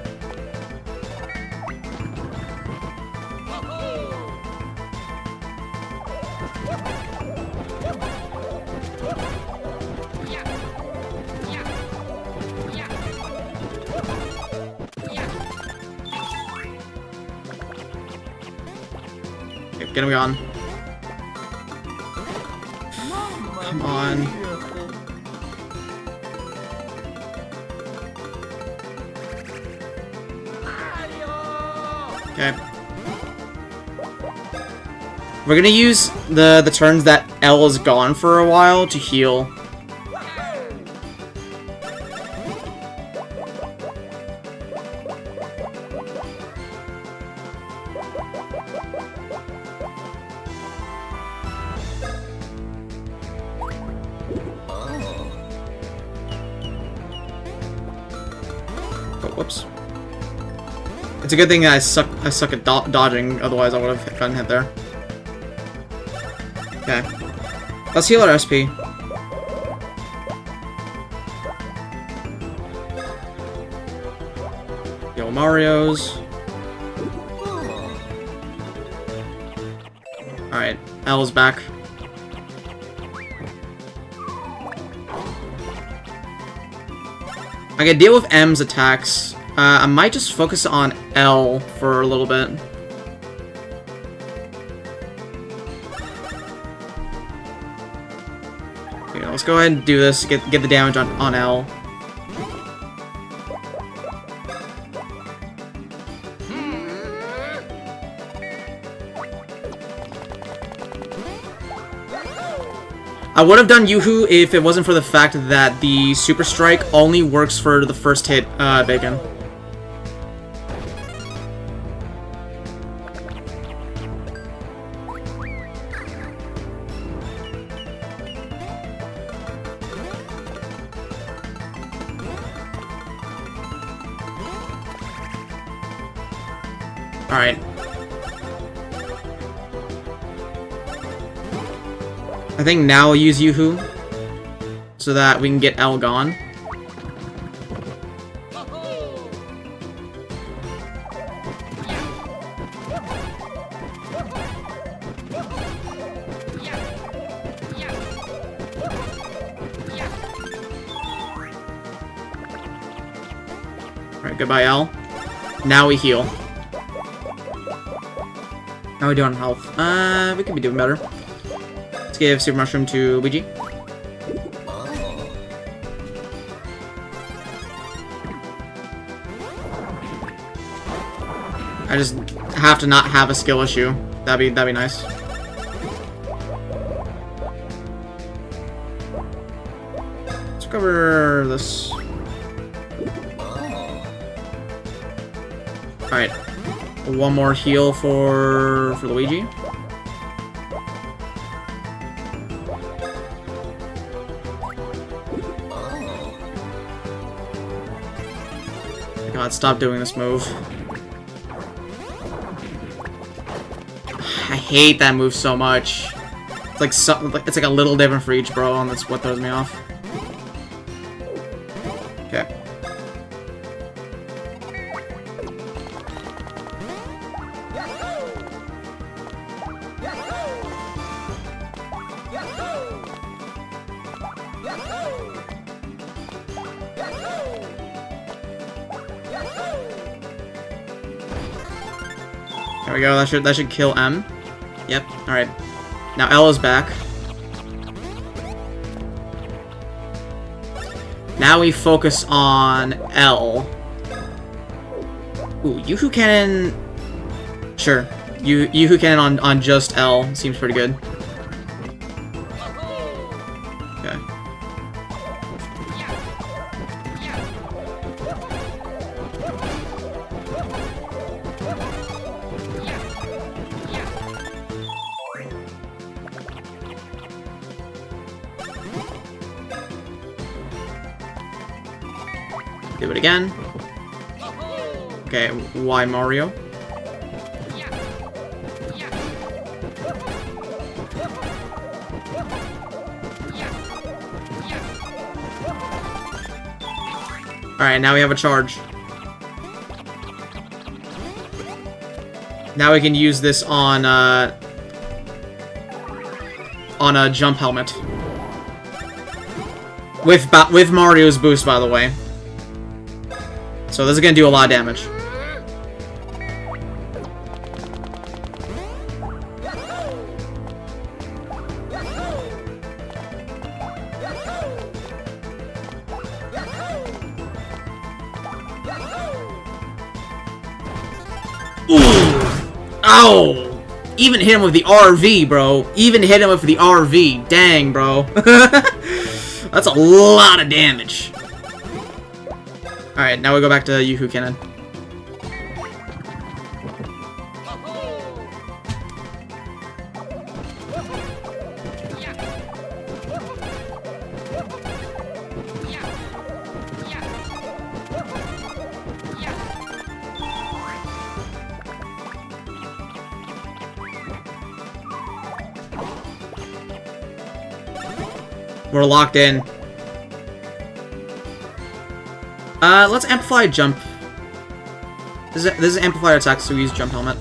Okay, get him on. Come on. Okay. We're gonna use the turns that L is gone for a while to heal. Oh, whoops. It's a good thing that I suck at dodging, otherwise I would have gotten hit there. Okay. Let's heal our SP. Yo, Mario's. Alright, L's back. I can deal with M's attacks. I might just focus on L for a little bit. Okay, let's go ahead and do this. Get the damage on L. I would have done Yoo-Hoo if it wasn't for the fact that the Super Strike only works for the first hit, Bacon. Alright. I think now I'll use Yoo-Hoo so that we can get L gone. Alright, goodbye L. Now we heal. How are we doing on health? We could be doing better. Let's give Super Mushroom to Luigi. I just have to not have a skill issue. That'd be nice. Let's cover this. Alright. One more heal for Luigi. God, stop doing this move. I hate that move so much. It's like a little different for each bro, and that's what throws me off. Okay. There we go. That should kill M. Yep. All right. Now L is back. Now we focus on L. Ooh, Yoo-Hoo Cannon. Sure. Yoo-Hoo Cannon on just L seems pretty good. Okay. Do it again. Okay, why Mario? Alright, now we have a charge. Now we can use this on a jump helmet. With Mario's boost, by the way. So this is gonna do a lot of damage. Ooh! Ow! Even hit him with the RV, bro. Even hit him with the RV. Dang, bro. That's a lot of damage. Alright, now we go back to Yoo-Hoo Cannon. We're locked in. Let's amplify jump. This is amplifier attack, so we use jump helmet.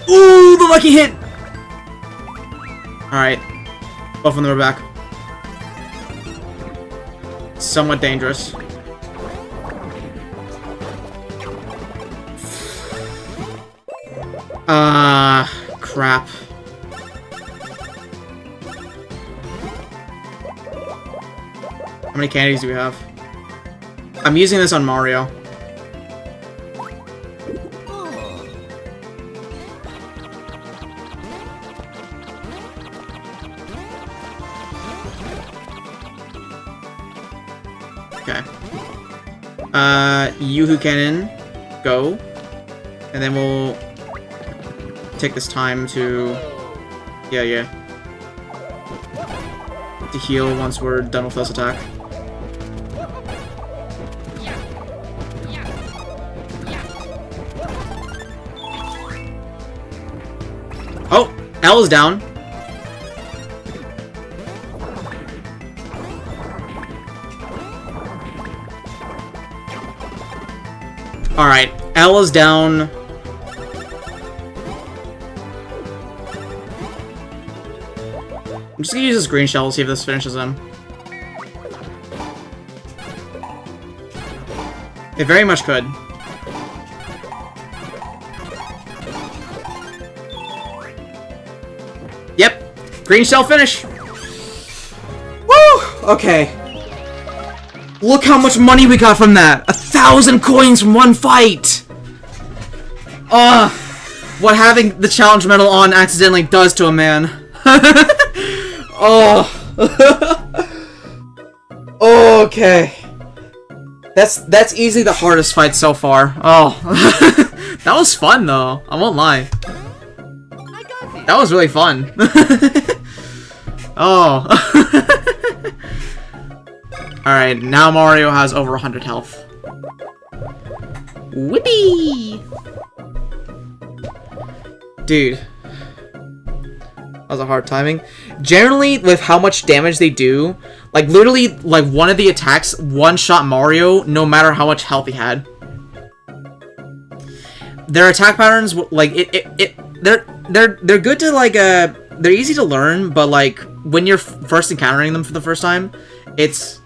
Ooh, the lucky hit! Alright. Both of them are back. Somewhat dangerous. Crap. How many candies do we have? I'm using this on Mario. Okay. Yoo-Hoo Cannon, go. And then we'll take this time to... Yeah. To heal once we're done with this attack. Oh! L is down. Alright, L is down. I'm just gonna use this green shell to see if this finishes him. It very much could. Yep, green shell finish. Woo! Okay. Look how much money we got from that! 1,000 coins from one fight! What having the challenge medal on accidentally does to a man. Oh. Okay. That's easily the hardest fight so far. Oh. That was fun though. I won't lie. That was really fun. Oh. Alright, now Mario has over 100 health. Whippy! Dude. That was a hard timing. Generally, with how much damage they do, like, literally, like, one of the attacks one-shot Mario, no matter how much health he had. Their attack patterns, like, they're good to, like, they're easy to learn, but, like, when you're first encountering them for the first time, it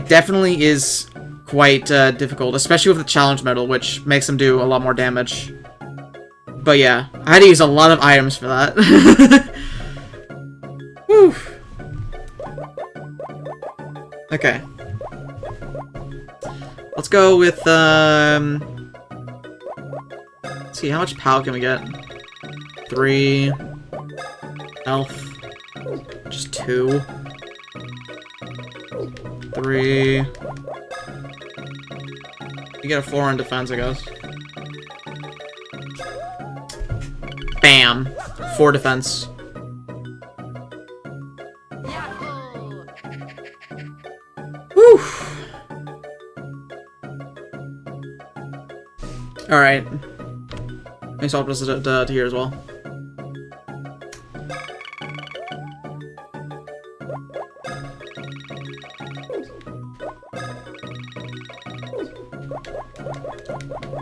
definitely is quite difficult, especially with the challenge medal, which makes them do a lot more damage. But yeah, I had to use a lot of items for that. Whew. Okay. Let's go with, let's see, how much POW can we get? 3. Health. Just 2. 3. You get a 4 on defense, I guess. Bam! 4 defense. Whew! Alright. Let me swap this to here as well.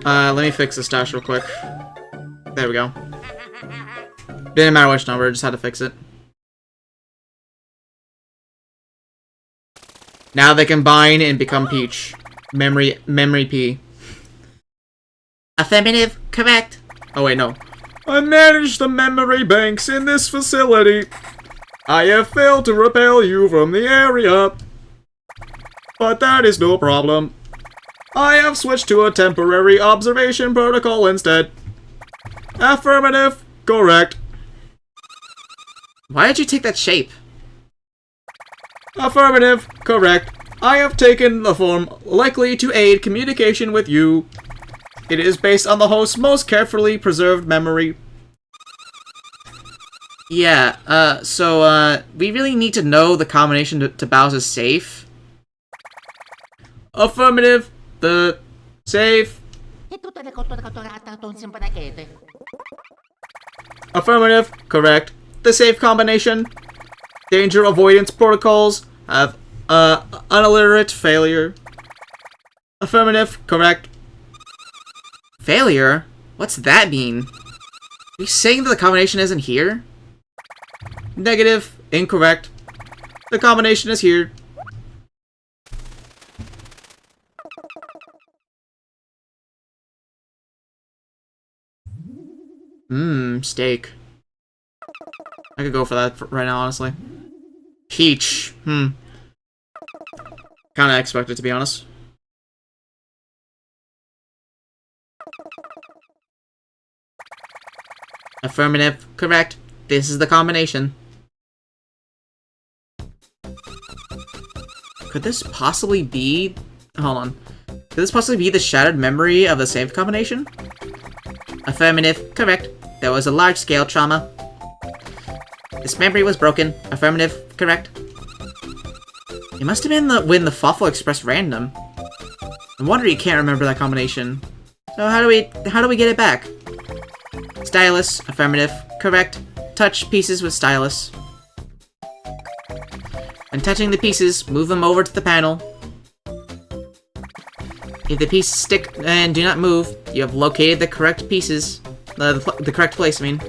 Let me fix the stash real quick. There we go. Didn't matter which number, just had to fix it. Now they combine and become Peach. Memory P. Affirmative, correct. Oh wait, no. I manage the memory banks in this facility. I have failed to repel you from the area. But that is no problem. I have switched to a temporary observation protocol instead. Affirmative, correct. Why did you take that shape? Affirmative, correct. I have taken the form likely to aid communication with you. It is based on the host's most carefully preserved memory. Yeah, so, we really need to know the combination to Bowser's safe. Affirmative, the safe. Affirmative, correct. The safe combination. Danger avoidance protocols have unalterate failure. Affirmative, correct. Failure? What's that mean? Are you saying that the combination isn't here? Negative, incorrect. The combination is here. Steak. I could go for that right now, honestly. Peach. Kinda expected, to be honest. Affirmative, correct. This is the combination. Could this possibly be... Hold on. Could this possibly be the shattered memory of the save combination? Affirmative, correct. There was a large-scale trauma. This memory was broken. Affirmative, correct. It must have been when the Fawful Express random. No wonder you can't remember that combination. So how do we get it back? Stylus, affirmative, correct. Touch pieces with stylus. When touching the pieces, move them over to the panel. If the pieces stick and do not move, you have located the correct pieces. The correct place, I mean.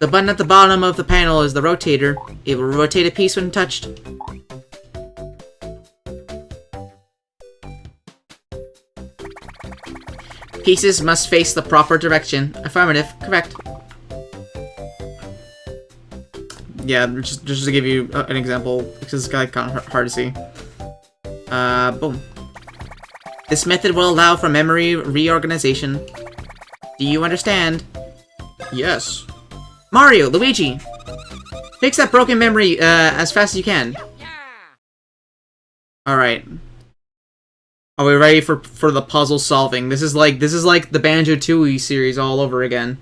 The button at the bottom of the panel is the rotator. It will rotate a piece when touched. Pieces must face the proper direction. Affirmative, correct. Yeah, just to give you an example, because it's kind of hard to see. Boom. This method will allow for memory reorganization. Do you understand? Yes. Mario, Luigi, fix that broken memory as fast as you can. Alright. Are we ready for the puzzle solving? This is like the Banjo-Tooie series all over again.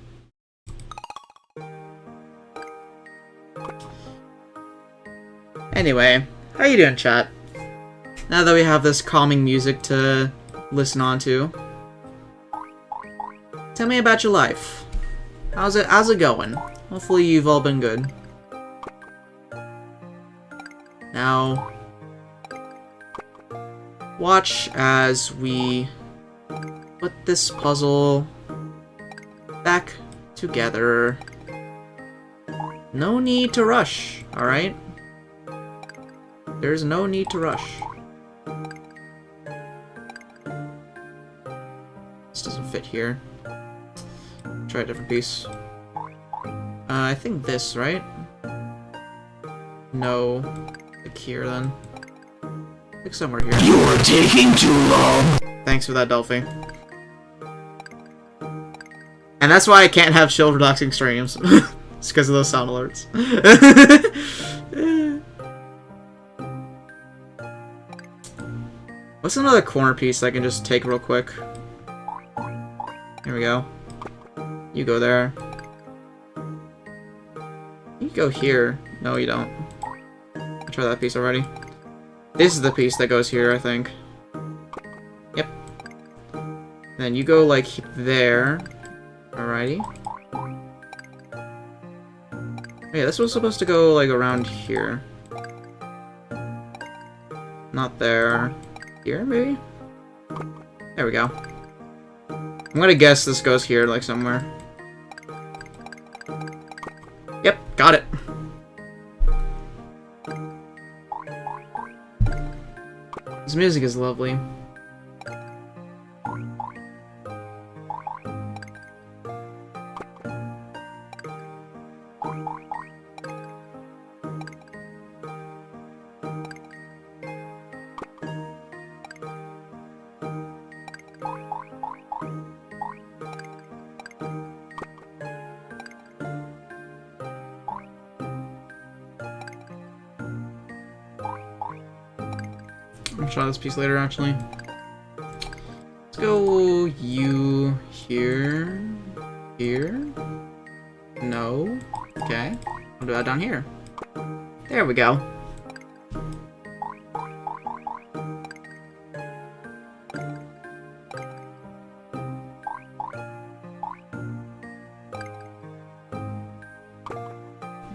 Anyway, how you doing, chat? Now that we have this calming music to listen on to, tell me about your life. How's it going? Hopefully you've all been good. Now, watch as we put this puzzle back together. No need to rush, alright? There's no need to rush. This doesn't fit here. Try a different piece. I think this, right? No. Like here, then. Like somewhere here. You're taking too long. Thanks for that, Delphi. And that's why I can't have chill, relaxing streams. It's because of those sound alerts. What's another corner piece I can just take real quick? Here we go. You go there. You go here. No, you don't. I tried that piece already. This is the piece that goes here, I think. Yep. Then you go like there. Alrighty. Yeah, this was supposed to go like around here. Not there. Here, maybe? There we go. I'm gonna guess this goes here, like somewhere. Yep, got it. This music is lovely. I'll try this piece later, actually. Let's go you here. Here. No. Okay. I'll do that down here. There we go.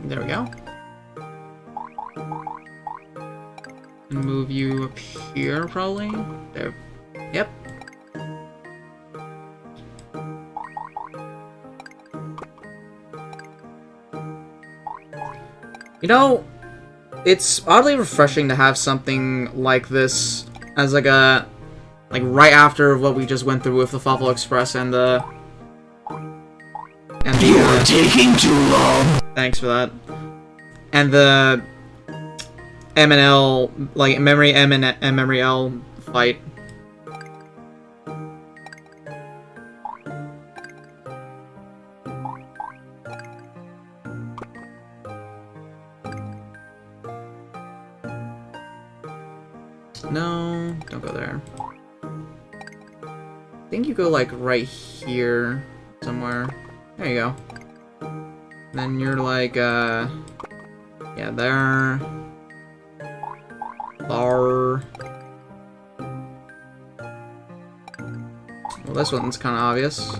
There we go. Move you up here, probably. There. Yep. You know, it's oddly refreshing to have something like this as like a, like right after what we just went through with the Favo Express and the You're taking too long. Thanks for that. And the M and L, like memory M and memory L fight. No, don't go there. I think you go like right here somewhere. There you go. Then you're like, yeah, there. Bar. Well, this one's kind of obvious.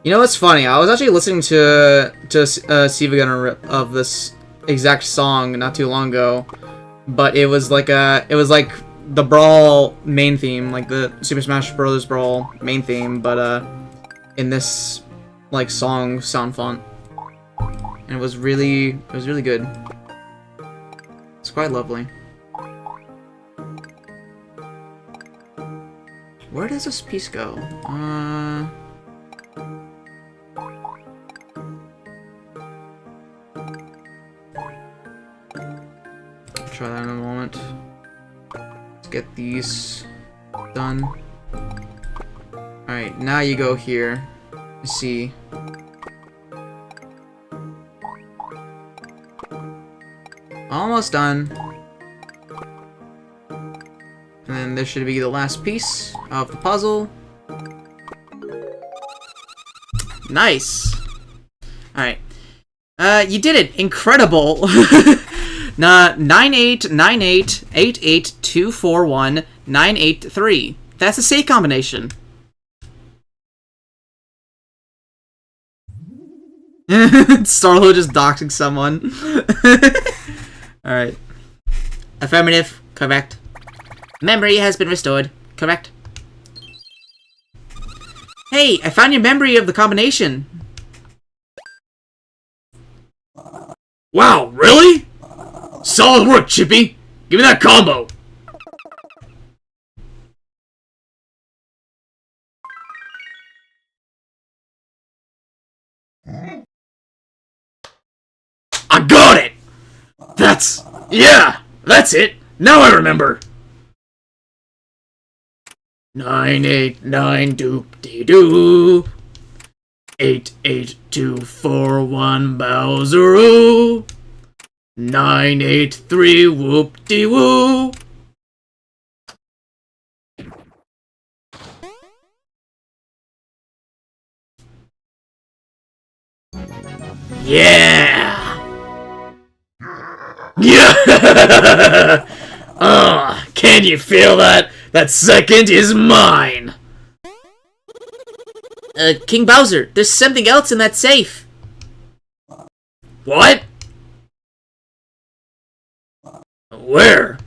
You know what's funny? I was actually listening to Siva Gunner of this exact song not too long ago, but it was like the Brawl main theme, like the Super Smash Bros. Brawl main theme, but in this like song sound font, and it was really good. It's quite lovely. Where does this piece go? Try that in a moment. Let's get these done. Alright, now you go here. You see. Almost done. And then this should be the last piece of the puzzle. Nice! Alright. You did it! Incredible! 989888241 That's a safe combination. Starlo just doxing someone. Alright. Affirmative. Correct. Memory has been restored. Correct. Hey, I found your memory of the combination. Wow, really? Solid work, Chippy! Give me that combo! I got it! That's it! Now I remember! 989 doop-de-doo 88241 Bowseroo 983 whoop-de-woo. Yeah! Yeah! Can you feel that? That second is mine! King Bowser, there's something else in that safe. What? Where?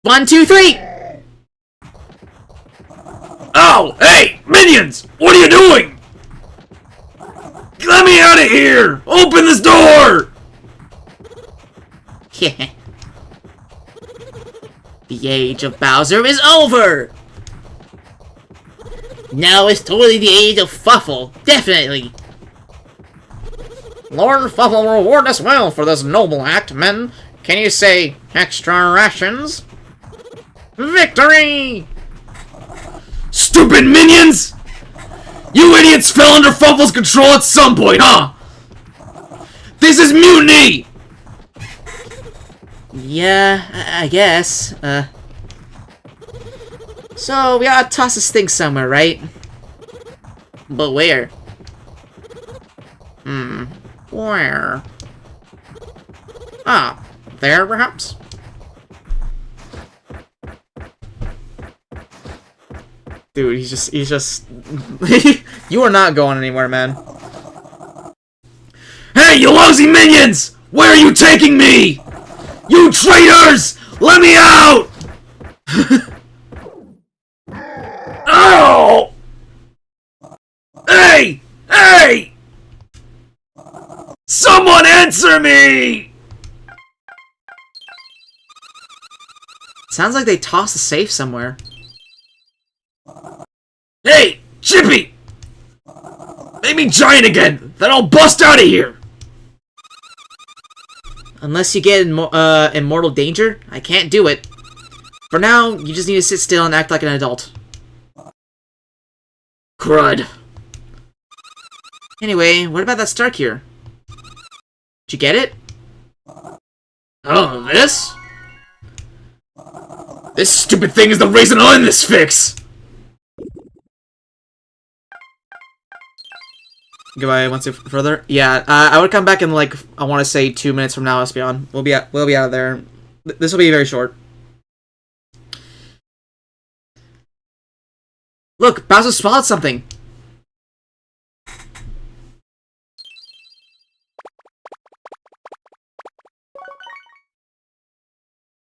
1, 2, 3! Oh! Hey! Minions! What are you doing? Let me out of here! Open this door! The age of Bowser is over! Now it's totally the age of Fuffle, definitely! Lord Fuffle will reward us well for this noble act, men. Can you say extra rations? Victory! Stupid minions! You idiots fell under Fuffle's control at some point, huh? This is mutiny! Yeah, I guess. So, we gotta toss this thing somewhere, right? But where? Where? Ah, there perhaps? Dude, he's just... You are not going anywhere, man. Hey, you lousy minions! Where are you taking me? You traitors! Let me out! Ow! Hey! Hey! Someone answer me! Sounds like they tossed the safe somewhere. Hey! Chippy! Make me giant again! Then I'll bust out of here! Unless you get in immortal danger, I can't do it. For now, you just need to sit still and act like an adult. Crud. Anyway, what about that star cure? Did you get it? Oh, this? This stupid thing is the reason I'm in this fix! Goodbye, one step further. Yeah, I would come back in like, I want to say 2 minutes from now, Espeon. We'll be out of there. This will be very short. Look, Bowser spotted something.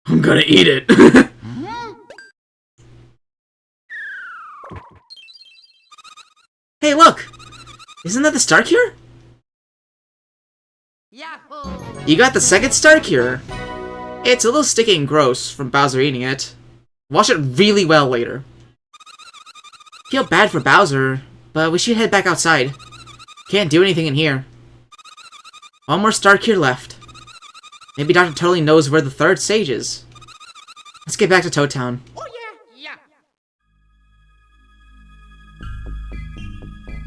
I'm gonna eat it. Hey, look! Isn't that the star cure? Yahoo! You got the second star cure. It's a little sticky and gross from Bowser eating it. Wash it really well later. Feel bad for Bowser, but we should head back outside. Can't do anything in here. One more star cure left. Maybe Dr. Turley knows where the third stage is. Let's get back to Toad Town. Oh yeah! Yeah!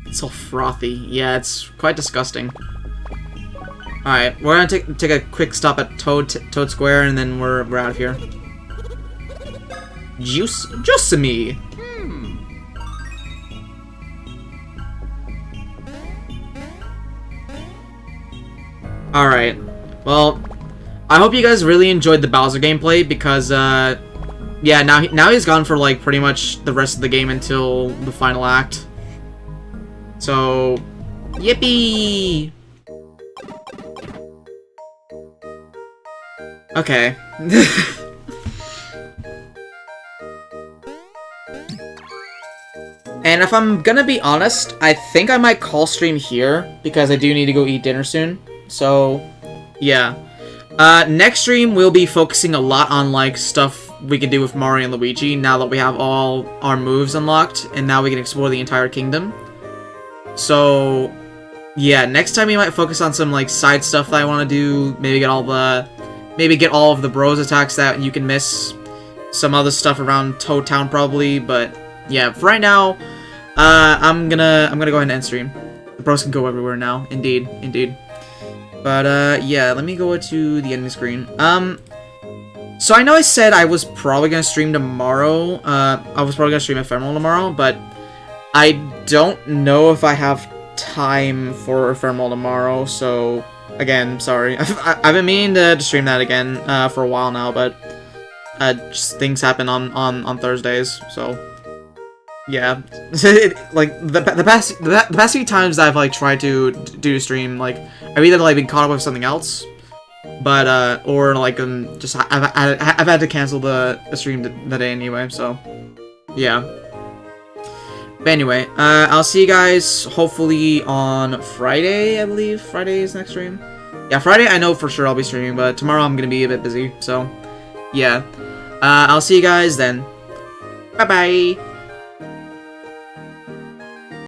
It's all frothy. Yeah, it's quite disgusting. Alright, we're gonna take a quick stop at Toad Square, and then we're out of here. Jusame! Alright, well, I hope you guys really enjoyed the Bowser gameplay, because, yeah, now he's gone for, like, pretty much the rest of the game until the final act. So, yippee! Okay. And if I'm gonna be honest, I think I might call stream here, because I do need to go eat dinner soon. So, yeah. Next stream, we'll be focusing a lot on, like, stuff we can do with Mario and Luigi, now that we have all our moves unlocked, and now we can explore the entire kingdom. So, yeah, next time we might focus on some, like, side stuff that I want to do, maybe get all of the bros attacks that you can miss, some other stuff around Toad Town probably, but, yeah, for right now, I'm gonna go ahead and end stream. The bros can go everywhere now, indeed. But, yeah, let me go to the ending screen. So I know I said I was probably gonna stream tomorrow, I was probably gonna stream Ephemeral tomorrow, but I don't know if I have time for Ephemeral tomorrow, so again, sorry. I've been meaning to stream that again for a while now, but just things happen on Thursdays, so yeah. Like the past few times I've like tried to do stream, like I've either like been caught up with something else, but or like just I've had to cancel the stream the day anyway, so yeah. But anyway, I'll see you guys hopefully on Friday, I believe. Friday is next stream. Yeah, Friday I know for sure I'll be streaming, but tomorrow I'm gonna be a bit busy, so yeah. I'll see you guys then. Bye bye.